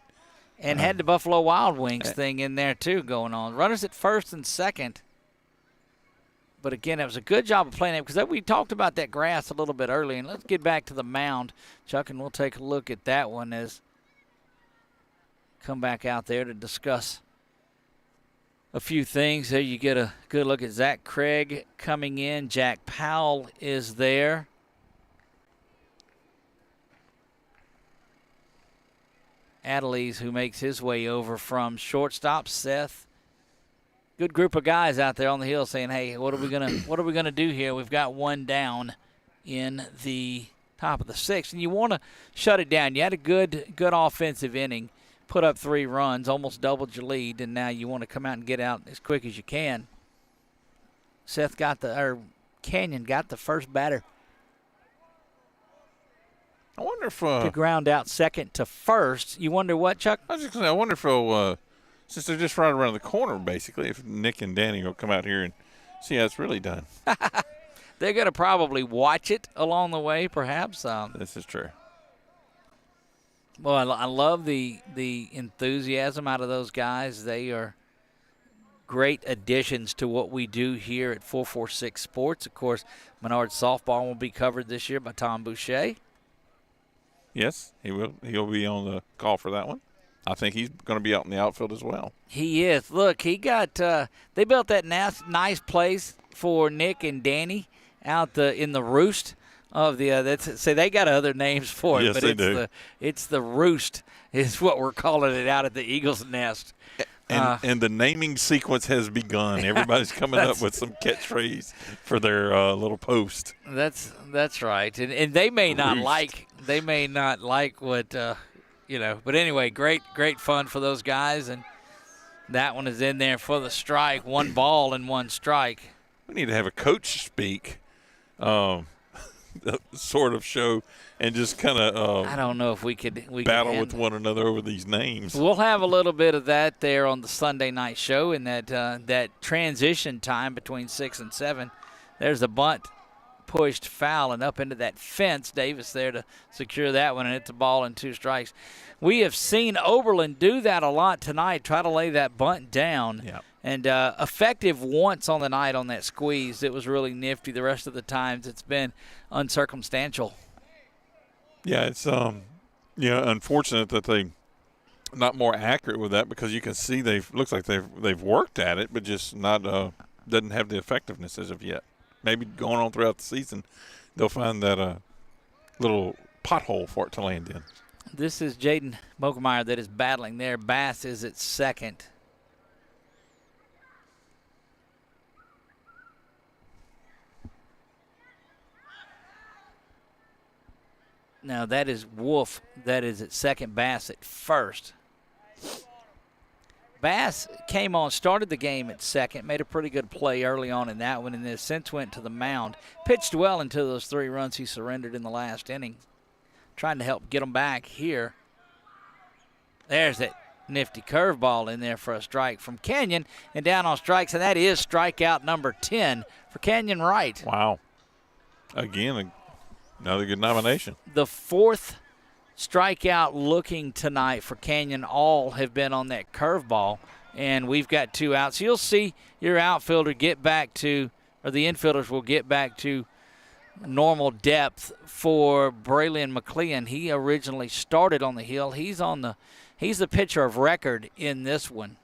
And had the Buffalo Wild Wings thing in there, too, going on. Runners at first and second. But, again, it was a good job of playing it because we talked about that grass a little bit earlier. And let's get back to the mound, Chuck, and we'll take a look at that one as come back out there to discuss a few things. There you get a good look at Zach Craig coming in. Jack Powell is there. Adelise, who makes his way over from shortstop. Seth good group of guys out there on the hill saying, hey, what are we gonna do here? We've got one down in the top of the 6th, and you want to shut it down. You had a good offensive inning, put up 3 runs, almost doubled your lead, and now you want to come out and get out as quick as you can. Canyon got the first batter. I wonder if to ground out second to first. You wonder what, Chuck? I was just going to say, I wonder if since they're just right around the corner, basically, if Nick and Danny will come out here and see how it's really done. They're going to probably watch it along the way, perhaps. This is true. Well, I love the enthusiasm out of those guys. They are great additions to what we do here at 446 Sports. Of course, Menard softball will be covered this year by Tom Boucher. Yes, he will. He'll be on the call for that one. I think he's going to be out in the outfield as well. He is. Look, he got they built that nice place for Nick and Danny out in the roost of the say they got other names for it, yes, but they do. It's the roost is what we're calling it out at the Eagle's Nest. And the naming sequence has begun. Everybody's coming up with some catchphrase for their little post. That's right, and they may not like what but anyway, great fun for those guys, and that one is in there for the strike. 1 ball and 1 strike. We need to have a coach speak, sort of show, and just kind of I don't know if we could battle with one another over these names. We'll have a little bit of that there on the Sunday night show in that transition time between 6 and 7. There's a bunt pushed foul and up into that fence. Davis there to secure that one, and it's a ball and 2 strikes. We have seen Oberlin do that a lot tonight, try to lay that bunt down. Yep. And effective once on the night on that squeeze. It was really nifty. The rest of the times it's been uncircumstantial. Yeah, it's unfortunate that they not more accurate with that, because you can see looks like they've worked at it, but just not doesn't have the effectiveness as of yet. Maybe going on throughout the season, they'll find that little pothole for it to land in. This is Jaden Mokemeyer that is battling there. Bass is at second. Now that is Wolf that is at second, Bass at first. Bass came on, started the game at second, made a pretty good play early on in that one, and then since went to the mound. Pitched well until those 3 runs he surrendered in the last inning. Trying to help get them back here. There's that nifty curveball in there for a strike from Canyon, and down on strikes, and that is strikeout number 10 for Canyon Wright. Wow. Again, another good nomination. The 4th strikeout looking tonight for Canyon. All have been on that curveball, and we've got 2 outs. You'll see your outfielder get back to, or the infielders will get back to normal depth for Braylon McLean. He originally started on the hill. He's the pitcher of record in this one.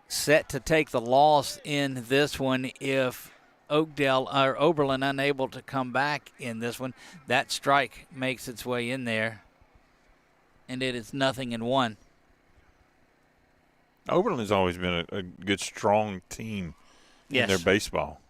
Set to take the loss in this one if Oakdale or Oberlin unable to come back in this one. That strike makes its way in there, and it is 0-1. Oberlin has always been a good, strong team in their baseball.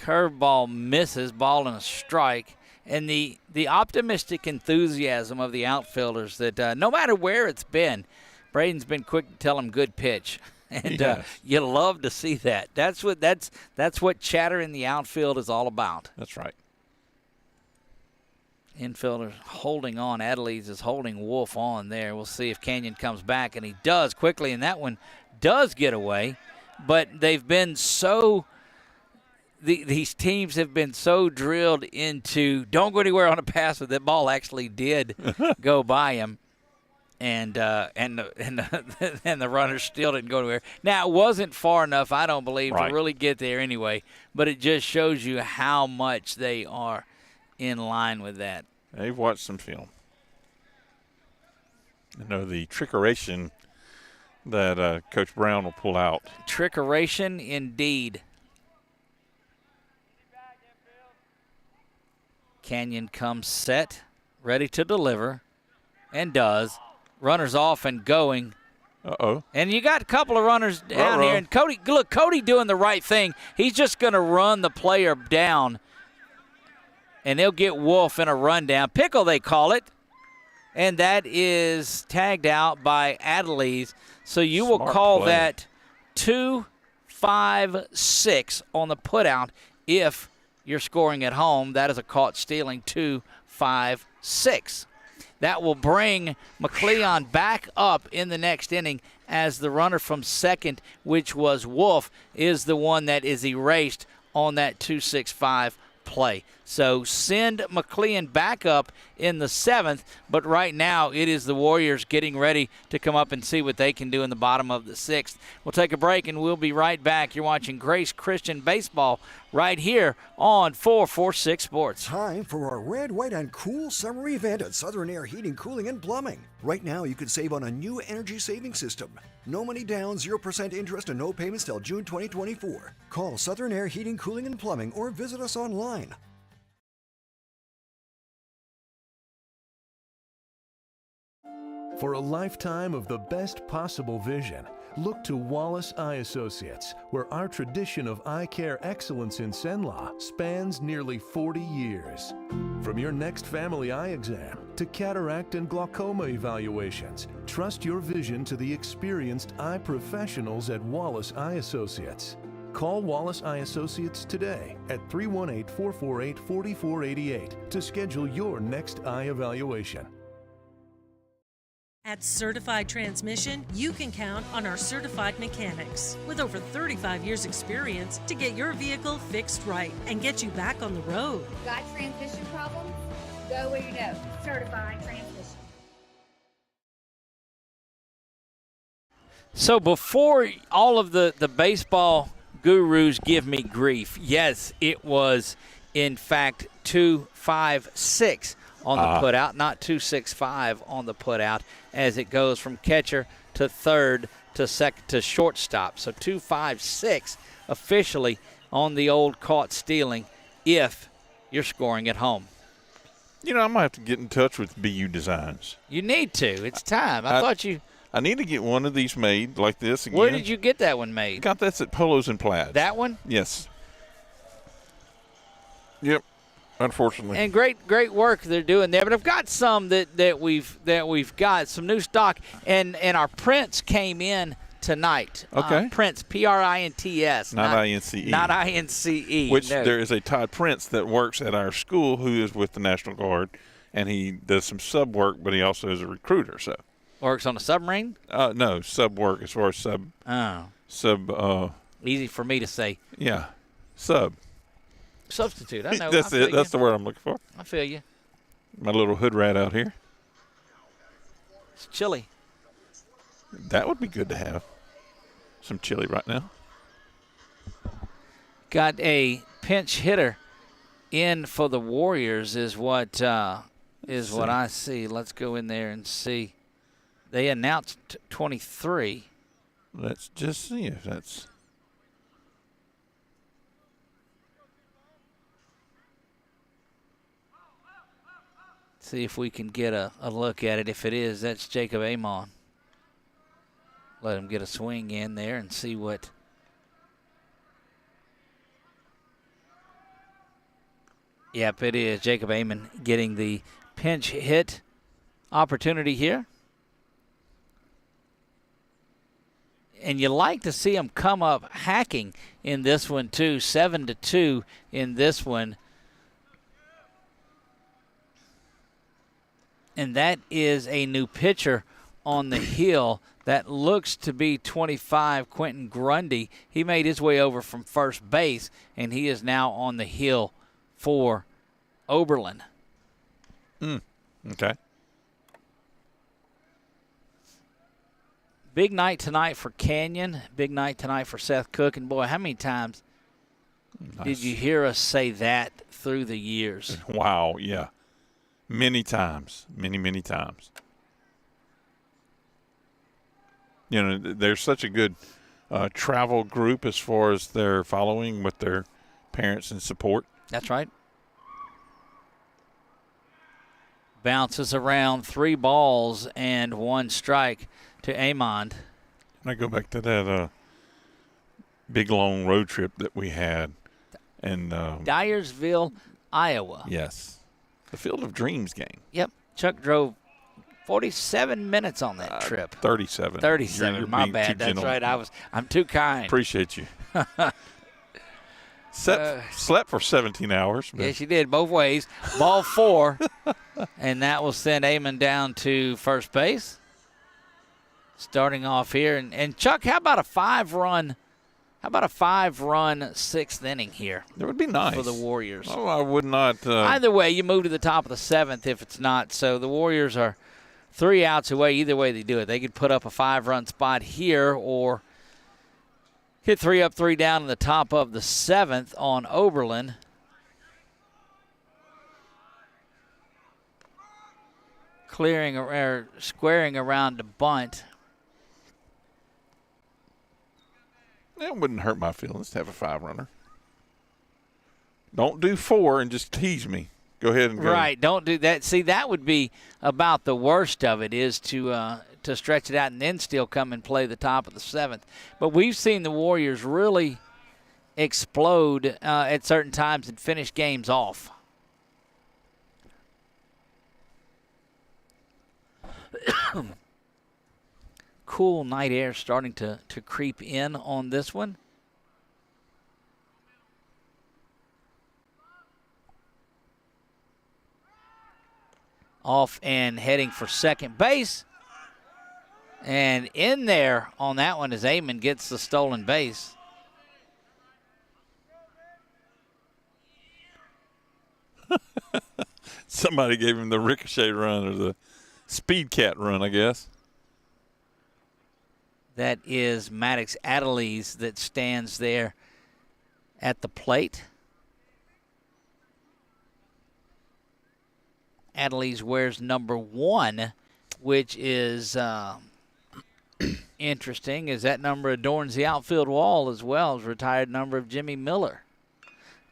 Curveball misses, ball and a strike. And the optimistic enthusiasm of the outfielders that no matter where it's been, Braden's been quick to tell them good pitch. And you love to see that. That's what chatter in the outfield is all about. That's right. Infielders holding on. Adelaide's is holding Wolf on there. We'll see if Canyon comes back, and he does quickly, and that one does get away. But they've been so these teams have been so drilled into don't go anywhere on a pass, but that ball actually did go by him. And the runner still didn't go anywhere. Now, it wasn't far enough, I don't believe, to really get there anyway. But it just shows you how much they are in line with that. They've watched some film. I know the trickeration that Coach Brown will pull out. Trickeration indeed. Canyon comes set. ready to deliver, and does. Runners off and going. Uh-oh. And you got a couple of runners down here. And Cody doing the right thing. He's just going to run the player down, and they'll get Wolf in a rundown. Pickle, they call it. And that is tagged out by Adelise. So you will call that 2-5-6 on the putout if you're scoring at home. That is a caught stealing 2-5-6. That will bring McLeon back up in the next inning as the runner from second, which was Wolf, is the one that is erased on that 2-6-5 play. So send McLean back up in the seventh, but right now it is the Warriors getting ready to come up and see what they can do in the bottom of the sixth. We'll take a break and we'll be right back. You're watching Grace Christian Baseball right here on 446 Sports. Time for our red, white, and cool summer event at Southern Air Heating, Cooling, and Plumbing. Right now you can save on a new energy saving system. No money down, 0% interest, and no payments till June 2024. Call Southern Air Heating, Cooling, and Plumbing or visit us online. For a lifetime of the best possible vision, look to Wallace Eye Associates, where our tradition of eye care excellence in Cenla spans nearly 40 years. From your next family eye exam to cataract and glaucoma evaluations, trust your vision to the experienced eye professionals at Wallace Eye Associates. Call Wallace Eye Associates today at 318-448-4488 to schedule your next eye evaluation. At Certified Transmission, you can count on our certified mechanics with over 35 years experience to get your vehicle fixed right and get you back on the road. Got transmission problems? Go where you know. Certified Transmission. So before all of the baseball gurus give me grief, yes, it was in fact 2-5-6 on the putout, not 2-6-5 on the putout, as it goes from catcher to third to second to shortstop. So 2-5-6 officially on the old caught stealing if you're scoring at home. You know, I'm going to have to get in touch with BU Designs. You need to. It's time. I need to get one of these made like this again. Where did you get that one made? Got that at Polos and Plaids. That one? Yes. Yep. Unfortunately. And great work they're doing there. But I've got some that we've got some new stock, and our prints came in tonight. Okay. Prints, Prints, not INCE. Not INCE. Which there is a Todd Prince that works at our school who is with the National Guard, and he does some sub work, but he also is a recruiter. So works on a submarine? No, sub work as far as sub. Oh. Sub. Easy for me to say. Yeah, sub. Substitute. I know. That's it. That's the word I'm looking for. I feel you. My little hood rat out here. It's chilly. That would be good to have. Some chili right now. Got a pinch hitter in for the Warriors is what I see. Let's go in there and see. They announced 23. Let's just see if that's. See if we can get a look at it. If it is, that's Jacob Amon. Let him get a swing in there and see what. Yep, it is. Jacob Amon getting the pinch hit opportunity here. And you like to see him come up hacking in this one, too. 7-2 in this one. And that is a new pitcher on the hill. That looks to be 25, Quentin Grundy. He made his way over from first base, and he is now on the hill for Oberlin. Okay. Big night tonight for Canyon. Big night tonight for Seth Cook. And, boy, how many times did you hear us say that through the years? Wow, yeah. Many times. Many times. You know, they're such a good travel group as far as their following with their parents and support. That's right. Bounces around, 3 balls and 1 strike to Amond. And I go back to that big, long road trip that we had. And Dyersville, Iowa. Yes. The Field of Dreams game. Yep. Chuck drove 47 minutes on that trip. 37. 37. You're My being bad. too That's gentle. right. I'm too kind. Appreciate you. Slept for 17 hours. Yes, you did, both ways. Ball 4, and that will send Amon down to first base. Starting off here, and Chuck, how about a 5-run 6th inning here? That would be nice for the Warriors. Oh, I would not. Either way, you move to the top of the 7th if it's not. So the Warriors are 3 outs away. Either way they do it, they could put up a 5-run spot here or hit 3 up, 3 down in the top of the 7th on Oberlin. Clearing or squaring around the bunt. It wouldn't hurt my feelings to have a 5-runner. Don't do 4 and just tease me. Go ahead and go. Right, don't do that. See, that would be about the worst of it, is to stretch it out and then still come and play the top of the 7th. But we've seen the Warriors really explode at certain times and finish games off. Cool night air starting to creep in on this one. Off and heading for second base. And in there on that one as Amon gets the stolen base. Somebody gave him the ricochet run or the speed cat run, I guess. That is Maddox Adelise that stands there at the plate. Adelise wears number 1, which is interesting, as that number adorns the outfield wall as well as retired number of Jimmy Miller.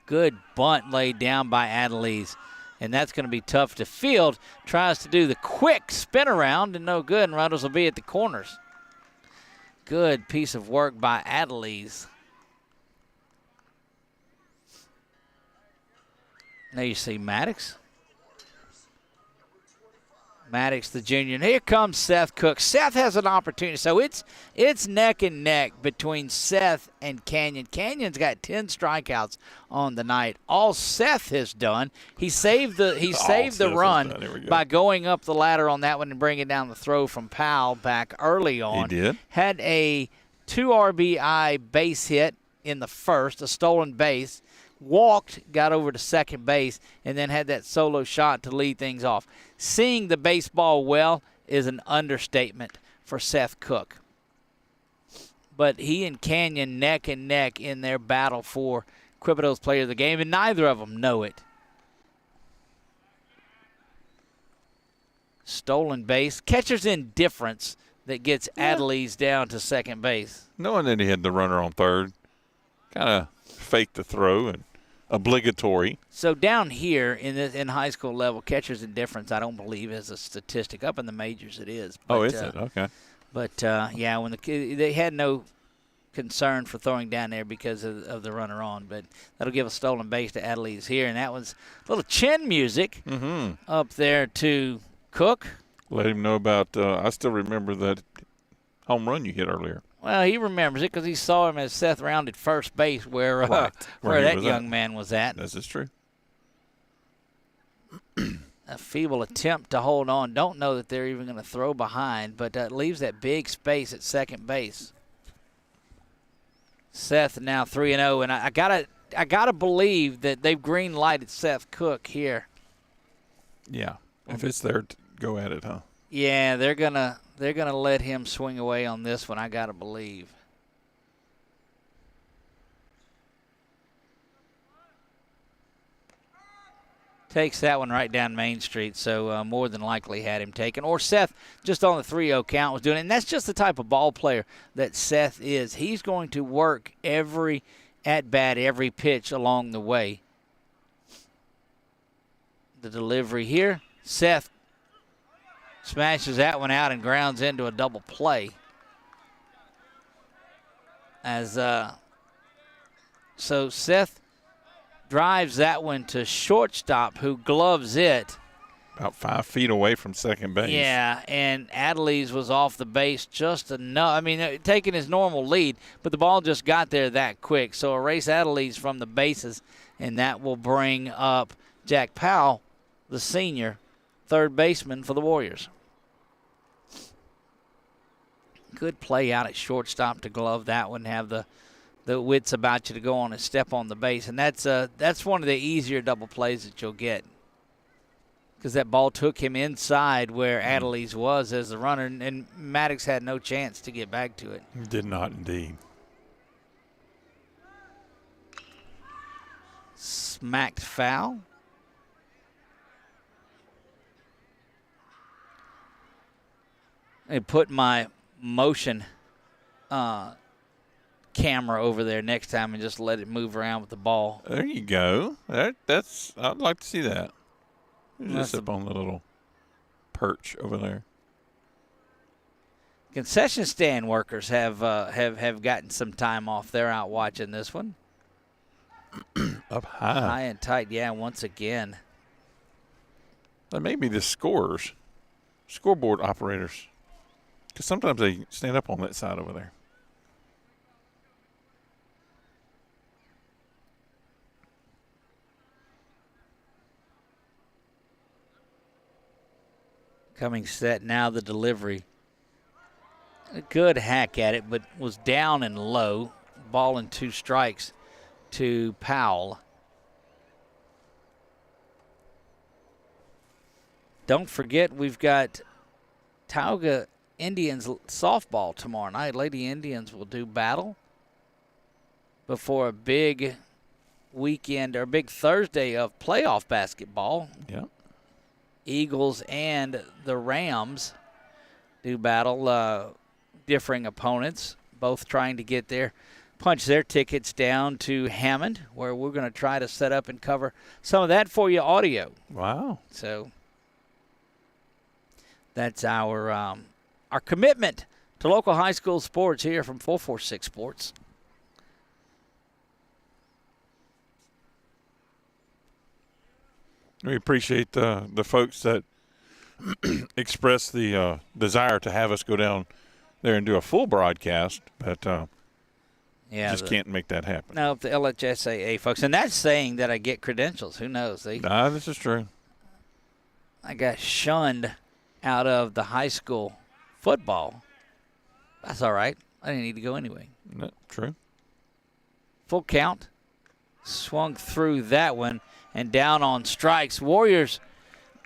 Good bunt laid down by Adelise, and that's going to be tough to field. Tries to do the quick spin around and no good, and runners will be at the corners. Good piece of work by Adelise. Now you see Maddox. Maddox, the junior. And here comes Seth Cook. Seth has an opportunity. So it's neck and neck between Seth and Canyon. Canyon's got 10 strikeouts on the night. All Seth has done, he saved the run by going up the ladder on that one and bringing down the throw from Powell back early on. He did. Had a 2 RBI base hit in the first, a stolen base. Walked, got over to second base, and then had that solo shot to lead things off. Seeing the baseball well is an understatement for Seth Cook. But he and Canyon neck and neck in their battle for Quibido's player of the game, and neither of them know it. Stolen base. Catcher's indifference that gets Adelise down to second base. Knowing that he had the runner on third, kind of faked the throw and obligatory. So down here in high school level, catcher's indifference, I don't believe is a statistic. Up in the majors, it is. But, is it? Okay. But yeah, when they had no concern for throwing down there because of the runner on, but that'll give a stolen base to Adelise here, and that was a little chin music up there to Cook. Let him know about. I still remember that home run you hit earlier. Well, he remembers it because he saw him as Seth rounded first base where that young man was at. This is true. A feeble attempt to hold on. Don't know that they're even going to throw behind, but leaves that big space at second base. Seth now 3-0, and I gotta believe that they've green lighted Seth Cook here. Yeah, if it's there, go at it, huh? Yeah, they're gonna let him swing away on this one. I gotta believe. Takes that one right down Main Street, so more than likely had him taken. Or Seth, just on the 3-0 count, was doing it. And that's just the type of ball player that Seth is. He's going to work every at-bat, every pitch along the way. The delivery here. Seth smashes that one out and grounds into a double play. So Seth drives that one to shortstop, who gloves it. About 5 feet away from second base. Yeah, and Adelise was off the base just enough. I mean, taking his normal lead, but the ball just got there that quick. So erase Adelise from the bases, and that will bring up Jack Powell, the senior, third baseman for the Warriors. Good play out at shortstop to glove that one, have the wits about you to go on and step on the base. And that's one of the easier double plays that you'll get, because that ball took him inside where Adelise was as the runner, and Maddox had no chance to get back to it. Did not indeed. Smacked foul. I put my motion camera over there next time and just let it move around with the ball. There you go. I'd like to see that. Just up on the little perch over there. Concession stand workers have gotten some time off. They're out watching this one. Up high. High and tight, yeah, once again. That may be the scoreboard operators, because sometimes they stand up on that side over there. Coming set now, the delivery. A good hack at it, but was down and low. Ball and 2 strikes to Powell. Don't forget, we've got Tauga Indians softball tomorrow night. Lady Indians will do battle before a big weekend, or big Thursday of playoff basketball. Yep. Eagles and the Rams do battle, differing opponents, both trying to get punch their tickets down to Hammond, where we're going to try to set up and cover some of that for you audio. Wow. So that's our commitment to local high school sports here from 446 Sports. We appreciate the folks that express the desire to have us go down there and do a full broadcast, but just can't make that happen. No, the LHSAA folks. And that's saying that I get credentials. Who knows? This is true. I got shunned out of the high school football. That's all right. I didn't need to go anyway. No, true. Full count. Swung through that one and down on strikes. Warriors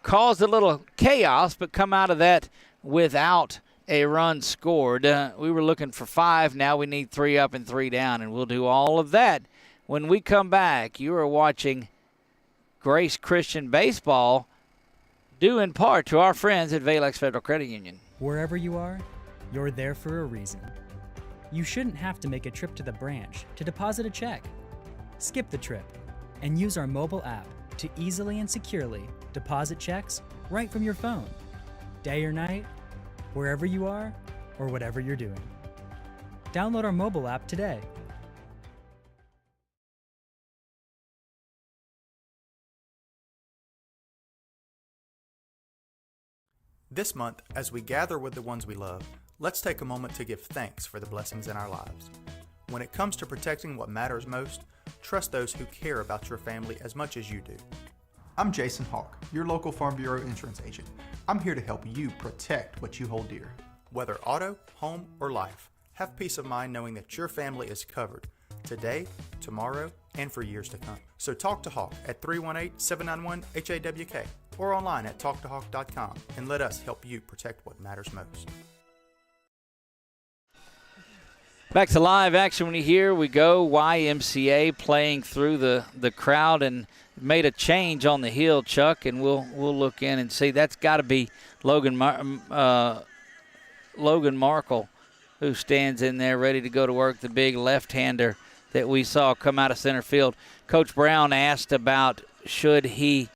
caused a little chaos, but come out of that without a run scored. We were looking for 5. Now we need 3 up and 3 down, and we'll do all of that when we come back. You are watching Grace Christian Baseball, due in part to our friends at Valex Federal Credit Union. Wherever you are, you're there for a reason. You shouldn't have to make a trip to the branch to deposit a check. Skip the trip and use our mobile app to easily and securely deposit checks right from your phone. Day or night, wherever you are, or whatever you're doing. Download our mobile app today. This month, as we gather with the ones we love, let's take a moment to give thanks for the blessings in our lives. When it comes to protecting what matters most, trust those who care about your family as much as you do. I'm Jason Hawk, your local Farm Bureau insurance agent. I'm here to help you protect what you hold dear. Whether auto, home, or life, have peace of mind knowing that your family is covered today, tomorrow, and for years to come. So talk to Hawk at 318-791-HAWK or online at talktohawk.com and let us help you protect what matters most. Back to live action. Here we go. YMCA playing through the crowd and made a change on the hill, Chuck, and we'll look in and see. That's got to be Logan Markle, who stands in there ready to go to work, the big left-hander that we saw come out of center field. Coach Brown asked about should he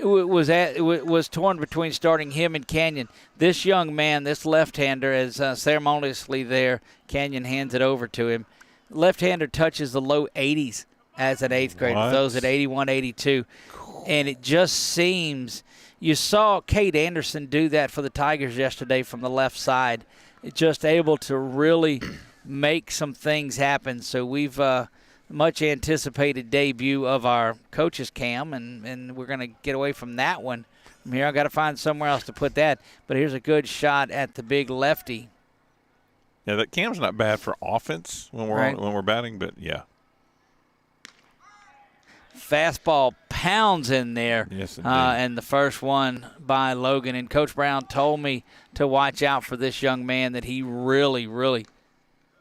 was torn between starting him and Canyon. This young man, this left-hander, is ceremoniously there. Canyon hands it over to him. Left-hander touches the low 80s as an 8th grader. Those at 81, 82. And it just seems you saw Cade Anderson do that for the Tigers yesterday from the left side. Just able to really make some things happen. So we've much anticipated debut of our coaches cam, and we're going to get away from that one. From here, I got to find somewhere else to put that. But here's a good shot at the big lefty. Yeah, that cam's not bad for offense when we're batting, but yeah. Fastball pounds in there. Yes, indeed. And the first one by Logan. And Coach Brown told me to watch out for this young man, that he really, really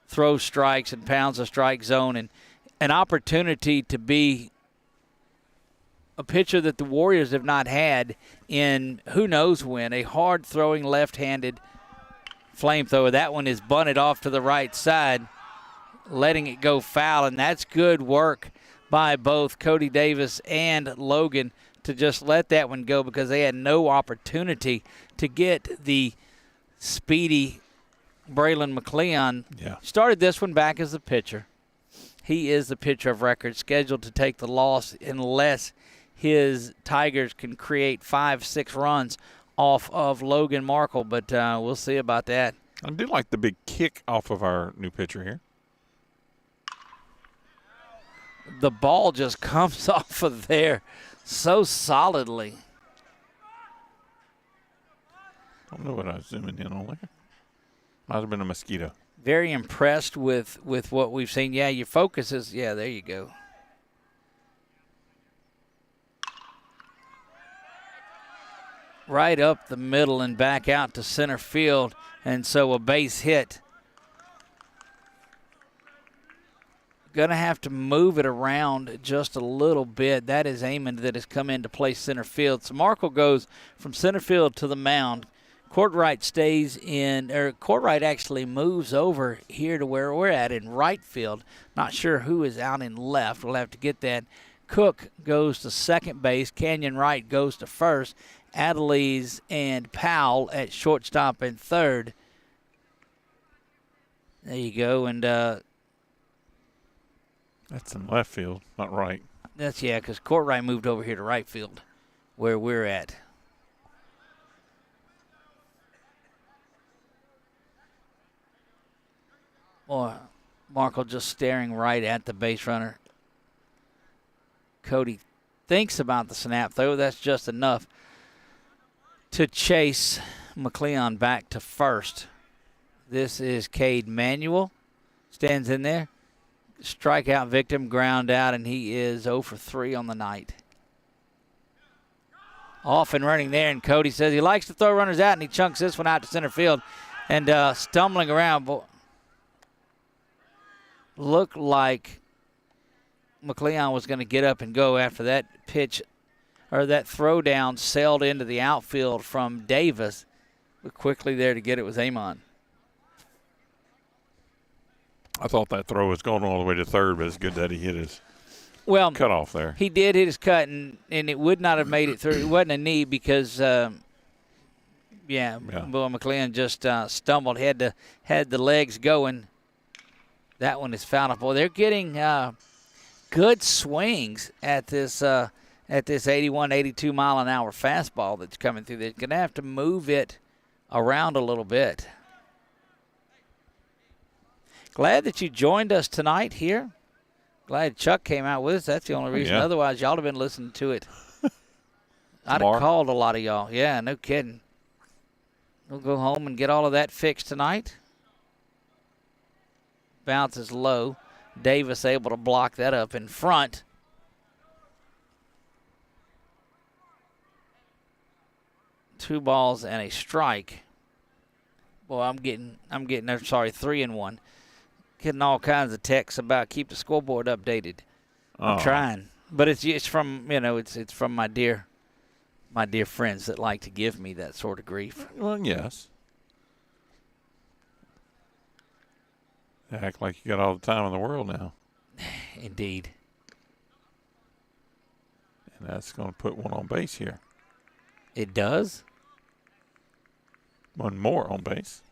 throws strikes and pounds the strike zone. And an opportunity to be a pitcher that the Warriors have not had in who knows when, a hard-throwing left-handed flamethrower. That one is bunted off to the right side, letting it go foul, and that's good work by both Cody Davis and Logan to just let that one go, because they had no opportunity to get the speedy Braylon McLeon. Yeah. Started this one back as the pitcher. He is the pitcher of record, scheduled to take the loss unless his Tigers can create 5-6 runs off of Logan Markle, but we'll see about that. I do like the big kick off of our new pitcher here. The ball just comes off of there so solidly. I don't know what I was zooming in on there. Might have been a mosquito. Very impressed with what we've seen. Yeah, your focus is, yeah, there you go. Right up the middle and back out to center field, and so a base hit. Going to have to move it around just a little bit. That is Amon that has come in to play center field. So Markle goes from center field to the mound. Courtright stays in, or Courtright actually moves over here to where we're at in right field. Not sure who is out in left. We'll have to get that. Cook goes to second base. Canyon Wright goes to first. Adelise and Powell at shortstop and third. There you go. And that's in left field, not right. That's, yeah, because Courtright moved over here to right field where we're at. Boy, Markle just staring right at the base runner. Cody thinks about the snap, though. That's just enough to chase McLeon back to first. This is Cade Manuel. Stands in there. Strikeout victim, ground out, and he is 0 for 3 on the night. Off and running there, and Cody says he likes to throw runners out, and he chunks this one out to center field. And stumbling around, looked like McLeon was going to get up and go after that pitch, or that throw down sailed into the outfield from Davis. But quickly there to get it was Amon. I thought that throw was going all the way to third, but it's good that he hit his cut off there. He did hit his cut, and it would not have made it through. It wasn't a knee because, Boy McLeon just stumbled, had the legs going. That one is fouled up. Boy, they're getting good swings at this 81, 82 mile an hour fastball that's coming through. They're going to have to move it around a little bit. Glad that you joined us tonight here. Glad Chuck came out with us. That's the only reason. Yeah. Otherwise, y'all have been listening to it. I'd Mark. have called a lot of y'all. Yeah, no kidding. We'll go home and get all of that fixed tonight. Bounce is low. Davis able to block that up in front. Two balls and a strike. Boy, I'm getting 3-1. Getting all kinds of texts about keep the scoreboard updated. I'm trying, but it's from it's from my dear friends that like to give me that sort of grief. Well, yes. They act like you got all the time in the world now. Indeed. And that's going to put one on base here. It does. One more on base.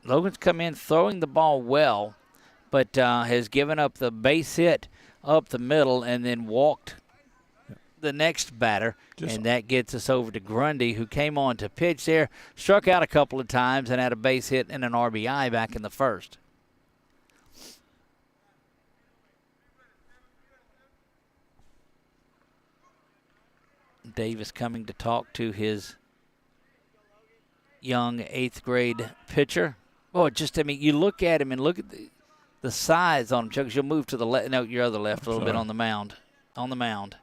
Logan's come in throwing the ball well, but has given up the base hit up the middle and then walked the next batter, and that gets us over to Grundy, who came on to pitch there, struck out a couple of times, and had a base hit and an RBI back in the first. Davis coming to talk to his young 8th grade pitcher. Oh, you look at him and look at the size on him, Chuck. You'll move to the left, no, your other left a little bit on the mound.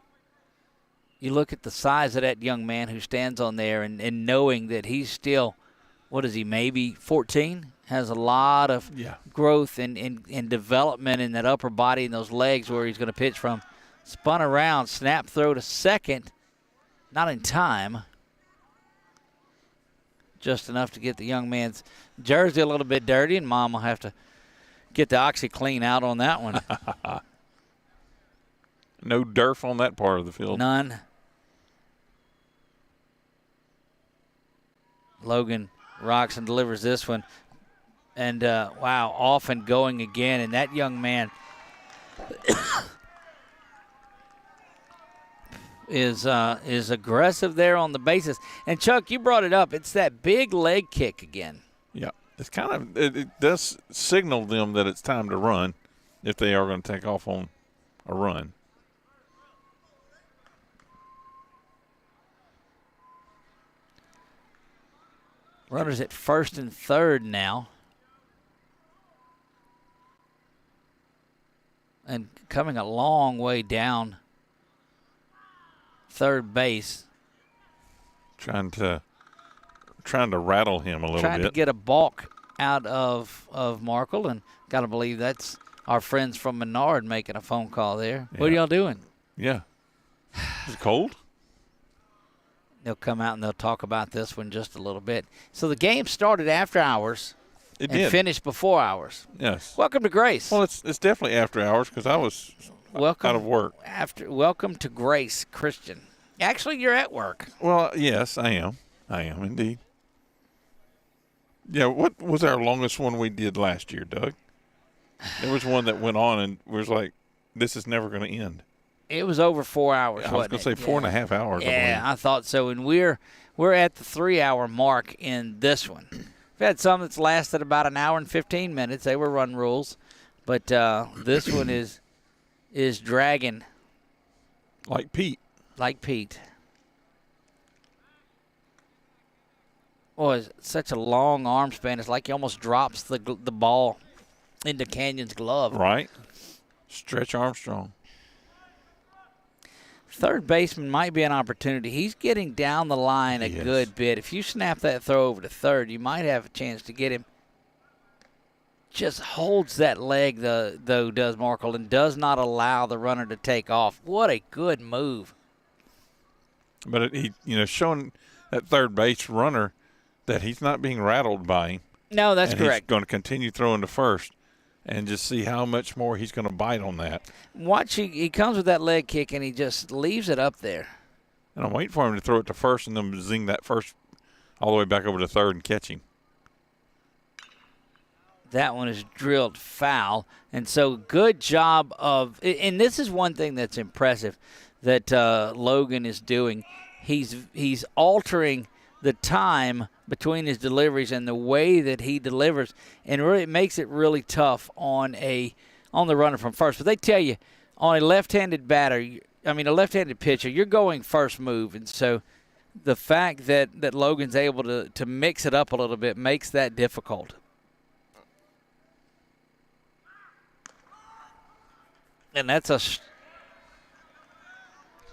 You look at the size of that young man who stands on there and knowing that he's still, what is he, maybe 14? Has a lot of growth and development in that upper body and those legs where he's going to pitch from. Spun around, snap throw to second. Not in time. Just enough to get the young man's jersey a little bit dirty, and Mom will have to get the OxyClean out on that one. No dirt on that part of the field. None. Logan rocks and delivers this one. And, wow, off and going again. And that young man is aggressive there on the bases. And, Chuck, you brought it up. It's that big leg kick again. Yeah. It's kind of it does signal them that it's time to run if they are going to take off on a run. Runners at first and third now. And coming a long way down third base. Trying to rattle him a little bit. Trying to get a balk out of Markle, and got to believe that's our friends from Menard making a phone call there. Yeah. What are y'all doing? Yeah. Is it cold? They'll come out and they'll talk about this one just a little bit. So the game started after hours. It and did. Finished before hours. Yes. Welcome to Grace. Well, it's definitely after hours because I was out of work. Welcome to Grace, Christian. Actually, you're at work. Well, yes, I am. I am indeed. Yeah, what was our longest one we did last year, Doug? There was one that went on and was like, this is never going to end. It was over 4 hours. I was going to say 4.5 hours. Yeah, I thought so. And we're at the 3-hour mark in this one. We've had some that's lasted about an hour and 15 minutes. They were run rules, but this one is dragging. Like Pete. Boy, it's such a long arm span. It's like he almost drops the ball into Canyon's glove. Right. Stretch Armstrong. Third baseman might be an opportunity. He's getting down the line a good bit. If you snap that throw over to third, you might have a chance to get him. Just holds that leg, though, does Markle, and does not allow the runner to take off. What a good move. But he, showing that third base runner that he's not being rattled by him. No, that's correct. He's going to continue throwing to first and just see how much more he's going to bite on that. Watch, he comes with that leg kick, and he just leaves it up there. And I'm waiting for him to throw it to first and then zing that first all the way back over to third and catch him. That one is drilled foul. And so good job of – and this is one thing that's impressive that Logan is doing. He's altering the time between his deliveries and the way that he delivers, and really it makes it really tough on the runner from first. But they tell you, on a left-handed pitcher, you're going first move. And so the fact that Logan's able to mix it up a little bit makes that difficult. And that's a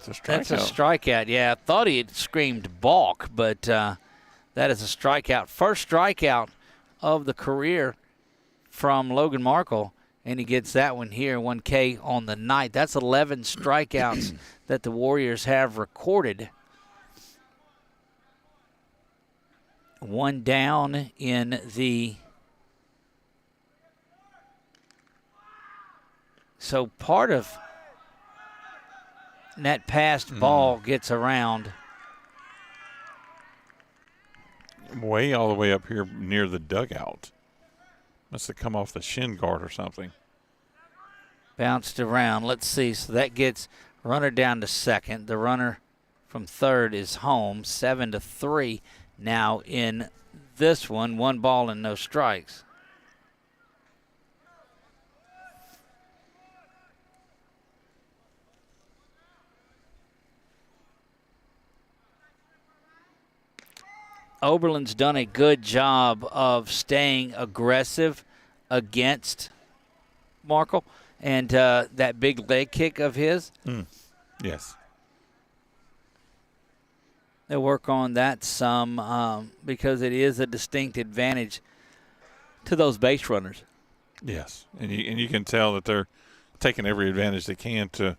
strikeout. Yeah, I thought he had screamed balk, but that is a strikeout. First strikeout of the career from Logan Markle, and he gets that one here, 1K on the night. That's 11 strikeouts that the Warriors have recorded. One down in the... So part of And that passed ball gets around. Way all the way up here near the dugout. Must have come off the shin guard or something. Bounced around. Let's see. So that gets runner down to second. The runner from third is home. 7-3 now in this one. 1 ball and no strikes. Oberlin's done a good job of staying aggressive against Markle. And that big leg kick of his. Yes. They'll work on that some because it is a distinct advantage to those base runners. Yes, and you can tell that they're taking every advantage they can to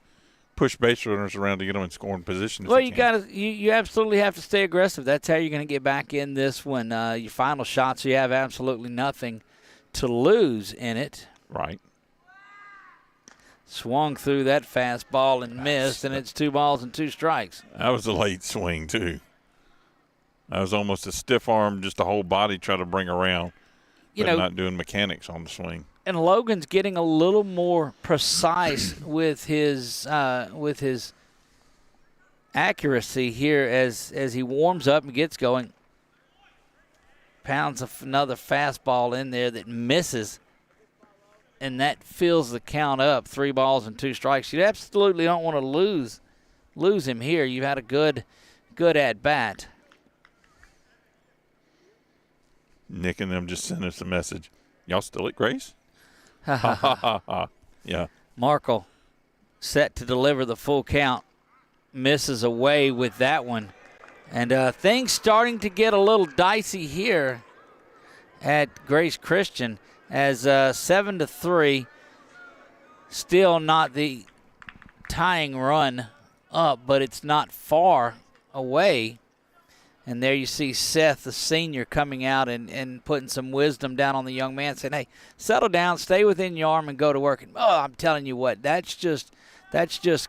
push base runners around to get them in scoring position. Well, you absolutely have to stay aggressive. That's how you're going to get back in this one. Your final shots, you have absolutely nothing to lose in it. Right. Swung through that fastball and missed, and it's 2 balls and 2 strikes. That was a late swing, too. That was almost a stiff arm, just a whole body try to bring around, but not doing mechanics on the swing. And Logan's getting a little more precise with his accuracy here as he warms up and gets going. Pounds another fastball in there that misses. And that fills the count up, 3 balls and 2 strikes. You absolutely don't want to lose him here. You've had a good at bat. Nick and them just sent us a message. Y'all still at Grace? Ha ha ha ha. Yeah. Markle set to deliver the full count. Misses away with that one. And things starting to get a little dicey here at Grace Christian. As 7-3, still not the tying run up, but it's not far away. And there you see Seth, the senior, coming out and putting some wisdom down on the young man, saying, hey, settle down, stay within your arm, and go to work. And, I'm telling you what, that's just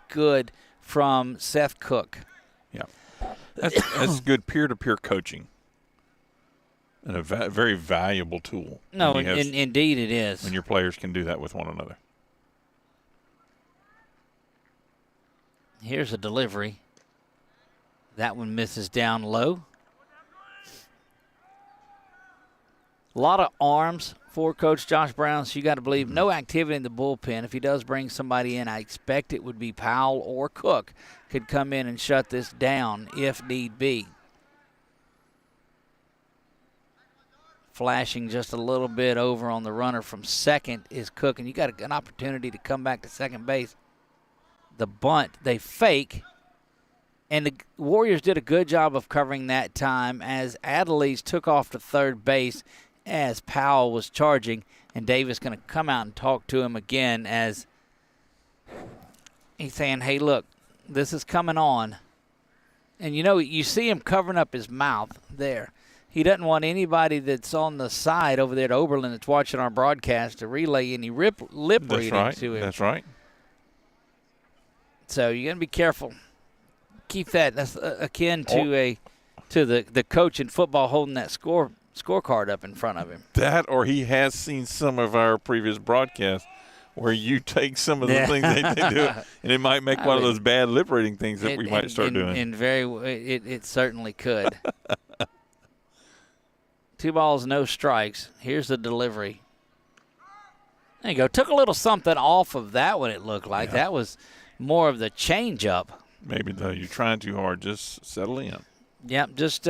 good from Seth Cook. Yeah, that's good peer-to-peer coaching. And a very valuable tool. No, indeed it is. When your players can do that with one another. Here's a delivery. That one misses down low. A lot of arms for Coach Josh Brown, so you got to believe no activity in the bullpen. If he does bring somebody in, I expect it would be Powell or Cook could come in and shut this down if need be. Flashing just a little bit over on the runner from second is Cook, and you got an opportunity to come back to second base. The bunt, they fake, and the Warriors did a good job of covering that time as Adelise took off to third base as Powell was charging, and Davis going to come out and talk to him again as he's saying, hey, look, this is coming on. And, you see him covering up his mouth there. He doesn't want anybody that's on the side over there at Oberlin that's watching our broadcast to relay any lip reading to him. That's right. So you're going to be careful. Keep that. That's akin to the coach in football holding that scorecard up in front of him. That, or he has seen some of our previous broadcasts where you take some of the things they do, and it might make one of those bad lip reading things that we might start doing. And it certainly could. 2 balls, no strikes. Here's the delivery. There you go. Took a little something off of that one, it looked like. Yeah. That was more of the changeup. Maybe, though, you're trying too hard. Just settle in. Yep, just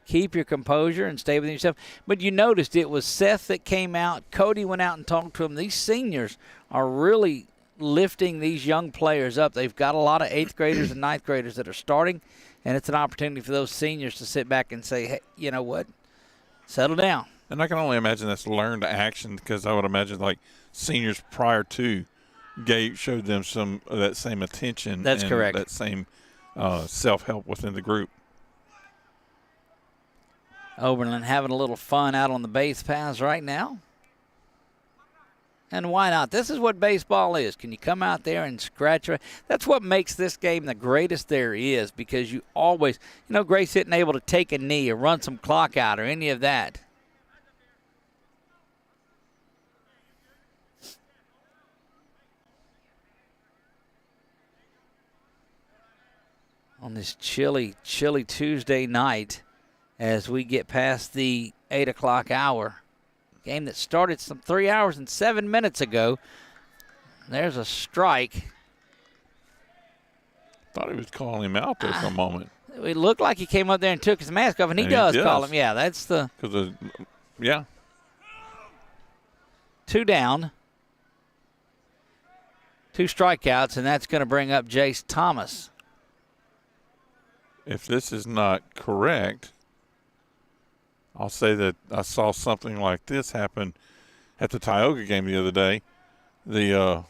keep your composure and stay within yourself. But you noticed it was Seth that came out. Cody went out and talked to him. These seniors are really lifting these young players up. They've got a lot of 8th graders and 9th graders that are starting, and it's an opportunity for those seniors to sit back and say, hey, you know what? Settle down. And I can only imagine that's learned action because I would imagine like seniors prior to showed them some of that same attention. That's and correct. That same self-help within the group. Oberlin having a little fun out on the base paths right now. And why not? This is what baseball is. Can you come out there and scratch it? That's what makes this game the greatest there is, because you always, Grace isn't able to take a knee or run some clock out or any of that. On this chilly Tuesday night, as we get past the 8 o'clock hour. Game that started some 3 hours and 7 minutes ago. There's a strike. Thought he was calling him out there for a moment. It looked like he came up there and took his mask off, and he does call him. Yeah, that's the. Yeah. 2 down. 2 strikeouts, and that's going to bring up Jace Thomas. If this is not correct, I'll say that I saw something like this happen at the Tioga game the other day. The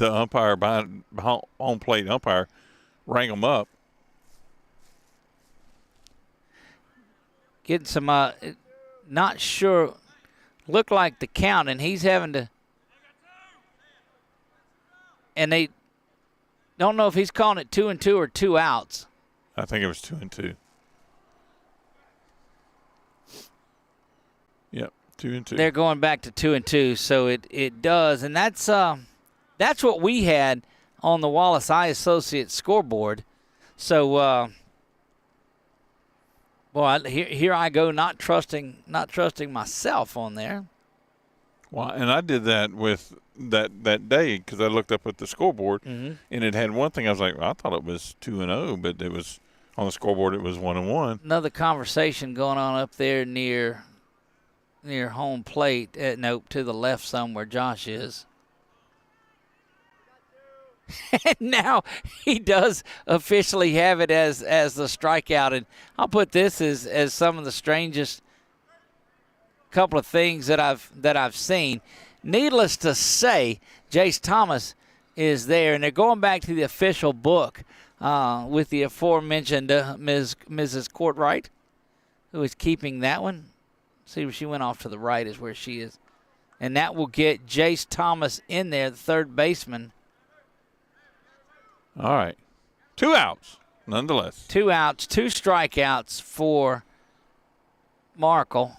umpire behind home plate umpire rang him up. Getting some, not sure, looked like the count, and he's having to, and they don't know if he's calling it 2-2 or 2 outs. I think it was 2-2. Yep, 2-2. They're going back to 2-2, so it does, and that's what we had on the Wallace Eye Associates scoreboard. So, here I go, not trusting myself on there. Well, and I did that with that day because I looked up at the scoreboard, and it had one thing. I was like, well, I thought it was 2-0, but it was on the scoreboard. It was 1-1. Another conversation going on up there near home plate. Nope, to the left somewhere Josh is. And now he does officially have it as the strikeout, and I'll put this as some of the strangest couple of things that I've seen. Needless to say, Jace Thomas is there, and they're going back to the official book with the aforementioned Mrs. Courtwright, who is keeping that one. See, she went off to the right is where she is. And that will get Jace Thomas in there, the third baseman. All right. 2 outs, nonetheless. 2 outs, 2 strikeouts for Markle.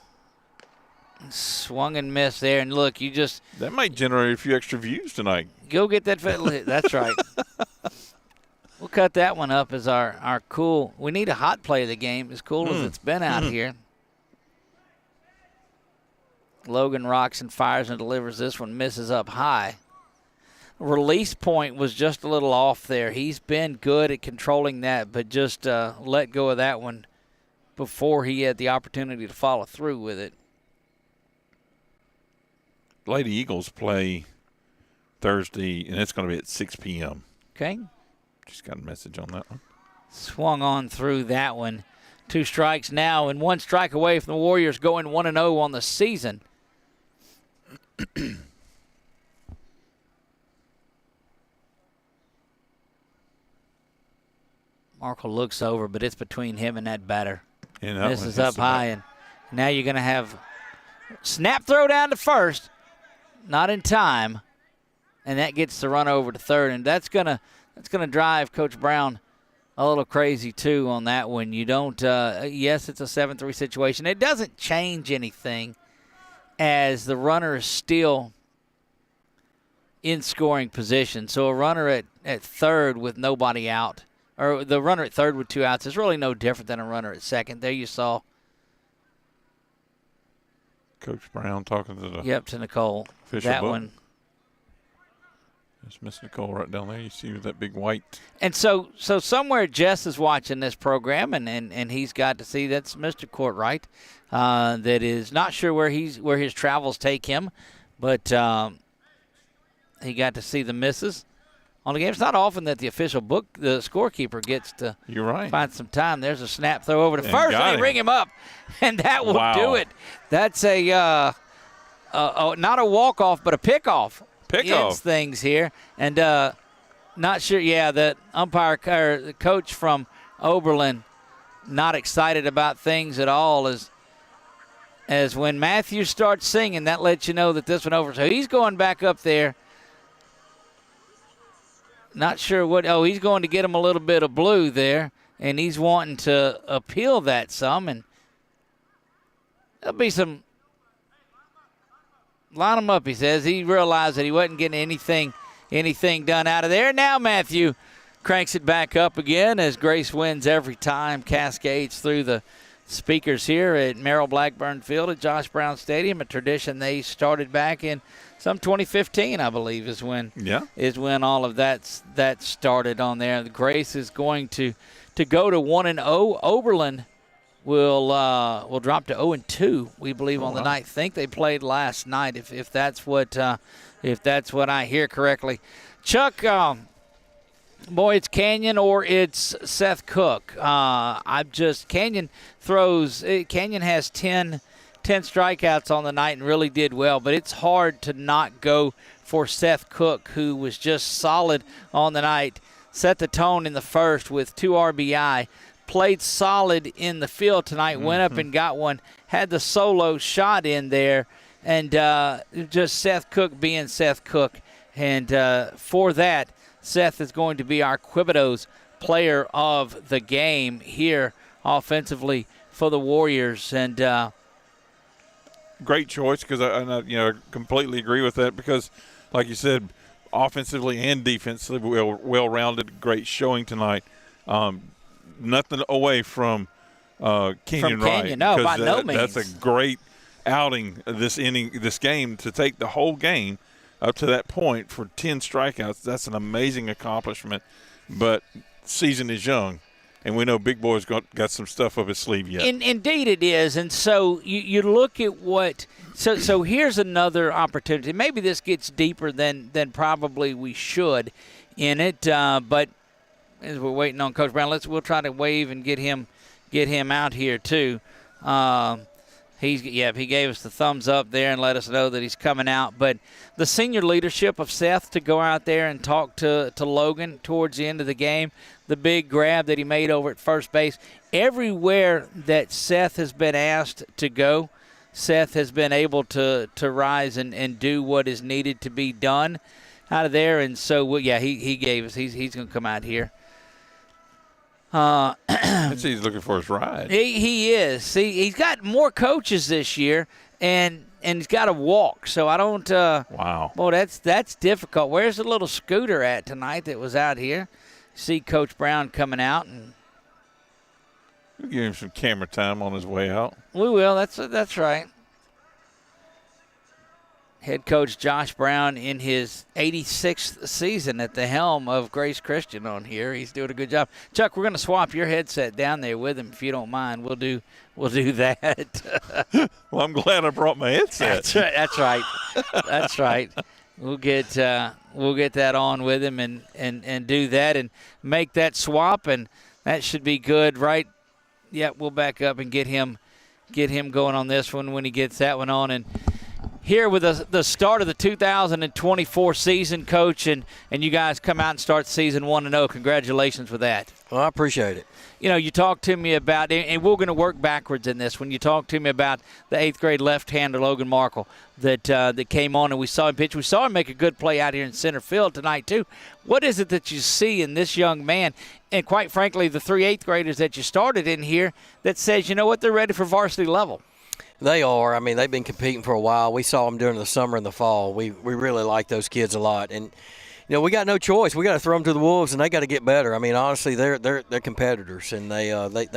Swung and missed there, and look, that might generate a few extra views tonight. Go get that. That's right. We'll cut that one up as our cool. We need a hot play of the game, as cool as it's been out here. Logan rocks and fires and delivers this one, misses up high. Release point was just a little off there. He's been good at controlling that, but just let go of that one before he had the opportunity to follow through with it. Lady Eagles play Thursday, and it's going to be at 6 p.m. Okay. Just got a message on that one. Swung on through that one. 2 strikes now, and 1 strike away from the Warriors going 1-0 on the season. Markle looks over, but it's between him and that batter. This is up high, and now you're going to have snap throw down to first. Not in time, and that gets the run over to third, and that's gonna drive Coach Brown a little crazy too on that one. You don't. Yes, it's a 7-3 situation. It doesn't change anything, as the runner is still in scoring position. So a runner at third with nobody out, or the runner at third with 2 outs, is really no different than a runner at second. There you saw. Coach Brown talking to to Nicole. That book. One. It's Miss Nicole right down there. You see that big white. And so somewhere Jess is watching this program, and he's got to see that's Mr. Courtwright. That is not sure where his travels take him, but he got to see the misses on the game. It's not often that the official book, the scorekeeper, gets to find some time. There's a snap throw over to first, and they ring him up, and that will do it. That's a not a walk-off, but a pick-off. Ends things here. And not sure, the umpire or the coach from Oberlin not excited about things at all, as as when Matthew starts singing, that lets you know that this one over. So he's going back up there. Not sure what. Oh, he's going to get him a little bit of blue there, and he's wanting to appeal that some. And there'll be some. Line him up, he says. He realized that he wasn't getting anything done out of there. Now Matthew cranks it back up again as Grace wins every time, cascades through the speakers here at Merrill Blackburn Field at Josh Brown Stadium, a tradition they started back in some 2015, I believe, is when all of that started on there. Grace is going to go to 1-0. Oberlin will drop to 0-2, we believe, on the night. I think they played last night, if that's what I hear correctly. Chuck, boy, it's Canyon or it's Seth Cook. Canyon has 10 strikeouts on the night and really did well, but it's hard to not go for Seth Cook, who was just solid on the night, set the tone in the first with 2 RBI, played solid in the field tonight, went up and got one, had the solo shot in there, and just Seth Cook being Seth Cook. And for that, Seth is going to be our Quibidos player of the game here offensively for the Warriors. And great choice, because I completely agree with that, because like you said, offensively and defensively well-rounded, great showing tonight. Nothing away from Kenyon Wright. No, by no means. That's a great outing this game, to take the whole game up to that point for 10 strikeouts. That's an amazing accomplishment. But season is young, and we know Big Boy's got some stuff up his sleeve yet. Indeed it is. And so you look at what – so here's another opportunity. Maybe this gets deeper than probably we should in it, but – as we're waiting on Coach Brown, we'll try to wave and get him out here too. He gave us the thumbs up there and let us know that he's coming out. But the senior leadership of Seth to go out there and talk to Logan towards the end of the game, the big grab that he made over at first base, everywhere that Seth has been asked to go, Seth has been able to rise and do what is needed to be done out of there. And so, he gave us. He's going to come out here. He's looking for his ride. He is. See, he's got more coaches this year, and he's got to walk. So I don't. Wow. Boy, that's difficult. Where's the little scooter at tonight that was out here? See Coach Brown coming out, and we'll give him some camera time on his way out. We will. That's right. Head coach Josh Brown in his 86th season at the helm of Grace Christian on here. He's doing a good job. Chuck, we're going to swap your headset down there with him if you don't mind. We'll do that. Well, I'm glad I brought my headset. That's right. That's right. We'll get that on with him and do that and make that swap, and that should be good, right? Yeah, we'll back up and get him going on this one when he gets that one on. And here with the start of the 2024 season, Coach, and you guys come out and start season 1-0. Congratulations for that. Well, I appreciate it. You know, you talked to me about, and we're going to work backwards in this, when you talked to me about the 8th grade left-hander Logan Markle that came on and we saw him pitch. We saw him make a good play out here in center field tonight too. What is it that you see in this young man, and quite frankly, the 3 8th graders that you started in here, that says, you know what, they're ready for varsity level? They are. I mean, they've been competing for a while. We saw them during the summer and the fall. We really like those kids a lot. And, you know, we got no choice. We got to throw them to the wolves, and they got to get better. I mean, honestly, they're competitors, and they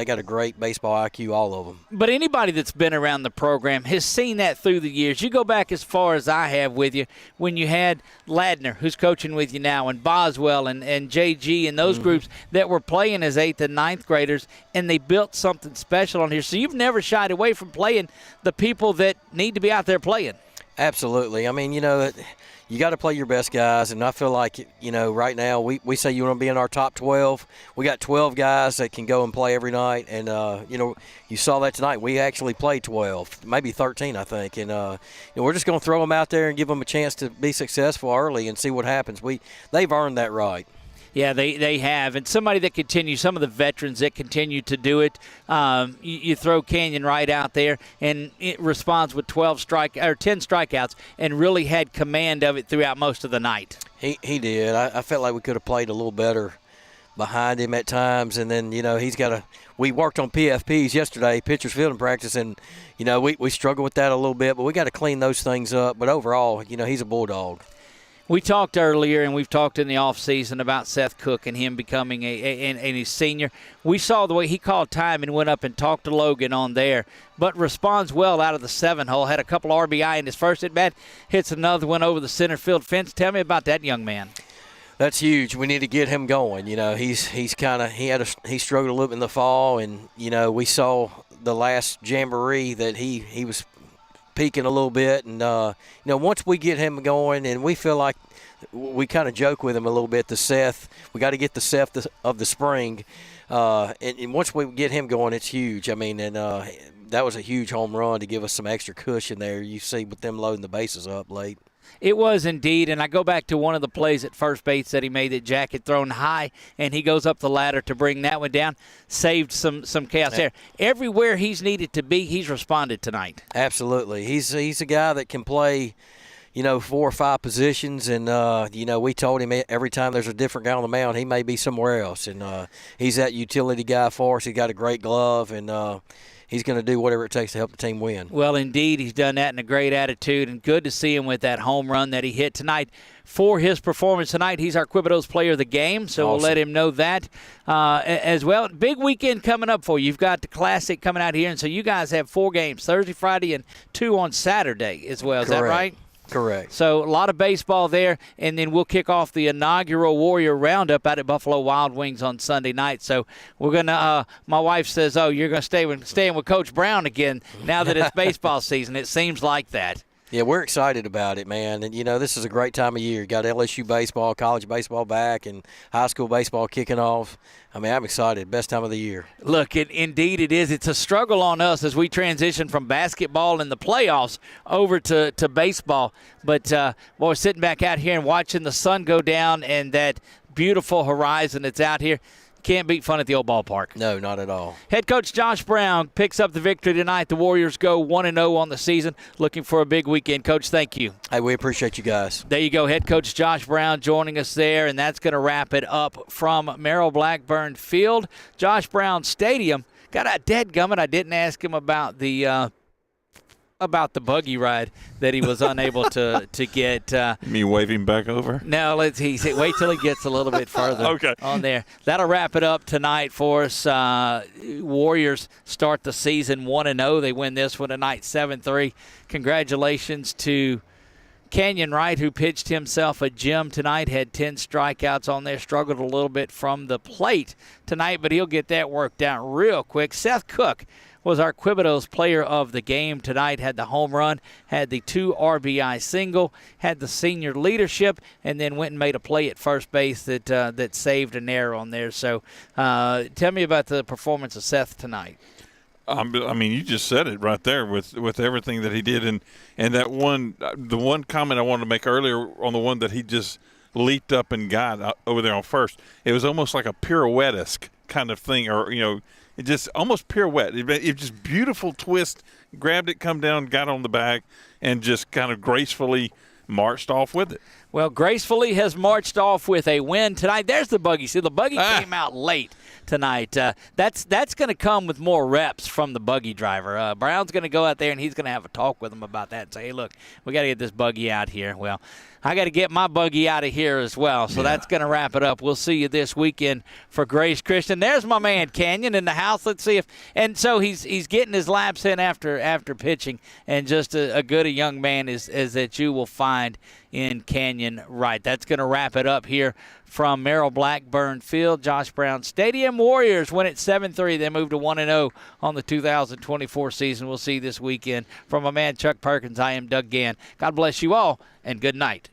got a great baseball IQ, all of them. But anybody that's been around the program has seen that through the years. You go back as far as I have with you, when you had Ladner, who's coaching with you now, and Boswell and JG and those groups that were playing as 8th and 9th graders, and they built something special on here. So you've never shied away from playing the people that need to be out there playing. Absolutely. I mean, you know, you got to play your best guys, and I feel like, you know, right now we say you want to be in our top 12. We got 12 guys that can go and play every night, and, you know, you saw that tonight. We actually played 12, maybe 13, I think, and you know, we're just going to throw them out there and give them a chance to be successful early and see what happens. They've earned that right. Yeah, they have. And somebody that continues, some of the veterans that continue to do it, you throw Canyon Wright out there, and it responds with 10 strikeouts and really had command of it throughout most of the night. He did. I felt like we could have played a little better behind him at times. And then, we worked on PFPs yesterday, pitcher's fielding practice, and, we struggled with that a little bit, but we got to clean those things up. But overall, he's a bulldog. We talked earlier, and we've talked in the offseason about Seth Cook and him becoming a senior. We saw the way he called time and went up and talked to Logan on there, but responds well out of the 7-hole. Had a couple RBI in his first at-bat, hits another one over the center field fence. Tell me about that young man. That's huge. We need to get him going. He struggled a little bit in the fall, and we saw the last jamboree that he was peaking a little bit, and once we get him going, and we feel like we kind of joke with him a little bit, the Seth. We got to get the Seth of the spring, and once we get him going, it's huge. I mean, and that was a huge home run to give us some extra cushion there. You see with them loading the bases up late. It was indeed, and I go back to one of the plays at first base that he made that Jack had thrown high, and he goes up the ladder to bring that one down, saved some chaos there. Everywhere he's needed to be, he's responded tonight. Absolutely. He's a guy that can play, 4 or 5 positions, and, we told him every time there's a different guy on the mound, he may be somewhere else, and he's that utility guy for us. He's got a great glove, and he's going to do whatever it takes to help the team win. Well, indeed, he's done that in a great attitude, and good to see him with that home run that he hit tonight. For his performance tonight, he's our Quibitos Player of the Game, so We'll let him know that as well. Big weekend coming up for you. You've got the Classic coming out here, and so you guys have 4 games, Thursday, Friday, and 2 on Saturday as well. Is that right? Correct. So a lot of baseball there, and then we'll kick off the inaugural Warrior Roundup out at Buffalo Wild Wings on Sunday night. So we're going to my wife says, oh, you're going to staying with Coach Brown again now that it's baseball season. It seems like that. Yeah, we're excited about it, man. And, this is a great time of year. You got LSU baseball, college baseball back, and high school baseball kicking off. I mean, I'm excited. Best time of the year. Look, indeed it is. It's a struggle on us as we transition from basketball in the playoffs over to baseball. But, boy, sitting back out here and watching the sun go down and that beautiful horizon that's out here, can't beat fun at the old ballpark. No, not at all. Head coach Josh Brown picks up the victory tonight. The Warriors go 1-0 on the season. Looking for a big weekend. Coach, thank you. Hey, we appreciate you guys. There you go. Head coach Josh Brown joining us there, and that's going to wrap it up from Merrill Blackburn Field. Josh Brown Stadium. Got a dadgummit. I didn't ask him about the buggy ride that he was unable to get. Me waving back over? No, he said wait till he gets a little bit further on there. That'll wrap it up tonight for us. Warriors start the season 1-0. They win this one tonight 7-3. Congratulations to Canyon Wright, who pitched himself a gem tonight, had 10 strikeouts on there, struggled a little bit from the plate tonight, but he'll get that worked out real quick. Seth Cook was our Quibitos Player of the Game tonight, had the home run, had the 2 RBI single, had the senior leadership, and then went and made a play at first base that saved an error on there. So tell me about the performance of Seth tonight. I mean, you just said it right there with everything that he did, and that the one comment I wanted to make earlier on the one that he just leaped up and got over there on first. It was almost like a pirouette-esque kind of thing, or it just almost pirouette. It just beautiful twist. Grabbed it, come down, got on the back, and just kind of gracefully marched off with it. Well, gracefully has marched off with a win tonight. There's the buggy. See, the buggy came out late tonight. That's going to come with more reps from the buggy driver. Brown's going to go out there, and he's going to have a talk with him about that and say, hey, look, we got to get this buggy out here. Well, I got to get my buggy out of here as well. So that's going to wrap it up. We'll see you this weekend for Grace Christian. There's my man Canyon in the house. Let's see if – and so he's getting his laps in after pitching, and just a good a young man is that you will find in Canyon Wright. That's going to wrap it up here from Merrill Blackburn Field, Josh Brown Stadium. Warriors win at 7-3. They move to 1-0 on the 2024 season. We'll see you this weekend. From my man Chuck Perkins, I am Doug Gann. God bless you all, and good night.